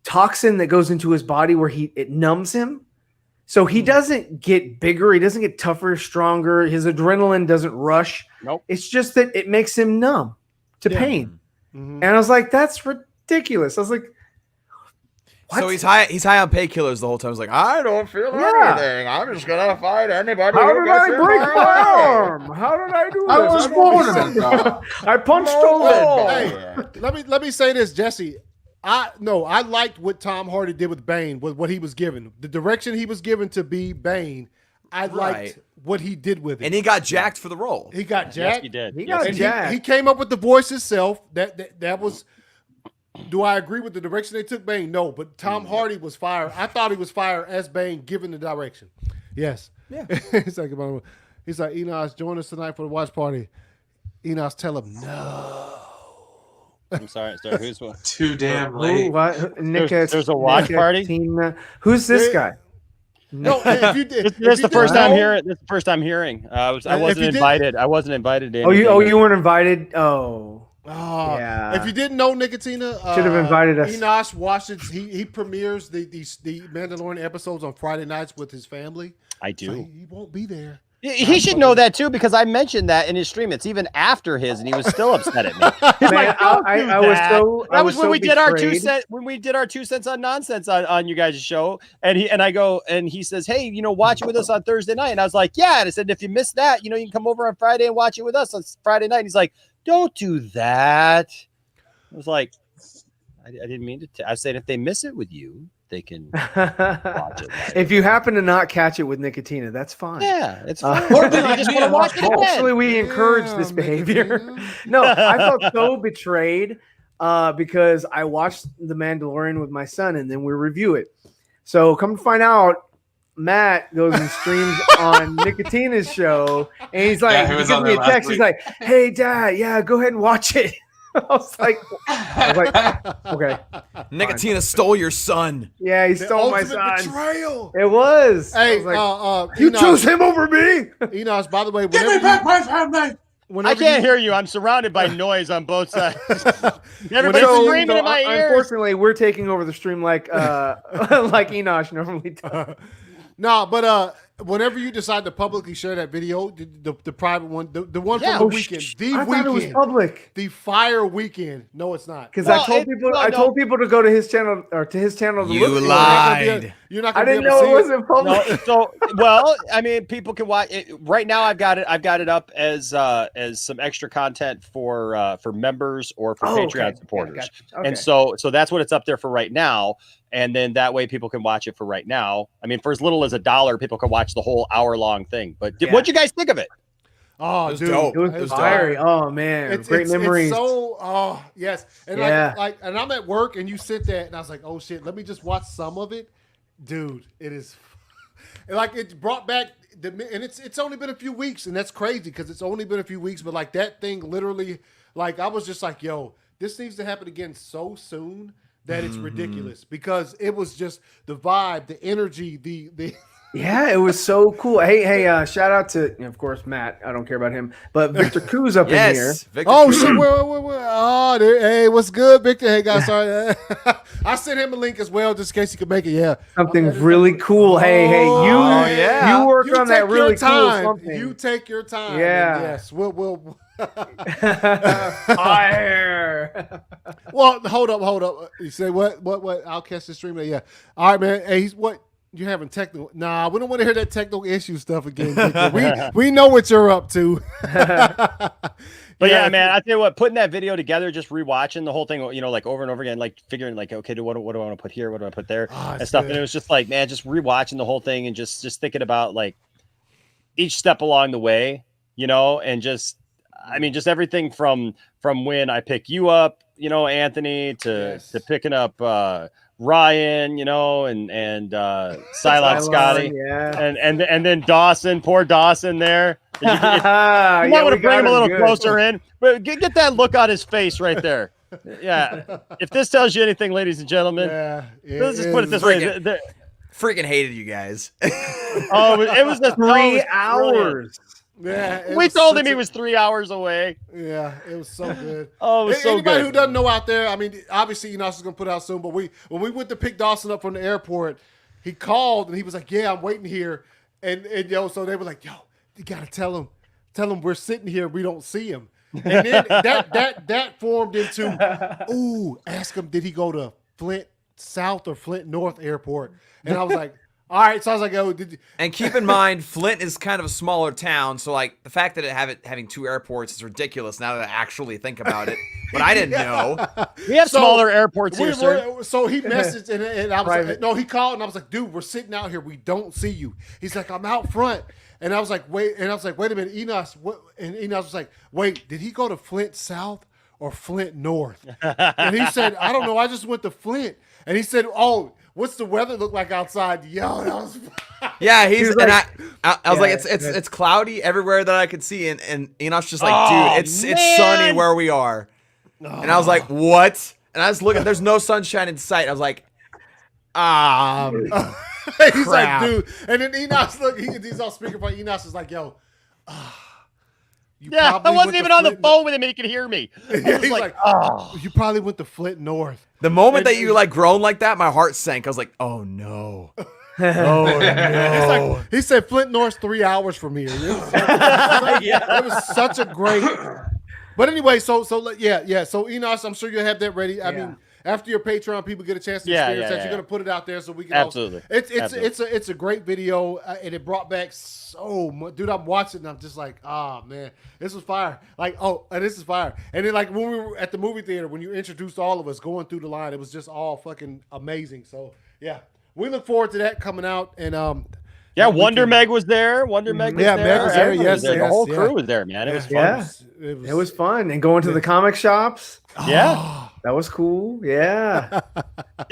Speaker 2: toxin that goes into his body where it numbs him. So he doesn't get bigger. He doesn't get tougher, stronger. His adrenaline doesn't rush.
Speaker 11: Nope.
Speaker 2: It's just that it makes him numb to pain.
Speaker 1: Mm-hmm.
Speaker 2: And I was like, that's ridiculous. I was like,
Speaker 3: So he's high on painkillers the whole time. He's like, I don't feel
Speaker 2: Yeah.
Speaker 3: anything. I'm just gonna fight anybody
Speaker 2: How
Speaker 3: who
Speaker 2: did
Speaker 3: gets
Speaker 2: I
Speaker 3: in
Speaker 2: break
Speaker 3: my
Speaker 2: my
Speaker 3: way.
Speaker 2: arm? How did I do
Speaker 5: I
Speaker 2: this?
Speaker 5: was
Speaker 2: I'm
Speaker 5: born
Speaker 2: only
Speaker 5: in a dog.
Speaker 2: I punched a wall.
Speaker 1: Hey, let me say this, Jesse. I liked what Tom Hardy did with Bane, with what he was given. The direction he was given to be Bane, I liked what he did with it.
Speaker 3: And he got jacked for the role.
Speaker 1: He got jacked.
Speaker 11: Yes, he did.
Speaker 2: He got jacked.
Speaker 1: He came up with the voice himself. That was. Do I agree with the direction they took Bane? No, but Tom Hardy was fired. I thought he was fired as Bane, given the direction. Yes.
Speaker 3: Yeah.
Speaker 1: he's like, Enos, join us tonight for the watch party. Enos, tell him no.
Speaker 11: I'm sorry. Who's what?
Speaker 5: Too damn
Speaker 2: Who,
Speaker 5: late.
Speaker 2: what?
Speaker 11: There's a watch party?
Speaker 2: Who's this guy?
Speaker 1: No, if you did,
Speaker 11: This is the first time
Speaker 1: know-
Speaker 11: hearing. This is the first time hearing. I
Speaker 1: you
Speaker 11: wasn't
Speaker 1: did-
Speaker 11: invited. I wasn't invited to.
Speaker 2: Oh, you
Speaker 11: anything.
Speaker 2: weren't invited. Oh,
Speaker 1: Oh,
Speaker 2: yeah.
Speaker 1: If you didn't know, Nicotina
Speaker 2: Should have invited us.
Speaker 1: Enos watches. He premieres the Mandalorian episodes on Friday nights with his family.
Speaker 11: I do.
Speaker 1: So he won't be there.
Speaker 11: He should know that too, because I mentioned that in his stream. It's even after his, and he was still upset at me. He's
Speaker 2: Man,
Speaker 11: like, "Don't do
Speaker 2: I was
Speaker 11: that."
Speaker 2: so
Speaker 11: That was when
Speaker 2: so
Speaker 11: we did our 2
Speaker 2: betrayed.
Speaker 11: cents when we did our 2 cents on nonsense on you guys' show, and he says, hey, watch it with us on Thursday night, and I was like, yeah, and I said, if you missed that, you can come over on Friday and watch it with us on Friday night. And he's like, don't do that. I was like, I didn't mean to. I said, if they miss it with you, they can watch it.
Speaker 2: If you happen to not catch it with Nicotina, that's fine.
Speaker 11: Yeah, it's fine.
Speaker 5: Or
Speaker 11: You just want to watch it again.
Speaker 2: Hopefully, we encourage this behavior. No, I felt so betrayed because I watched The Mandalorian with my son, and then we review it. So come to find out, Matt goes and streams on Nicotina's show, and he's like,
Speaker 5: Yeah, he
Speaker 2: he
Speaker 5: was
Speaker 2: gives
Speaker 5: on
Speaker 2: me
Speaker 5: there
Speaker 2: a
Speaker 5: last
Speaker 2: text. He's
Speaker 5: week.
Speaker 2: like, "Hey, Dad, yeah, go ahead and watch it." I was like, okay.
Speaker 3: Nicotina stole your son.
Speaker 2: Yeah, he
Speaker 1: The
Speaker 2: stole my
Speaker 1: ultimate
Speaker 2: son.
Speaker 1: betrayal.
Speaker 2: It was. I
Speaker 1: Hey,
Speaker 2: was like,
Speaker 1: you
Speaker 2: you chose him over me.
Speaker 1: Enos, by the way,
Speaker 5: Give me
Speaker 1: whenever
Speaker 5: back
Speaker 1: you,
Speaker 5: my family.
Speaker 1: whenever
Speaker 11: I can't
Speaker 1: you,
Speaker 11: hear you. I'm surrounded by noise on both sides.
Speaker 1: Whenever
Speaker 11: Everybody's
Speaker 1: you-
Speaker 11: screaming in my ears.
Speaker 2: Unfortunately, we're taking over the stream like like Enosh normally does.
Speaker 1: No, but whenever you decide to publicly share that video, the private one, the one
Speaker 11: Yeah.
Speaker 1: from the
Speaker 11: Oh,
Speaker 1: weekend,
Speaker 2: I thought it was public
Speaker 1: the fire weekend. No, it's not.
Speaker 2: because
Speaker 11: Well,
Speaker 2: I
Speaker 11: no.
Speaker 2: told people to go to his channel or to his channel. To
Speaker 3: You
Speaker 2: look for it.
Speaker 3: lied.
Speaker 1: You're not
Speaker 2: I
Speaker 1: gonna be
Speaker 2: didn't
Speaker 1: able to
Speaker 2: know it
Speaker 1: see
Speaker 2: wasn't public.
Speaker 11: No, so well, I mean, people can watch it right now. I've got it up as some extra content for members or for
Speaker 2: Oh,
Speaker 11: Patreon
Speaker 2: okay. Yeah,
Speaker 11: supporters.
Speaker 2: gotcha. Okay.
Speaker 11: And so that's what it's up there for right now. And then that way people can watch it for right now. I mean, for as little as $1, people can watch the whole hour-long thing. But
Speaker 2: Yeah.
Speaker 11: what'd you guys think of it?
Speaker 1: Oh,
Speaker 3: It was
Speaker 1: dude,
Speaker 3: dope.
Speaker 2: It was
Speaker 1: It was
Speaker 2: fiery.
Speaker 1: dope.
Speaker 2: Oh man, great memories.
Speaker 1: It's so, oh yes, and
Speaker 2: Yeah.
Speaker 1: and I'm at work, and you sent that, and I was like, oh shit, let me just watch some of it, dude. It is, and like it brought back and it's only been a few weeks, and that's crazy because it's only been a few weeks, but like that thing literally, like I was just like, yo, this needs to happen again so soon that it's ridiculous because it was just the vibe, the energy, the.
Speaker 2: Yeah, it was so cool. Hey, shout out to, of course, Matt. I don't care about him, but Victor Koo's up in here.
Speaker 3: Yes. Victor
Speaker 1: Oh
Speaker 3: Cruz.
Speaker 1: shit! Oh, hey, what's good, Victor? Hey guys, sorry. I sent him a link as well, just in case he could make it. Yeah,
Speaker 2: Something really cool. Hey,
Speaker 3: yeah.
Speaker 2: you work
Speaker 1: You
Speaker 2: on that
Speaker 1: take your
Speaker 2: really cool
Speaker 1: time.
Speaker 2: something.
Speaker 1: You take your time.
Speaker 2: Yeah.
Speaker 1: and yes, we'll.
Speaker 2: Fire.
Speaker 1: Well, hold up. You say what? I'll catch the stream. Yeah. All right, man. Hey, what? You having technical? Nah, we don't want to hear that technical issue stuff again. Victor. we know what you're up to.
Speaker 11: But yeah, man, I tell you what, putting that video together, just rewatching the whole thing, like over and over again, like figuring like, okay, what do I want to put here? What do I put there? And stuff.
Speaker 1: Good.
Speaker 11: And it was just like, man, just rewatching the whole thing and just thinking about like each step along the way, and just, I mean, just everything from when I pick you up, Anthony, to picking up Ryan, and Psylocke Scotty,
Speaker 2: yeah.
Speaker 11: and then Dawson, poor Dawson there. You might want to bring him a little closer in, but get that look on his face right there. Yeah. If this tells you anything, ladies and gentlemen, let's just put it this way.
Speaker 3: Freaking hated you guys.
Speaker 11: Oh, it was just
Speaker 2: 3 hours.
Speaker 1: Yeah,
Speaker 11: we told him he was 3 hours away.
Speaker 1: Yeah, it was so good.
Speaker 11: Oh, it was so
Speaker 1: Anybody
Speaker 11: good.
Speaker 1: who doesn't know out there, I mean, obviously, Enos is going to put it out soon, but when we went to pick Dawson up from the airport, he called and he was like, yeah, I'm waiting here. And so they were like, yo, you got to tell him we're sitting here. We don't see him. And then that formed into, ooh, ask him, did he go to Flint South or Flint North Airport. And I was like, all right. So I was like, oh, did you?
Speaker 3: And keep in mind, Flint is kind of a smaller town, so like the fact that having 2 airports is ridiculous now that I actually think about it. But I didn't know.
Speaker 11: We have smaller airports here, sir.
Speaker 1: So he messaged and I was like, no, he called and I was like, dude, we're sitting out here. We don't see you. He's like, I'm out front. And I was like, wait. And I was like, wait a minute, Enos. What? And Enos was like, wait, did he go to Flint South or Flint North? And he said, I don't know. I just went to Flint. And he said, oh, what's the weather look like outside? Yo, that was.
Speaker 3: Yeah, he's and
Speaker 2: like,
Speaker 3: I was like, it's cloudy everywhere that I could see, and Enos just like, dude, it's sunny where we are. And I was like, what? And I was looking, there's no sunshine in sight. I was like,
Speaker 1: he's like, dude. And then Enos, look, he's on speakerphone. Enos is like, yo,
Speaker 11: I wasn't even on the phone with him and he could hear me.
Speaker 1: Yeah, he's like, oh, you probably went to Flint North.
Speaker 3: The moment that you like groaned like that, my heart sank. I was like, oh no. Oh no.
Speaker 1: He said Flint North's 3 hours from here. It was such a great. But anyway, so yeah. So Enos, I'm sure you'll have that ready. I mean, after your Patreon, people get a chance to experience that. You're gonna put it out there so we can.
Speaker 11: Absolutely.
Speaker 1: It's a great video, and it brought back so much. Dude, I'm watching, and I'm just like, man, this was fire. Like, this is fire. And then like when we were at the movie theater, when you introduced all of us going through the line, it was just all fucking amazing. So yeah, we look forward to that coming out. And
Speaker 11: Wonder Meg was there. Wonder Meg was there.
Speaker 1: Meg was there. Yes,
Speaker 11: the whole crew was there, man. It was fun.
Speaker 2: It was fun. And going to the comic shops.
Speaker 11: Yeah.
Speaker 2: That was cool. Yeah.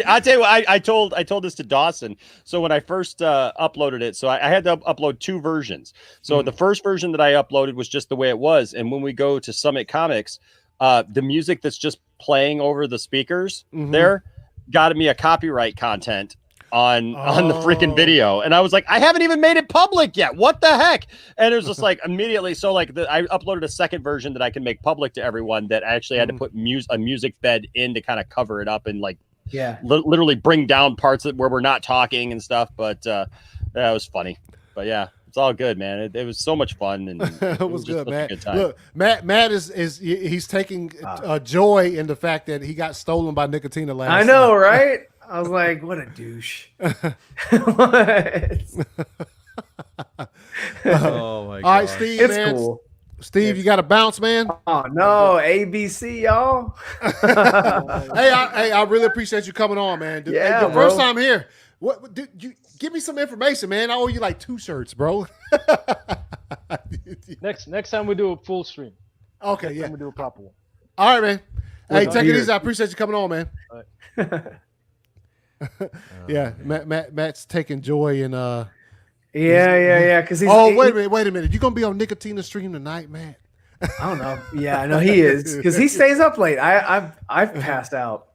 Speaker 11: I'll tell you what, I told this to Dawson. So when I first uploaded it, so I had to upload 2 versions. So the first version that I uploaded was just the way it was. And when we go to Summit Comics, the music that's just playing over the speakers there got me a copyright content on the freaking video. And I was like, I haven't even made it public yet. What the heck? And it was just like immediately. So like I uploaded a second version that I can make public to everyone that I actually had to put a music bed in to kind of cover it up and like literally bring down parts where we're not talking and stuff. But that was funny. But yeah, it's all good, man. It was so much fun. And
Speaker 1: it was good, Matt.
Speaker 11: Good time.
Speaker 1: Look, Matt is he's taking joy in the fact that he got stolen by Nicotina last
Speaker 2: I know, right? I was like, what a douche.
Speaker 3: Oh my god.
Speaker 1: All right, Steve,
Speaker 2: it's
Speaker 1: man.
Speaker 2: Cool.
Speaker 1: Steve, you got to bounce, man.
Speaker 2: Oh no, ABC, y'all.
Speaker 1: Hey, I really appreciate you coming on, man. Dude,
Speaker 2: Yeah,
Speaker 1: your
Speaker 2: bro.
Speaker 1: first time here. What? Dude, you give me some information, man. I owe you like 2 shirts, bro.
Speaker 4: Next time we do a full stream.
Speaker 1: Okay,
Speaker 4: Next
Speaker 1: yeah.
Speaker 4: time we do a proper one.
Speaker 1: All right, man. Hey, take it easy. I appreciate you coming on, man. Yeah, Matt's taking joy in
Speaker 2: Yeah. Because he's.
Speaker 1: Wait a minute. You gonna be on Nicotina's stream tonight, Matt?
Speaker 2: I don't know. Yeah, I know he is because he stays up late. I've passed out.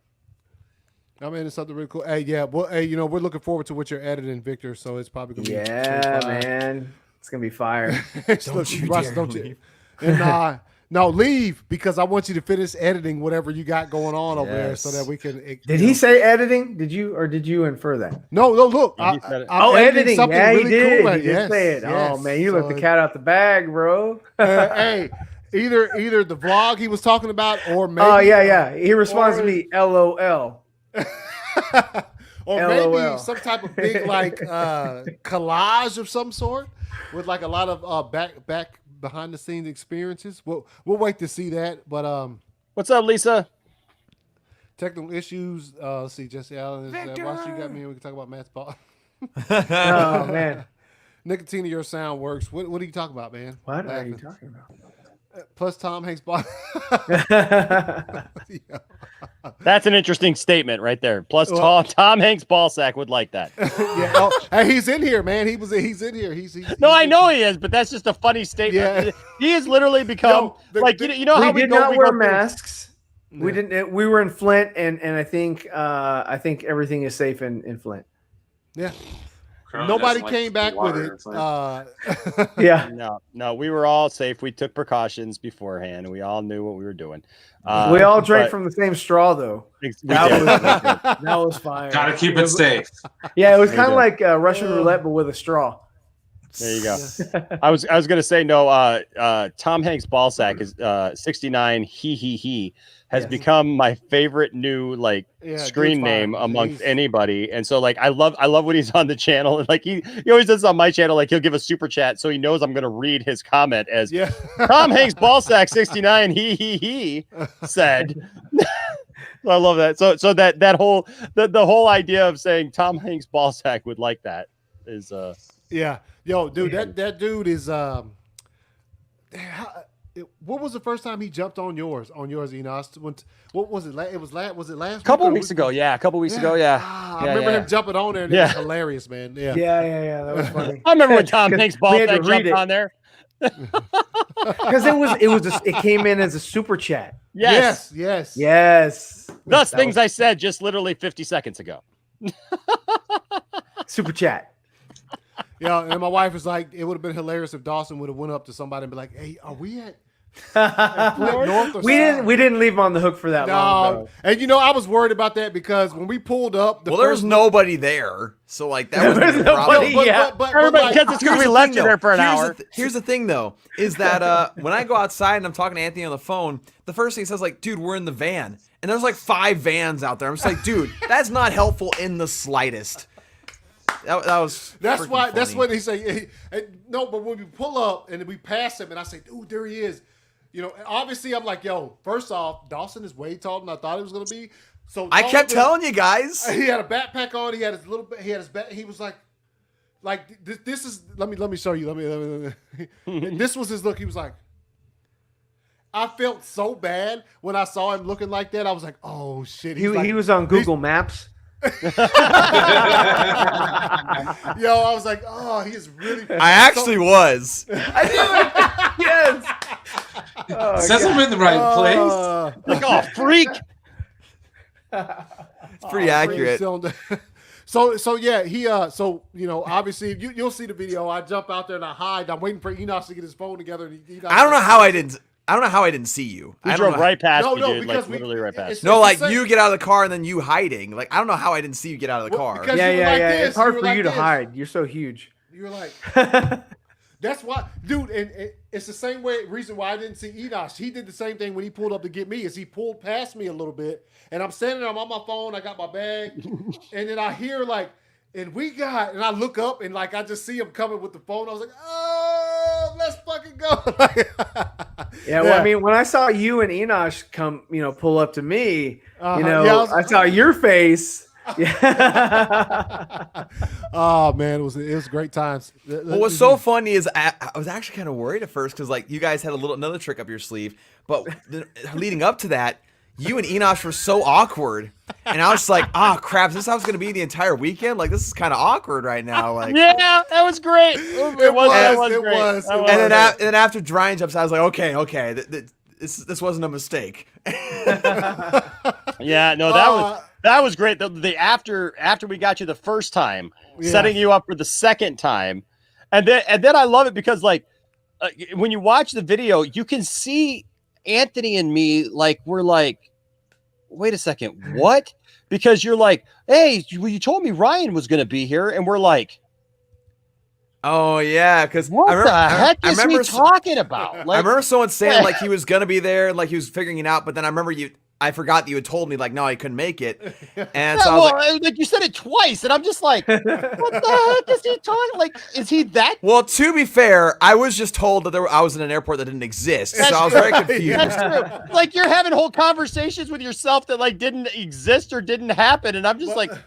Speaker 1: I mean, it's something really cool. Hey, yeah. Well, hey, we're looking forward to what you're editing, Victor. So it's probably gonna be
Speaker 2: man. It's gonna be fire.
Speaker 1: Don't you? And no, leave because I want you to finish editing whatever you got going on over there, so that we can.
Speaker 2: Did he say editing? Did you infer that?
Speaker 1: No. Look,
Speaker 2: editing.
Speaker 1: Something
Speaker 2: Yeah,
Speaker 1: really
Speaker 2: he did.
Speaker 1: cool.
Speaker 2: He did say it.
Speaker 1: Yes.
Speaker 2: Oh man, you let the cat out the bag, bro.
Speaker 1: Hey, either the vlog he was talking about, or maybe.
Speaker 2: Oh yeah. He responds to me, LOL.
Speaker 1: Or
Speaker 2: LOL.
Speaker 1: maybe some type of big like collage of some sort with like a lot of back behind the scenes experiences. We'll wait to see that. But
Speaker 11: what's up, Lisa?
Speaker 1: Technical issues. Let's see. Jesse Allen is why you got me. We can talk about Matt's ball.
Speaker 2: Oh man,
Speaker 1: Nicotina, your sound works. What are you talking about, man?
Speaker 2: What are you talking about?
Speaker 1: Plus Tom Hanks ball.
Speaker 11: That's an interesting statement right there. Plus Tom Hanks ballsack would like that.
Speaker 1: Yeah. Hey, he's in here, man. He's in here. He's
Speaker 11: no, I know he is, but that's just a funny statement. Yeah. He has literally become you know how
Speaker 2: we did not wear masks. No. We didn't. We were in Flint, and I think everything is safe in Flint.
Speaker 1: Yeah. Nobody came back with it.
Speaker 2: Yeah.
Speaker 11: No, we were all safe. We took precautions beforehand. We all knew what we were doing.
Speaker 2: We all drank from the same straw, though. That was fine.
Speaker 5: Gotta keep it safe.
Speaker 2: Yeah, it was kind of like Russian roulette, but with a straw.
Speaker 11: There you go. I was gonna say no. Tom Hanks ballsack is 69. He has become my favorite new screen name amongst anybody. And so I love when he's on the channel, and he always does this on my channel. Like he'll give a super chat, so he knows I'm gonna read his comment as Tom Hanks ballsack 69. He said. I love that. So that whole the whole idea of saying Tom Hanks ballsack would like that is
Speaker 1: yeah. Yo, dude, that dude is what was the first time he jumped on yours, Enos? What was it? Was it last
Speaker 11: couple weeks ago? Yeah, a couple weeks ago. Yeah.
Speaker 1: I remember him jumping on there, and it was hilarious, man. Yeah.
Speaker 2: That was funny.
Speaker 11: I remember when Tom Hanks ballsack jumped on there.
Speaker 2: Because it came in as a super chat.
Speaker 11: Yes.
Speaker 2: Thus
Speaker 11: things I said just literally 50 seconds ago.
Speaker 2: Super chat.
Speaker 1: Yeah, and my wife was like, it would have been hilarious if Dawson would have went up to somebody and be like, "Hey, are we at North or
Speaker 2: we didn't leave him on the hook for that long. Bro.
Speaker 1: And I was worried about that because when we pulled up,
Speaker 3: there was nobody there, so that was the problem.
Speaker 11: Everybody because it's because we left you there for an hour.
Speaker 3: Here's the thing, though, is that when I go outside and I'm talking to Anthony on the phone, the first thing he says dude, we're in the van, and there's 5 vans out there. I'm just like, dude, that's not helpful in the slightest. That's
Speaker 1: what he say. No, but when we pull up and we pass him, and I say, dude, there he is. Obviously I'm like, yo, first off, Dawson is way taller than I thought he was gonna be. So
Speaker 3: I kept telling you guys.
Speaker 1: He had a backpack on. He had his little bit. He had his back. He was like this is. Let me show you. Let me. This was his look. He was like. I felt so bad when I saw him looking like that. I was like, oh shit.
Speaker 2: He was on Google Maps.
Speaker 1: Yo, I was like, oh, he is really.
Speaker 3: I actually was.
Speaker 2: I knew it. Yes.
Speaker 5: Says I'm in the right place.
Speaker 11: Freak.
Speaker 3: It's pretty accurate.
Speaker 1: So yeah, he obviously you'll see the video. I jump out there and I hide. I'm waiting for Enos to get his phone together. And
Speaker 3: I don't know how I didn't see you.
Speaker 11: I drove right past you, dude.
Speaker 1: Literally
Speaker 11: right past.
Speaker 3: You get out of the car and then you hiding. I don't know how I didn't see you get out of the car.
Speaker 2: Yeah. It's hard for you to hide. You're so huge.
Speaker 1: You're like, that's why, dude. And it's the same reason why I didn't see Enos. He did the same thing when he pulled up to get me. Is he pulled past me a little bit, and I'm standing there. I'm on my phone. I got my bag, and then I hear and I look up and I just see him coming with the phone. I was like, oh, let's fucking go.
Speaker 2: Well, I mean, when I saw you and Enosh come, pull up to me, I saw your face.
Speaker 1: Oh man, it was great times.
Speaker 3: Well, what's so funny is I was actually kind of worried at first because you guys had another trick up your sleeve, but leading up to that, you and Enosh were so awkward, and I was just like, crap, is this how it's gonna be the entire weekend? This is kind of awkward right now.
Speaker 11: Yeah, that was great. It was.
Speaker 3: And then after Brian jumps out, I was like, okay, this wasn't a mistake.
Speaker 11: Yeah, no, that was great. The after we got you the first time, setting you up for the second time, and then I love it because when you watch the video, you can see Anthony and me we're wait a second, what? Because you're like, hey, you told me Ryan was going to be here, and we're like,
Speaker 3: oh yeah, because
Speaker 11: what the heck is he talking about?
Speaker 3: I remember someone saying he was going to be there, he was figuring it out, but then I remember I forgot that you had told me no, I couldn't make it, and so I was
Speaker 11: you said it twice, and I'm just like, what the heck is he talking? Is he that?
Speaker 3: Well, to be fair, I was just told that I was in an airport that didn't exist, so I was very confused.
Speaker 11: That's true. You're having whole conversations with yourself that didn't exist or didn't happen, and I'm just
Speaker 1: that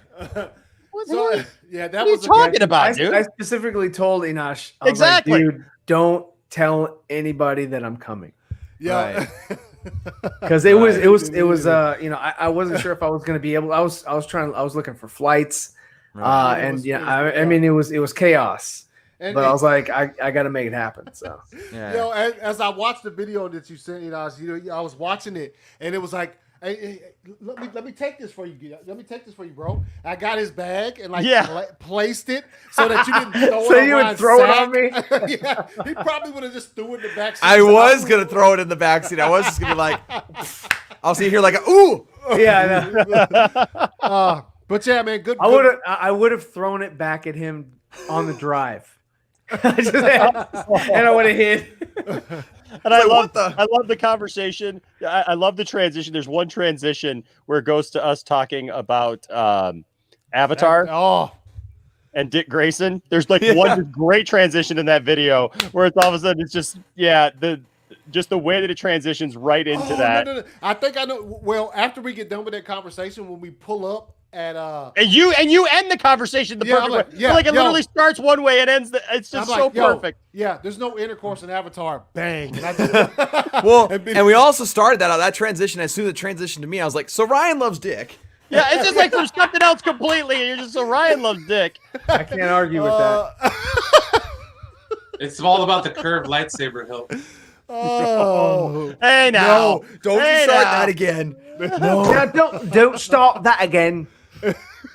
Speaker 11: what
Speaker 1: was
Speaker 11: are you talking about, dude?
Speaker 2: I specifically told Enosh,
Speaker 11: exactly,
Speaker 2: dude, don't tell anybody that I'm coming.
Speaker 1: Yeah.
Speaker 2: Right. Because it was I wasn't sure if I was going to be able. I was looking for flights, and I mean it was chaos. But I was like, I got to make it happen. So
Speaker 1: as I watched the video that you sent, I was watching it, and it was like, hey, let me take this for you. Let me take this for you, bro. I got his bag and placed it so that you didn't throw it.
Speaker 2: So you would throw it on me?
Speaker 1: Yeah, he probably would have just threw it in the backseat.
Speaker 3: I was gonna throw it in the backseat. I was just gonna be I'll see here ooh.
Speaker 2: Yeah. I know.
Speaker 1: But yeah, man, good.
Speaker 2: I would have thrown it back at him on the drive. And I would have hit.
Speaker 11: And I love the conversation. I love the transition. There's one transition where it goes to us talking about Avatar. And Dick Grayson. There's like one great transition in that video where it's all of a sudden it's just the way that it transitions right into that.
Speaker 1: No. I think I know. Well, after we get done with that conversation, when we pull up at
Speaker 11: and you end the conversation the perfect way. It literally starts one way and ends. It's just so perfect.
Speaker 1: Yeah, there's no intercourse in Avatar. Bang.
Speaker 3: And we also started that transition. As soon as it transitioned to me, I was like, so Ryan loves Dick.
Speaker 11: Yeah, it's just like there's something else completely, and you're just so Ryan loves Dick.
Speaker 2: I can't argue with that.
Speaker 5: It's all about the curved lightsaber hilt.
Speaker 1: Oh,
Speaker 11: hey now!
Speaker 3: No, don't you start that again.
Speaker 2: No, don't start that again.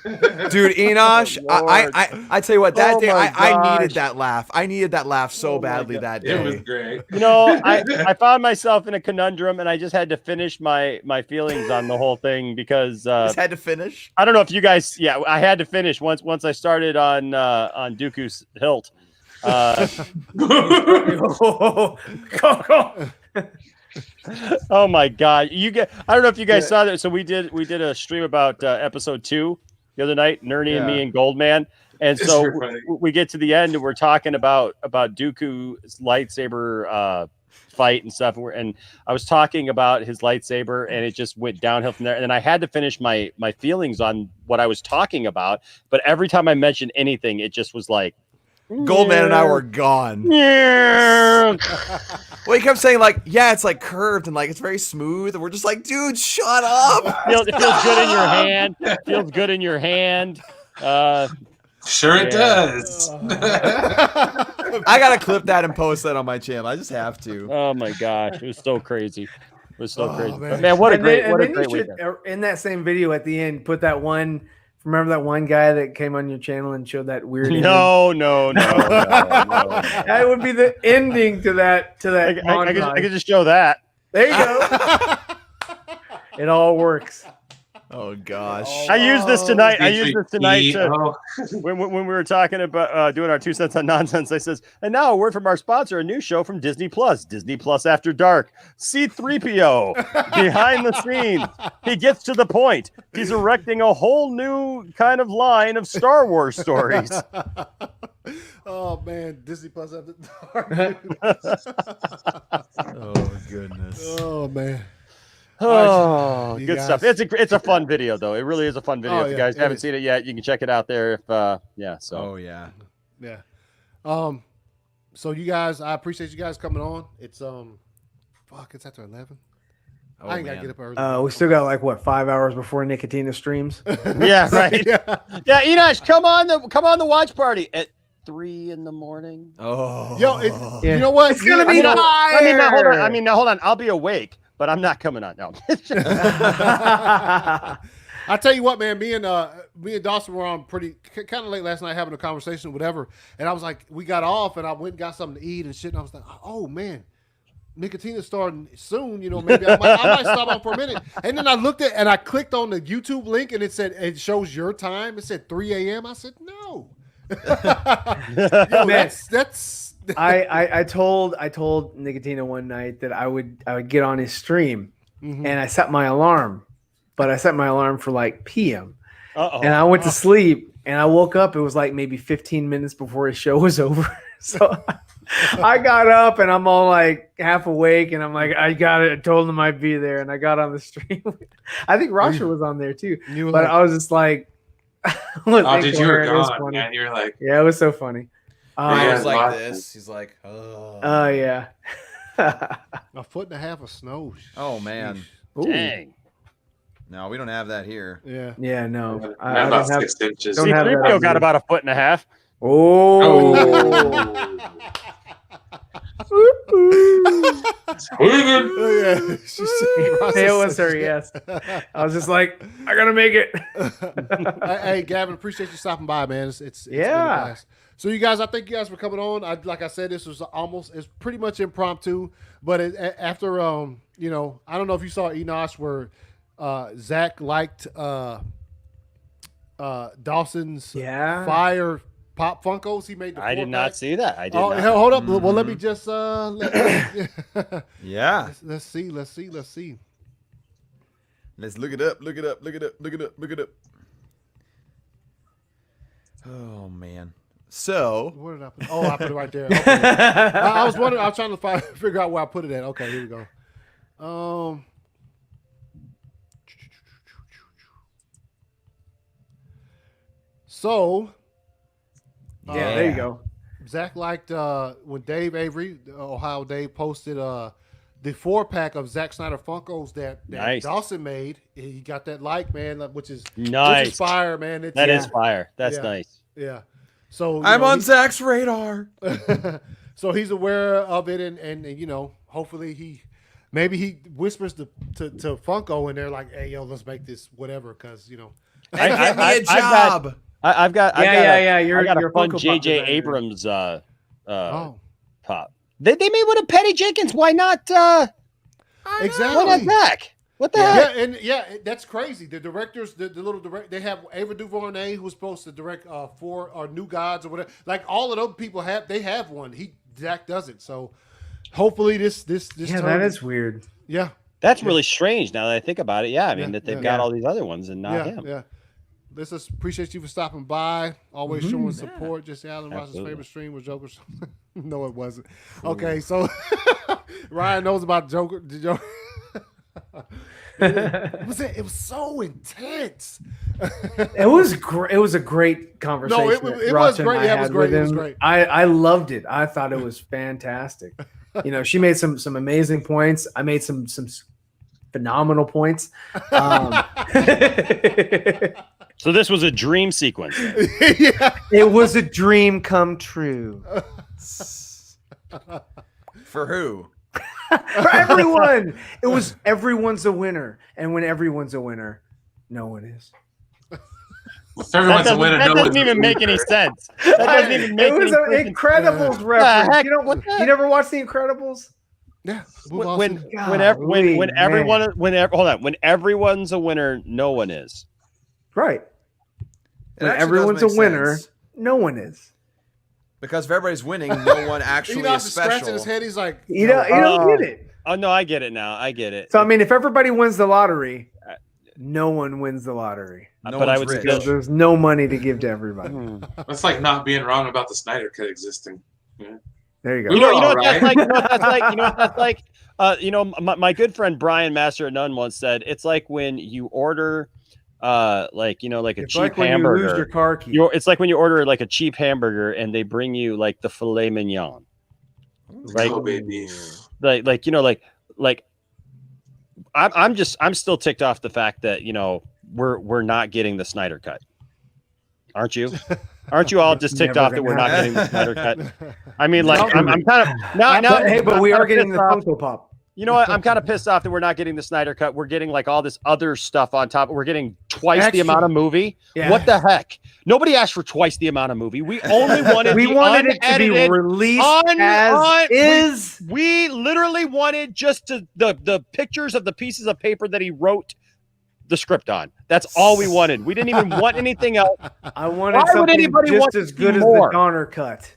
Speaker 3: Dude, Enosh, I tell you what, that day I needed
Speaker 2: gosh.
Speaker 3: that laugh. I needed that laugh so badly that day.
Speaker 5: It was great.
Speaker 11: You know, I found myself in a conundrum, and I just had to finish my feelings on the whole thing because
Speaker 3: Just had to finish.
Speaker 11: I don't know if you guys, I had to finish once I started on Dooku's hilt. Oh my God! I don't know if you guys saw that. So we did a stream about episode 2 the other night, Nerny and me and Goldman. And so we get to the end and we're talking about Dooku's lightsaber fight and stuff. And I was talking about his lightsaber and it just went downhill from there. And then I had to finish my feelings on what I was talking about. But every time I mentioned anything, it just was like,
Speaker 3: Goldman and I were gone.
Speaker 11: Yeah.
Speaker 3: Well, he kept saying like, yeah, it's like curved and like it's very smooth, and we're just like, dude, shut up.
Speaker 11: It feels good in your hand. Feels good in your hand.
Speaker 5: Sure it does.
Speaker 3: I gotta clip that and post that on my channel. I just have to.
Speaker 11: Oh my gosh, it was so crazy. It was so crazy. Man, what a great weekend.
Speaker 2: In that same video at the end, put that one. Remember that one guy that came on your channel and showed that weird?
Speaker 11: No.
Speaker 2: That would be the ending to that.
Speaker 11: I could just show that.
Speaker 2: There you go. It all works.
Speaker 3: Oh gosh.
Speaker 11: I used this tonight. When we were talking about doing our 2 cents on nonsense. I says, and now a word from our sponsor, a new show from Disney Plus, Disney Plus After Dark. C-3PO behind the scenes. He gets to the point. He's erecting a whole new kind of line of Star Wars stories.
Speaker 1: Oh man, Disney Plus After Dark.
Speaker 3: Oh goodness.
Speaker 1: Oh man.
Speaker 11: Oh, good stuff. It's a fun video though. It really is a fun video. If you guys haven't seen it yet, you can check it out there. If
Speaker 3: Oh yeah.
Speaker 1: So you guys, I appreciate you guys coming on. It's it's after 11.
Speaker 3: Oh,
Speaker 1: I ain't gotta get up early.
Speaker 2: We still got like 5 hours before Nicotina streams.
Speaker 11: Yeah, right. Yeah, Enosh, come on the watch party at 3 in the morning.
Speaker 3: Oh,
Speaker 1: you know what?
Speaker 2: It's gonna be fire.
Speaker 11: I mean, now hold on. I'll be awake, but I'm not coming on. No.
Speaker 1: I tell you what, man. Me and Dawson were on pretty kind of late last night having a conversation, whatever. And I was like, we got off, and I went and got something to eat and shit. And I was like, oh man, Nicotina's starting soon. You know, maybe I might stop on for a minute. And then I looked at and I clicked on the YouTube link, and it shows your time. It said 3 a.m. I said no. That's.
Speaker 2: I told Nicotina one night that I would get on his stream, and I set my alarm, but I set my alarm for like PM, and I went to sleep, and I woke up. It was like maybe 15 minutes before his show was over, so I got up and I'm all like half awake, and I'm like, I got it. I told him I'd be there, and I got on the stream. I think Rasha was on there too, but I was just like,
Speaker 5: oh, did you were gone? Yeah, you were like,
Speaker 2: yeah, it was so funny.
Speaker 3: He was like this. He's like, oh.
Speaker 2: Oh yeah.
Speaker 1: A foot and a half of snow.
Speaker 3: Oh man.
Speaker 11: Dang.
Speaker 3: No, we don't have that here.
Speaker 1: Yeah.
Speaker 2: Yeah. No.
Speaker 5: I about 6 inches.
Speaker 11: C-3PO got about a foot and a half.
Speaker 2: Oh. It was her, yes. I was just like, I gotta make it.
Speaker 1: Hey, Gavin, appreciate you stopping by, man. It's been a blast. So you guys, I thank you guys for coming on. Like I said, this was it's pretty much impromptu, but after I don't know if you saw Enosh where Zach liked Dawson's fire Pop Funkos. He made the
Speaker 11: I did not
Speaker 1: 4-pack.
Speaker 11: see that. I did
Speaker 1: Oh,
Speaker 11: not.
Speaker 1: hold up. Well, let me just
Speaker 3: Yeah.
Speaker 1: Let's see.
Speaker 3: Let's look it up. Look it up. Oh man. So
Speaker 1: where did I put it? Oh, I put it right there. Okay. I was wondering. I was trying to figure out where I put it at. Okay, here we go. So
Speaker 2: Yeah, there you go.
Speaker 1: Zach liked when Dave Avery, Ohio Dave, posted the 4-pack of Zack Snyder Funkos that
Speaker 11: Nice.
Speaker 1: Dawson made. He got that like, man, which is
Speaker 11: Nice.
Speaker 1: fire, man.
Speaker 11: That is fire. That's
Speaker 1: Yeah.
Speaker 11: nice.
Speaker 1: Yeah. So
Speaker 3: I'm on Zach's radar.
Speaker 1: So he's aware of it, and you know, hopefully maybe he whispers to Funko, and they're like, "Hey, yo, let's make this whatever," because you know,
Speaker 3: and get me a job.
Speaker 11: I've got
Speaker 2: You're
Speaker 11: a fun
Speaker 2: Funko Pop
Speaker 11: J.J.
Speaker 2: designer.
Speaker 11: Abrams
Speaker 1: Oh.
Speaker 11: pop. They made one of Petty Jenkins. Why not?
Speaker 1: Exactly.
Speaker 11: Why not Zach? What the heck?
Speaker 1: Yeah, and that's crazy. The directors, the little direct, they have Ava DuVernay who was supposed to direct for New Gods or whatever. Like all of those people have one. Zach doesn't. So hopefully this.
Speaker 2: Yeah, that is weird.
Speaker 1: Yeah,
Speaker 11: That's really strange now that I think about it. Yeah, I mean that they've got
Speaker 2: yeah.
Speaker 11: all these other ones and not him.
Speaker 1: Yeah. Let's just appreciate you for stopping by. Always showing support. Just Alan Ross's
Speaker 11: Absolutely.
Speaker 1: favorite stream was Joker. No, it wasn't. Okay, so Ryan knows about Joker. The Joker. It was so intense.
Speaker 2: It was great. It was a great conversation.
Speaker 1: No, it
Speaker 2: that
Speaker 1: was
Speaker 2: Rocha and
Speaker 1: great.
Speaker 2: I
Speaker 1: Yeah, it
Speaker 2: had
Speaker 1: was great.
Speaker 2: with
Speaker 1: It was
Speaker 2: him.
Speaker 1: great.
Speaker 2: I loved it. I thought it was fantastic. You know, she made some amazing points. I made some phenomenal points.
Speaker 11: So this was a dream sequence.
Speaker 1: Yeah.
Speaker 2: It was a dream come true
Speaker 3: For who?
Speaker 2: for everyone. It was everyone's a winner, and when everyone's a winner, no one is.
Speaker 5: If everyone's a winner,
Speaker 11: That
Speaker 5: no
Speaker 11: doesn't
Speaker 5: one's
Speaker 11: even
Speaker 5: a
Speaker 11: make any
Speaker 5: loser.
Speaker 11: sense. That doesn't even make
Speaker 2: It was
Speaker 11: any
Speaker 2: an
Speaker 11: freaking
Speaker 2: Incredibles
Speaker 11: sense.
Speaker 2: reference.
Speaker 11: Heck?
Speaker 2: You know
Speaker 11: What the-
Speaker 2: You never watched the Incredibles?
Speaker 1: Yeah.
Speaker 11: when
Speaker 2: Golly,
Speaker 11: everyone when everyone's a winner, no one is.
Speaker 2: Right.
Speaker 3: It
Speaker 2: When
Speaker 3: actually
Speaker 2: everyone's a
Speaker 3: does make
Speaker 2: winner,
Speaker 3: sense.
Speaker 2: no one is.
Speaker 3: Because if everybody's winning, no one actually
Speaker 1: Enoch
Speaker 3: is
Speaker 1: is scratching
Speaker 3: special.
Speaker 1: his head. He's like,
Speaker 2: You don't get it.
Speaker 11: Oh no, I get it now. I get it.
Speaker 2: So I mean, if everybody wins the lottery, no one wins the lottery.
Speaker 3: No
Speaker 11: but I
Speaker 3: one's
Speaker 11: would
Speaker 3: rich.
Speaker 2: Because there's no money to give to everybody.
Speaker 5: That's like not being wrong about the Snyder Cut existing. Yeah.
Speaker 2: There you go.
Speaker 11: You know
Speaker 5: all
Speaker 11: what that's
Speaker 5: right.
Speaker 11: like. You know what that's like. You know what that's like. My good friend Brian Master at None once said it's like when you order, like a
Speaker 2: It's
Speaker 11: cheap
Speaker 2: like when
Speaker 11: hamburger.
Speaker 2: you lose your car key.
Speaker 11: It's like when you order like a cheap hamburger and they bring you like the filet mignon. Like,
Speaker 5: Kobe beef.
Speaker 11: I'm still ticked off the fact that we're not getting the Snyder Cut. Aren't you? Aren't you all just ticked
Speaker 2: Never
Speaker 11: off that we're
Speaker 2: gonna
Speaker 11: not getting the Snyder Cut? I mean, like
Speaker 2: No.
Speaker 11: I'm kind of now.
Speaker 2: Hey, but we
Speaker 11: I'm
Speaker 2: are
Speaker 11: kinda
Speaker 2: getting the
Speaker 11: pissed off.
Speaker 2: Funko Pop.
Speaker 11: You know what? I'm kind of pissed off that we're not getting the Snyder Cut. We're getting like all this other stuff on top. We're getting twice the
Speaker 2: Extra.
Speaker 11: amount of movie.
Speaker 2: Yeah.
Speaker 11: What the heck? Nobody asked for twice the amount of movie. We only wanted
Speaker 2: We
Speaker 11: the
Speaker 2: wanted it to be
Speaker 11: unedited,
Speaker 2: released as is.
Speaker 11: We literally wanted just the pictures of the pieces of paper that he wrote the script on. That's all we wanted. We didn't even want anything else.
Speaker 2: I wanted
Speaker 11: Why would
Speaker 2: something
Speaker 11: anybody
Speaker 2: just
Speaker 11: want
Speaker 2: as
Speaker 11: to
Speaker 2: good
Speaker 11: see
Speaker 2: as
Speaker 11: more?
Speaker 2: the Donner Cut.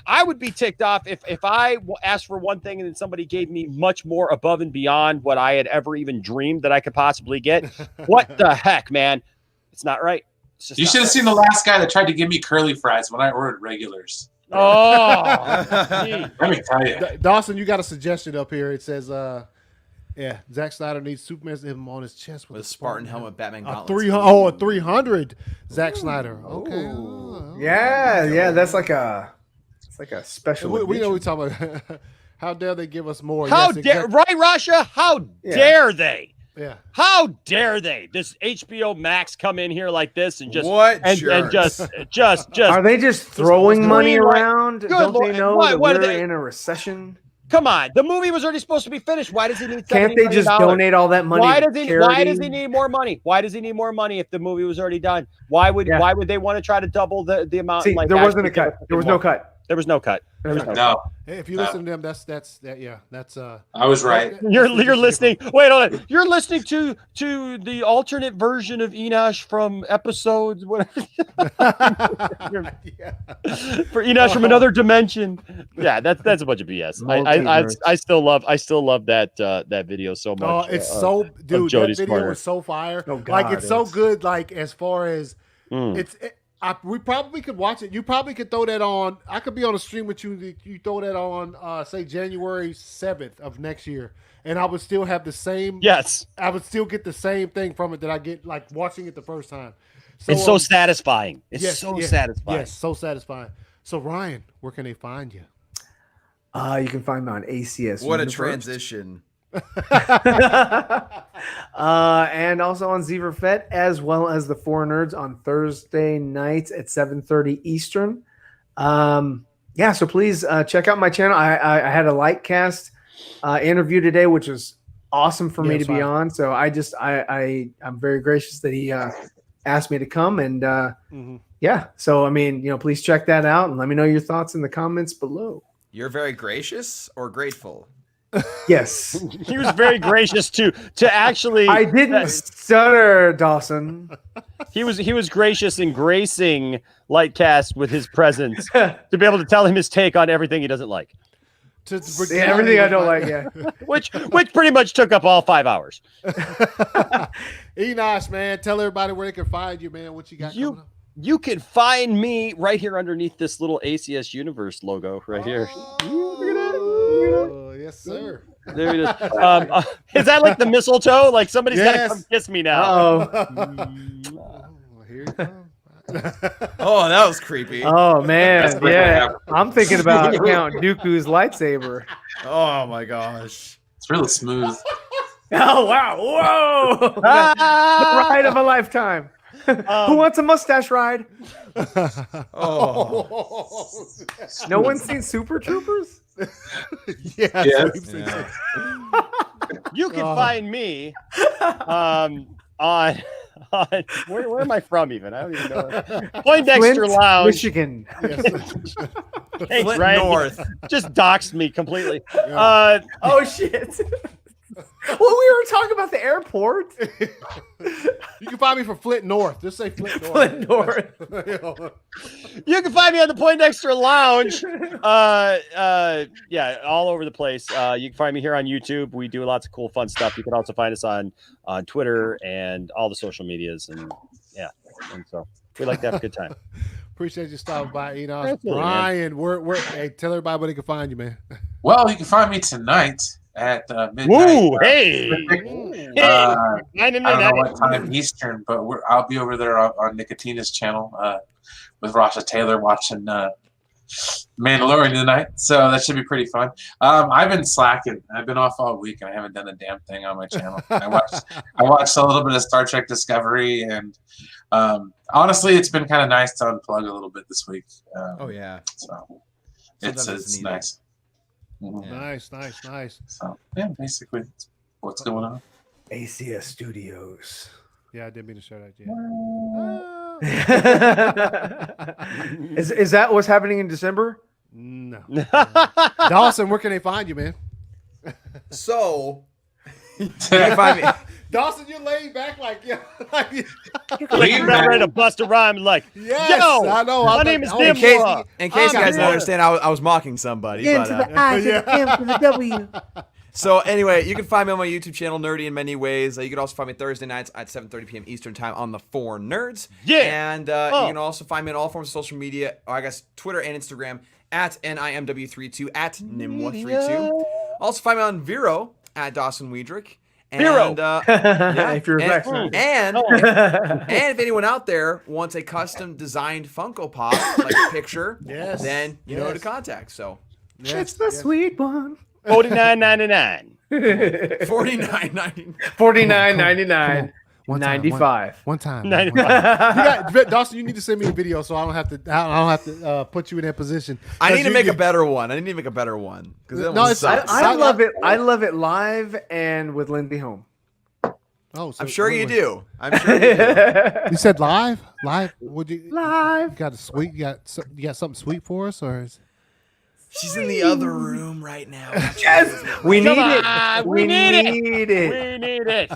Speaker 11: I would be ticked off if I asked for one thing and then somebody gave me much more above and beyond what I had ever even dreamed that I could possibly get. What the heck, man? It's not right. It's just
Speaker 5: You
Speaker 11: not
Speaker 5: should have
Speaker 11: right.
Speaker 5: seen the last guy that tried to give me curly fries when I ordered regulars.
Speaker 11: Oh, gee.
Speaker 5: Let me tell you.
Speaker 1: Dawson, you got a suggestion up here. It says, Zack Snyder needs Superman to hit him on his chest with
Speaker 3: With a Spartan helmet, Batman gauntlets.
Speaker 1: a 300 Zack Snyder. Okay.
Speaker 2: Yeah, that's like a special.
Speaker 1: We know
Speaker 2: edition.
Speaker 1: we talking about. How dare they give us more?
Speaker 11: How
Speaker 1: Yes,
Speaker 11: dare
Speaker 1: exactly.
Speaker 11: right, Rasha? How
Speaker 2: Yeah.
Speaker 11: dare they?
Speaker 1: Yeah.
Speaker 11: How dare they? This HBO Max come in here like this and just
Speaker 3: What
Speaker 11: and
Speaker 3: jerks?
Speaker 11: just
Speaker 2: Are they just throwing money
Speaker 11: green light.
Speaker 2: around?
Speaker 11: Good
Speaker 2: Don't
Speaker 11: Lord.
Speaker 2: they know
Speaker 11: What-
Speaker 2: that
Speaker 11: what are
Speaker 2: we're
Speaker 11: they-
Speaker 2: in a recession?
Speaker 11: come on. The movie was already supposed to be finished. Why does he need
Speaker 2: Can't they just
Speaker 11: $70 million?
Speaker 2: donate all that money?
Speaker 11: Why
Speaker 2: to
Speaker 11: does he
Speaker 2: charity?
Speaker 11: need more money? Why does he need more money if the movie was already done? Why would they want to try to double the amount?
Speaker 2: See,
Speaker 11: and, like,
Speaker 2: there wasn't a
Speaker 11: actually give
Speaker 2: cut.
Speaker 11: us
Speaker 2: There was
Speaker 11: more?
Speaker 2: no cut.
Speaker 11: There was no cut. There was no.
Speaker 5: No,
Speaker 1: Hey, if you listen to them, that's
Speaker 5: I was right.
Speaker 11: You're listening. Wait, hold on. You're listening to the alternate version of Enosh from episodes whatever. For Enosh from another dimension. Yeah, that's a bunch of BS. I still love that video so much.
Speaker 1: Oh, it's so dude. That video
Speaker 11: Carter.
Speaker 1: is so fire.
Speaker 2: Oh, God,
Speaker 1: like it's so good. Like as far as we probably could watch it. You probably could throw that on. I could be on a stream with you. You throw that on, say January 7th of next year, and I would still have the same.
Speaker 11: Yes,
Speaker 1: I would still get the same thing from it that I get like watching it the first time. So,
Speaker 11: it's so satisfying. It's satisfying.
Speaker 1: Yes, so satisfying. So Ryan, where can they find you?
Speaker 2: You can find me on ACS.
Speaker 3: What a
Speaker 2: Universe.
Speaker 3: transition.
Speaker 2: And also on Zebra Fett, as well as the Four Nerds on Thursday nights at 7:30 Eastern. Yeah, so please check out my channel. I had a Lightcast interview today, which was awesome for me to be on. So I'm very gracious that he asked me to come, and yeah. So I mean, please check that out and let me know your thoughts in the comments below.
Speaker 3: You're very gracious or grateful?
Speaker 2: Yes.
Speaker 11: He was very gracious to actually.
Speaker 2: I didn't stutter, Dawson.
Speaker 11: He was gracious in gracing Lightcast with his presence to be able to tell him his take on everything he doesn't like.
Speaker 2: Everything I don't like, yeah.
Speaker 11: which pretty much took up all 5 hours.
Speaker 1: Enosh, man, tell everybody where they can find you, man. What you got coming up?
Speaker 11: You can find me right here underneath this little ACS Universe logo right here.
Speaker 1: Oh, yes, sir.
Speaker 11: There it is. Is that like the mistletoe? Like somebody's got to come kiss me now.
Speaker 1: Here you go.
Speaker 3: Oh, that was creepy.
Speaker 2: Oh man, yeah. I'm thinking about Count Dooku's lightsaber.
Speaker 3: Oh my gosh,
Speaker 5: it's really smooth.
Speaker 2: Oh wow, whoa! The ride of a lifetime. Who wants a mustache ride?
Speaker 3: Oh,
Speaker 2: no one's seen Super Troopers?
Speaker 5: Yes.
Speaker 11: You can find me on where am I from even? I don't even know. Poindexter
Speaker 2: Flint,
Speaker 11: Lounge,
Speaker 2: Michigan.
Speaker 11: Thanks,
Speaker 3: Flint
Speaker 11: Ryan.
Speaker 3: North.
Speaker 11: Just doxed me completely.
Speaker 2: Oh shit. Well, we were talking about the airport.
Speaker 1: You can find me from Flint North. Just say Flint North.
Speaker 2: Flint North.
Speaker 11: You can find me on the Poindexter Lounge. Yeah, all over the place. You can find me here on YouTube. We do lots of cool, fun stuff. You can also find us on Twitter and all the social medias, and yeah, and so we like to have a good time.
Speaker 1: Appreciate you stopping by, Enosh.
Speaker 11: Absolutely,
Speaker 1: Brian, hey, tell everybody where they can find you, man.
Speaker 5: Well, you can find me tonight at midnight.
Speaker 11: Woo, hey.
Speaker 5: I don't know what time Eastern, but I'll be over there on Nicotina's channel with Rasha Taylor watching Mandalorian tonight, so that should be pretty fun. I've been slacking. I've been off all week, and I haven't done a damn thing on my channel. I watched a little bit of Star Trek Discovery, and honestly, it's been kind of nice to unplug a little bit this week.
Speaker 3: Oh yeah,
Speaker 5: so it's nice.
Speaker 1: Mm-hmm. Yeah. Nice.
Speaker 5: So yeah, basically, what's going on?
Speaker 2: ACS Studios.
Speaker 1: Yeah, I didn't mean to show that yet.
Speaker 2: Is that what's happening in December?
Speaker 1: No. Dawson, where can they find you, man?
Speaker 3: So, you can find me.
Speaker 1: Dawson, you're laid back like
Speaker 11: you're ready to bust a rhyme like,
Speaker 1: yes,
Speaker 11: yo,
Speaker 1: I know.
Speaker 11: My name is
Speaker 3: In
Speaker 11: Nimrod.
Speaker 3: case you guys don't understand, I was mocking somebody.
Speaker 2: N to the I to the M to the W.
Speaker 3: So anyway, you can find me on my YouTube channel, Nerdy in Many Ways. You can also find me Thursday nights at 7:30 p.m. Eastern Time on the Four Nerds.
Speaker 11: Yeah.
Speaker 3: And you can also find me on all forms of social media, or I guess Twitter and Instagram at NIMW32, at Nimwa32. Also find me on Vero at Dawson Weidrich. And,
Speaker 2: if you're
Speaker 3: and if anyone out there wants a custom designed Funko Pop, like a picture, then you know who to contact. So
Speaker 2: it's the sweet one.
Speaker 11: $49.99.
Speaker 3: $49.99.
Speaker 2: $49.99. 95.
Speaker 1: One time.
Speaker 11: 95.
Speaker 1: Dawson, you need to send me a video so I don't have to put you in that position.
Speaker 3: I need to make a better one. I
Speaker 2: love it. I love it live and with Lindsay Home.
Speaker 1: Oh, so
Speaker 3: I'm sure you do.
Speaker 1: You said live? Live? Would you
Speaker 2: live?
Speaker 1: You got something sweet for us, or is
Speaker 3: She's in the other room right now.
Speaker 2: Yes, we need
Speaker 11: Come
Speaker 2: it.
Speaker 11: on,
Speaker 2: We
Speaker 11: need
Speaker 2: need
Speaker 11: it.
Speaker 2: it.
Speaker 11: We need it.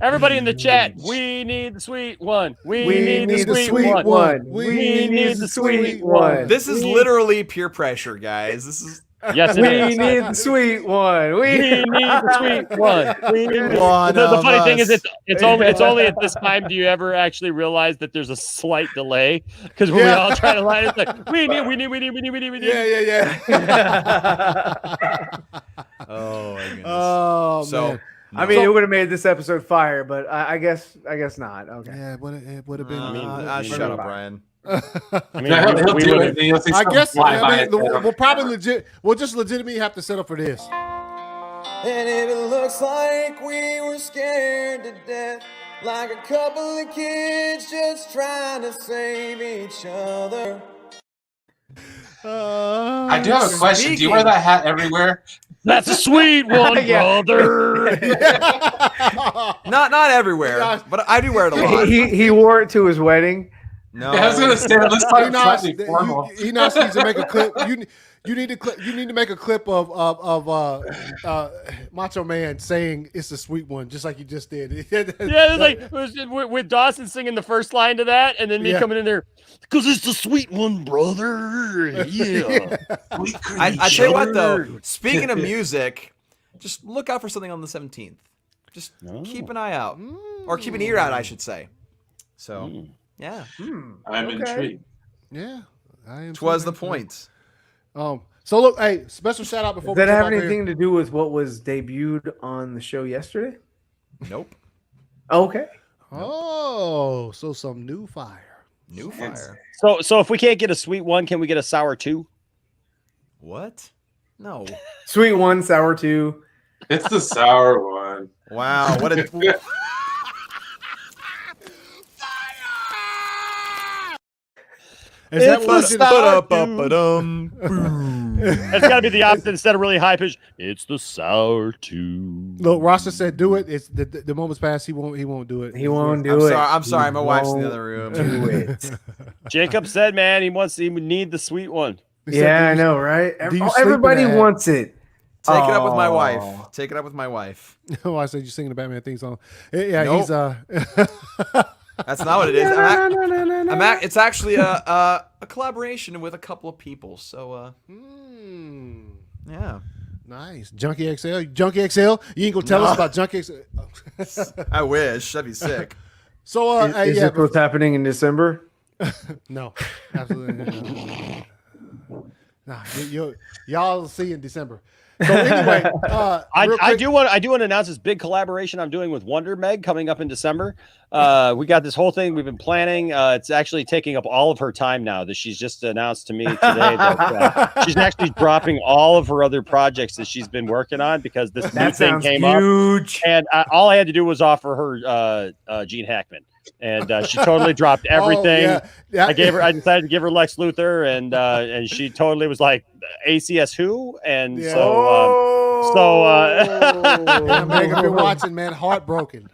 Speaker 11: Everybody in the chat, we need the sweet one. We
Speaker 2: We
Speaker 11: need the sweet one. We need the sweet one.
Speaker 3: This is literally peer pressure, guys. This is.
Speaker 11: Yes, it
Speaker 2: We
Speaker 11: is.
Speaker 2: need the sweet one.
Speaker 11: We need the sweet one. We need the funny thing is, it's only at this time do you ever actually realize that there's a slight delay because when we all try to line, it's like we need.
Speaker 1: Yeah.
Speaker 3: Oh my goodness.
Speaker 1: Oh
Speaker 3: So,
Speaker 1: man.
Speaker 2: I mean, it would have made this episode fire, but I guess not. Okay.
Speaker 1: Yeah, it would have been.
Speaker 3: shut up, Brian.
Speaker 11: I mean,
Speaker 5: He'll do
Speaker 11: would've-
Speaker 5: it, and you'll see
Speaker 1: I
Speaker 5: something
Speaker 1: guess
Speaker 5: fly by
Speaker 1: we'll probably we'll just legitimately have to settle for this.
Speaker 14: And if it looks like we were scared to death, like a couple of kids just trying to save each other.
Speaker 5: I do have a question. Do you wear that hat everywhere?
Speaker 11: That's a sweet one, brother.
Speaker 3: Not everywhere, but I do wear it a lot.
Speaker 2: He wore it to his wedding.
Speaker 3: No,
Speaker 5: I was gonna say let's talk slightly formal.
Speaker 1: Enos needs to make a clip. You need to make a clip of Macho Man saying it's a sweet one, just like you just did.
Speaker 11: Yeah, it was like with Dawson singing the first line to that, and then me coming in there because it's the sweet one, brother. Yeah.
Speaker 3: I tell you what, though. Speaking of music, just look out for something on the 17th. Just keep an eye out, or keep an ear out, I should say. So, yeah,
Speaker 5: I'm intrigued.
Speaker 1: Yeah, I am.
Speaker 3: 'Twas the point.
Speaker 1: So look, hey, special shout out before.
Speaker 2: Does that
Speaker 1: we jump
Speaker 2: have
Speaker 1: off
Speaker 2: anything to do with what was debuted on the show yesterday?
Speaker 3: Nope.
Speaker 2: Okay.
Speaker 1: Oh, so some new fire.
Speaker 3: New fire.
Speaker 11: So if we can't get a sweet one, can we get a sour two?
Speaker 3: What? No.
Speaker 2: Sweet one, sour two.
Speaker 5: It's the sour one.
Speaker 3: Wow, what a
Speaker 1: Is that what
Speaker 11: It's got to be the opposite instead of really high pitch. It's the sour two.
Speaker 1: Look, Rasta said, "Do it." It's the moment's passed. He won't do it.
Speaker 2: He won't do it.
Speaker 3: I'm sorry. My
Speaker 2: He
Speaker 3: wife's in the
Speaker 2: won't
Speaker 3: other room.
Speaker 2: Do it.
Speaker 11: Jacob said, "Man, he would need the sweet one."
Speaker 2: Yeah, I know, right?
Speaker 1: Do you sleep
Speaker 2: Everybody
Speaker 1: in that?
Speaker 2: wants it.
Speaker 3: Take it up with my wife. Take it up with my wife.
Speaker 1: Oh, I said you singing the Batman theme song. Yeah,
Speaker 3: Nope.
Speaker 1: he's
Speaker 3: That's not what it is. It's actually a collaboration with a couple of people. So, yeah.
Speaker 1: Nice. Junkie XL. Junkie XL. You ain't gonna tell us about Junkie XL.
Speaker 3: I wish. That'd be sick.
Speaker 1: So,
Speaker 2: is this what's happening in December?
Speaker 1: No, absolutely not. Nah, y'all will see in December. So anyway,
Speaker 11: I do want to announce this big collaboration I'm doing with Wonder Meg coming up in December. We got this whole thing we've been planning. It's actually taking up all of her time now. That she's just announced to me today that she's actually dropping all of her other projects that she's been working on because this new thing came
Speaker 2: huge.
Speaker 11: up. And all I had to do was offer her Gene Hackman. And she totally dropped everything.
Speaker 1: Oh, yeah.
Speaker 11: I decided to give her Lex Luthor, and she totally was like, ACS who? And
Speaker 1: Yeah.
Speaker 11: so
Speaker 1: Meg, if you're watching, man, heartbroken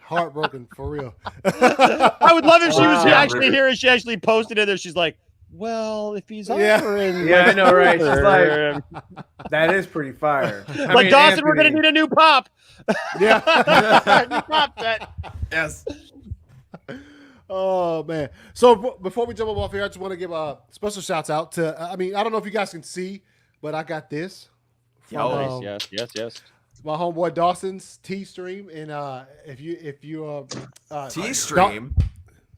Speaker 1: for real.
Speaker 11: I would love if she was
Speaker 5: Wow.
Speaker 11: actually here and she actually posted it there. She's like, well, if he's offering,
Speaker 2: Yeah, I know, right? She's
Speaker 11: Luthor,
Speaker 2: like, that is pretty fire. I
Speaker 11: like
Speaker 2: mean,
Speaker 11: Dawson, we're gonna
Speaker 2: Anthony.
Speaker 11: need a new pop.
Speaker 1: Yeah.
Speaker 11: New pop set.
Speaker 3: Yes.
Speaker 1: Oh man! So before we jump off here, I just want to give a special shouts out to. I mean, I don't know if you guys can see, but I got this. From,
Speaker 11: Yes.
Speaker 1: My homeboy Dawson's T stream, and if you
Speaker 3: T stream.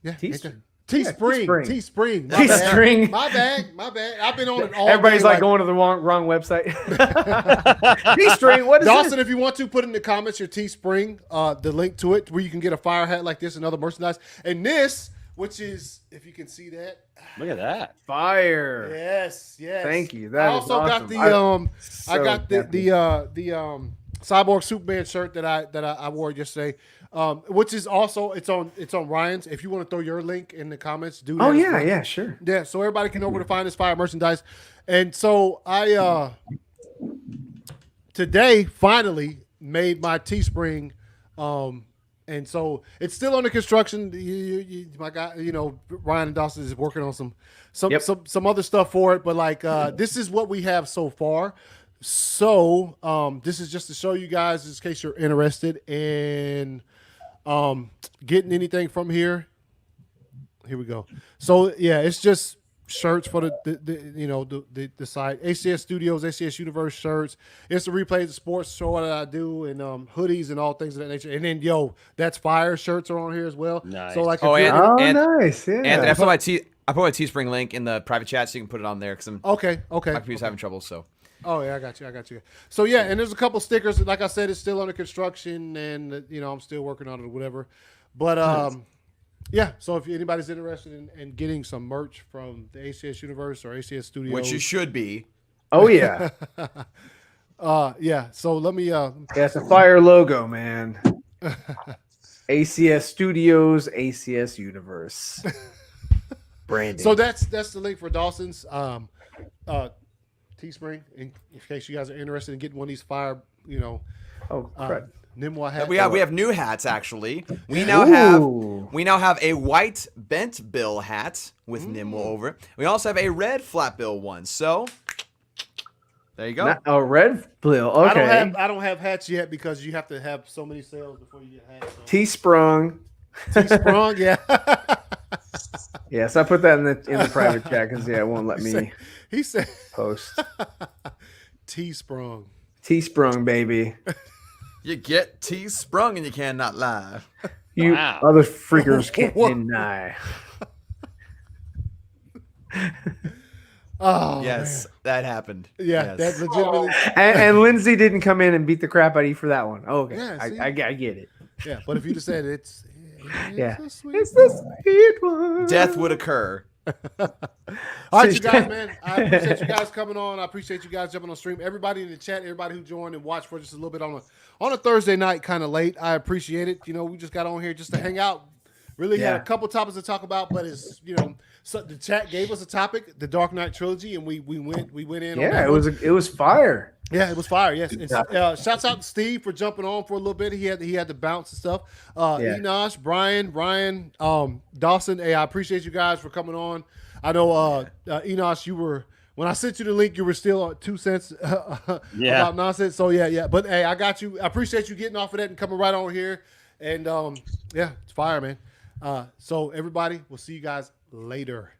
Speaker 1: yeah,
Speaker 2: T-Stream.
Speaker 1: Teespring,
Speaker 2: Teespring.
Speaker 1: Teespring,
Speaker 2: Teespring.
Speaker 1: My bad. I've been on it all
Speaker 2: Everybody's
Speaker 1: day,
Speaker 2: like going to the wrong website. Teespring, what is
Speaker 1: Dawson,
Speaker 2: this?
Speaker 1: if you want to put in the comments your Teespring, the link to it where you can get a fire hat like this and other merchandise. And this, which is, if you can see that,
Speaker 11: Look at that.
Speaker 2: Fire.
Speaker 1: yes.
Speaker 2: Thank you.
Speaker 1: I
Speaker 2: That is
Speaker 1: also got
Speaker 2: awesome.
Speaker 1: the I got the Cyborg Superman shirt that I wore yesterday, which is also it's on Ryan's. If you want to throw your link in the comments, do that.
Speaker 2: Oh
Speaker 1: as
Speaker 2: yeah,
Speaker 1: well.
Speaker 2: yeah, sure.
Speaker 1: Yeah, so everybody can know where to find this fire merchandise. And so I today finally made my Teespring and And so it's still under construction. My guy, Ryan and Dawson is working on some other stuff for it. But like, this is what we have so far. So this is just to show you guys, just in case you're interested in getting anything from here. Here we go. So yeah, it's just shirts for the site. ACS Studios, ACS Universe shirts. It's the replays of sports show that I do, and hoodies and all things of that nature. And then that's fire shirts are on here as well.
Speaker 11: Nice.
Speaker 1: So like,
Speaker 2: nice. Yeah.
Speaker 3: And I put my Teespring link in the private chat, so you can put it on there because
Speaker 1: okay.
Speaker 3: My computer's having trouble. So.
Speaker 1: Oh yeah, I got you. So yeah, and there's a couple stickers. Like I said, it's still under construction, and I'm still working on it or whatever. But yeah. So if anybody's interested in getting some merch from the ACS Universe or ACS Studios,
Speaker 3: which you should be.
Speaker 2: Oh yeah.
Speaker 1: Yeah. So let me.
Speaker 2: Yeah, it's a fire logo, man. ACS Studios, ACS Universe. Branding.
Speaker 1: So that's the link for Dawson's. Teespring, in case you guys are interested in getting one of these fire, Nimwa hats.
Speaker 3: We have new hats actually. We now have a white bent bill hat with Nimwa over it. We also have a red flat bill one. So there you go.
Speaker 2: A red bill. Okay.
Speaker 1: I don't have hats yet because you have to have so many sales before you get hats. So.
Speaker 2: Teesprung,
Speaker 1: yeah.
Speaker 2: Yes, I put that in the private chat because it won't let me.
Speaker 1: He said
Speaker 2: post.
Speaker 1: Teesprung,
Speaker 2: baby.
Speaker 3: You get Teesprung and you cannot lie.
Speaker 2: You other freakers can't deny.
Speaker 1: Oh
Speaker 3: yes,
Speaker 1: man.
Speaker 3: That happened.
Speaker 1: Yeah,
Speaker 3: yes.
Speaker 1: that legitimately.
Speaker 2: And Lindsay didn't come in and beat the crap out of you for that one. Oh, okay,
Speaker 1: yeah,
Speaker 2: I get it.
Speaker 1: Yeah, but if you'd have said it's
Speaker 2: the sweet one.
Speaker 3: Death would occur.
Speaker 1: All right, you guys, man. I appreciate you guys coming on. I appreciate you guys jumping on stream. Everybody in the chat, everybody who joined and watched for just a little bit on a Thursday night, kind of late. I appreciate it. We just got on here just to hang out. Really had a couple topics to talk about, but it's so the chat gave us a topic, the Dark Knight trilogy, and we went in.
Speaker 2: Yeah, it was fire.
Speaker 1: Yeah, it was fire. Yes, and, shouts out to Steve for jumping on for a little bit. He had to bounce and stuff. Enosh, Brian, Ryan, Dawson. Hey, I appreciate you guys for coming on. I know Enosh, you were when I sent you the link, you were still 2 cents about nonsense. So yeah. But hey, I got you. I appreciate you getting off of that and coming right on here. And it's fire, man. So everybody, we'll see you guys later.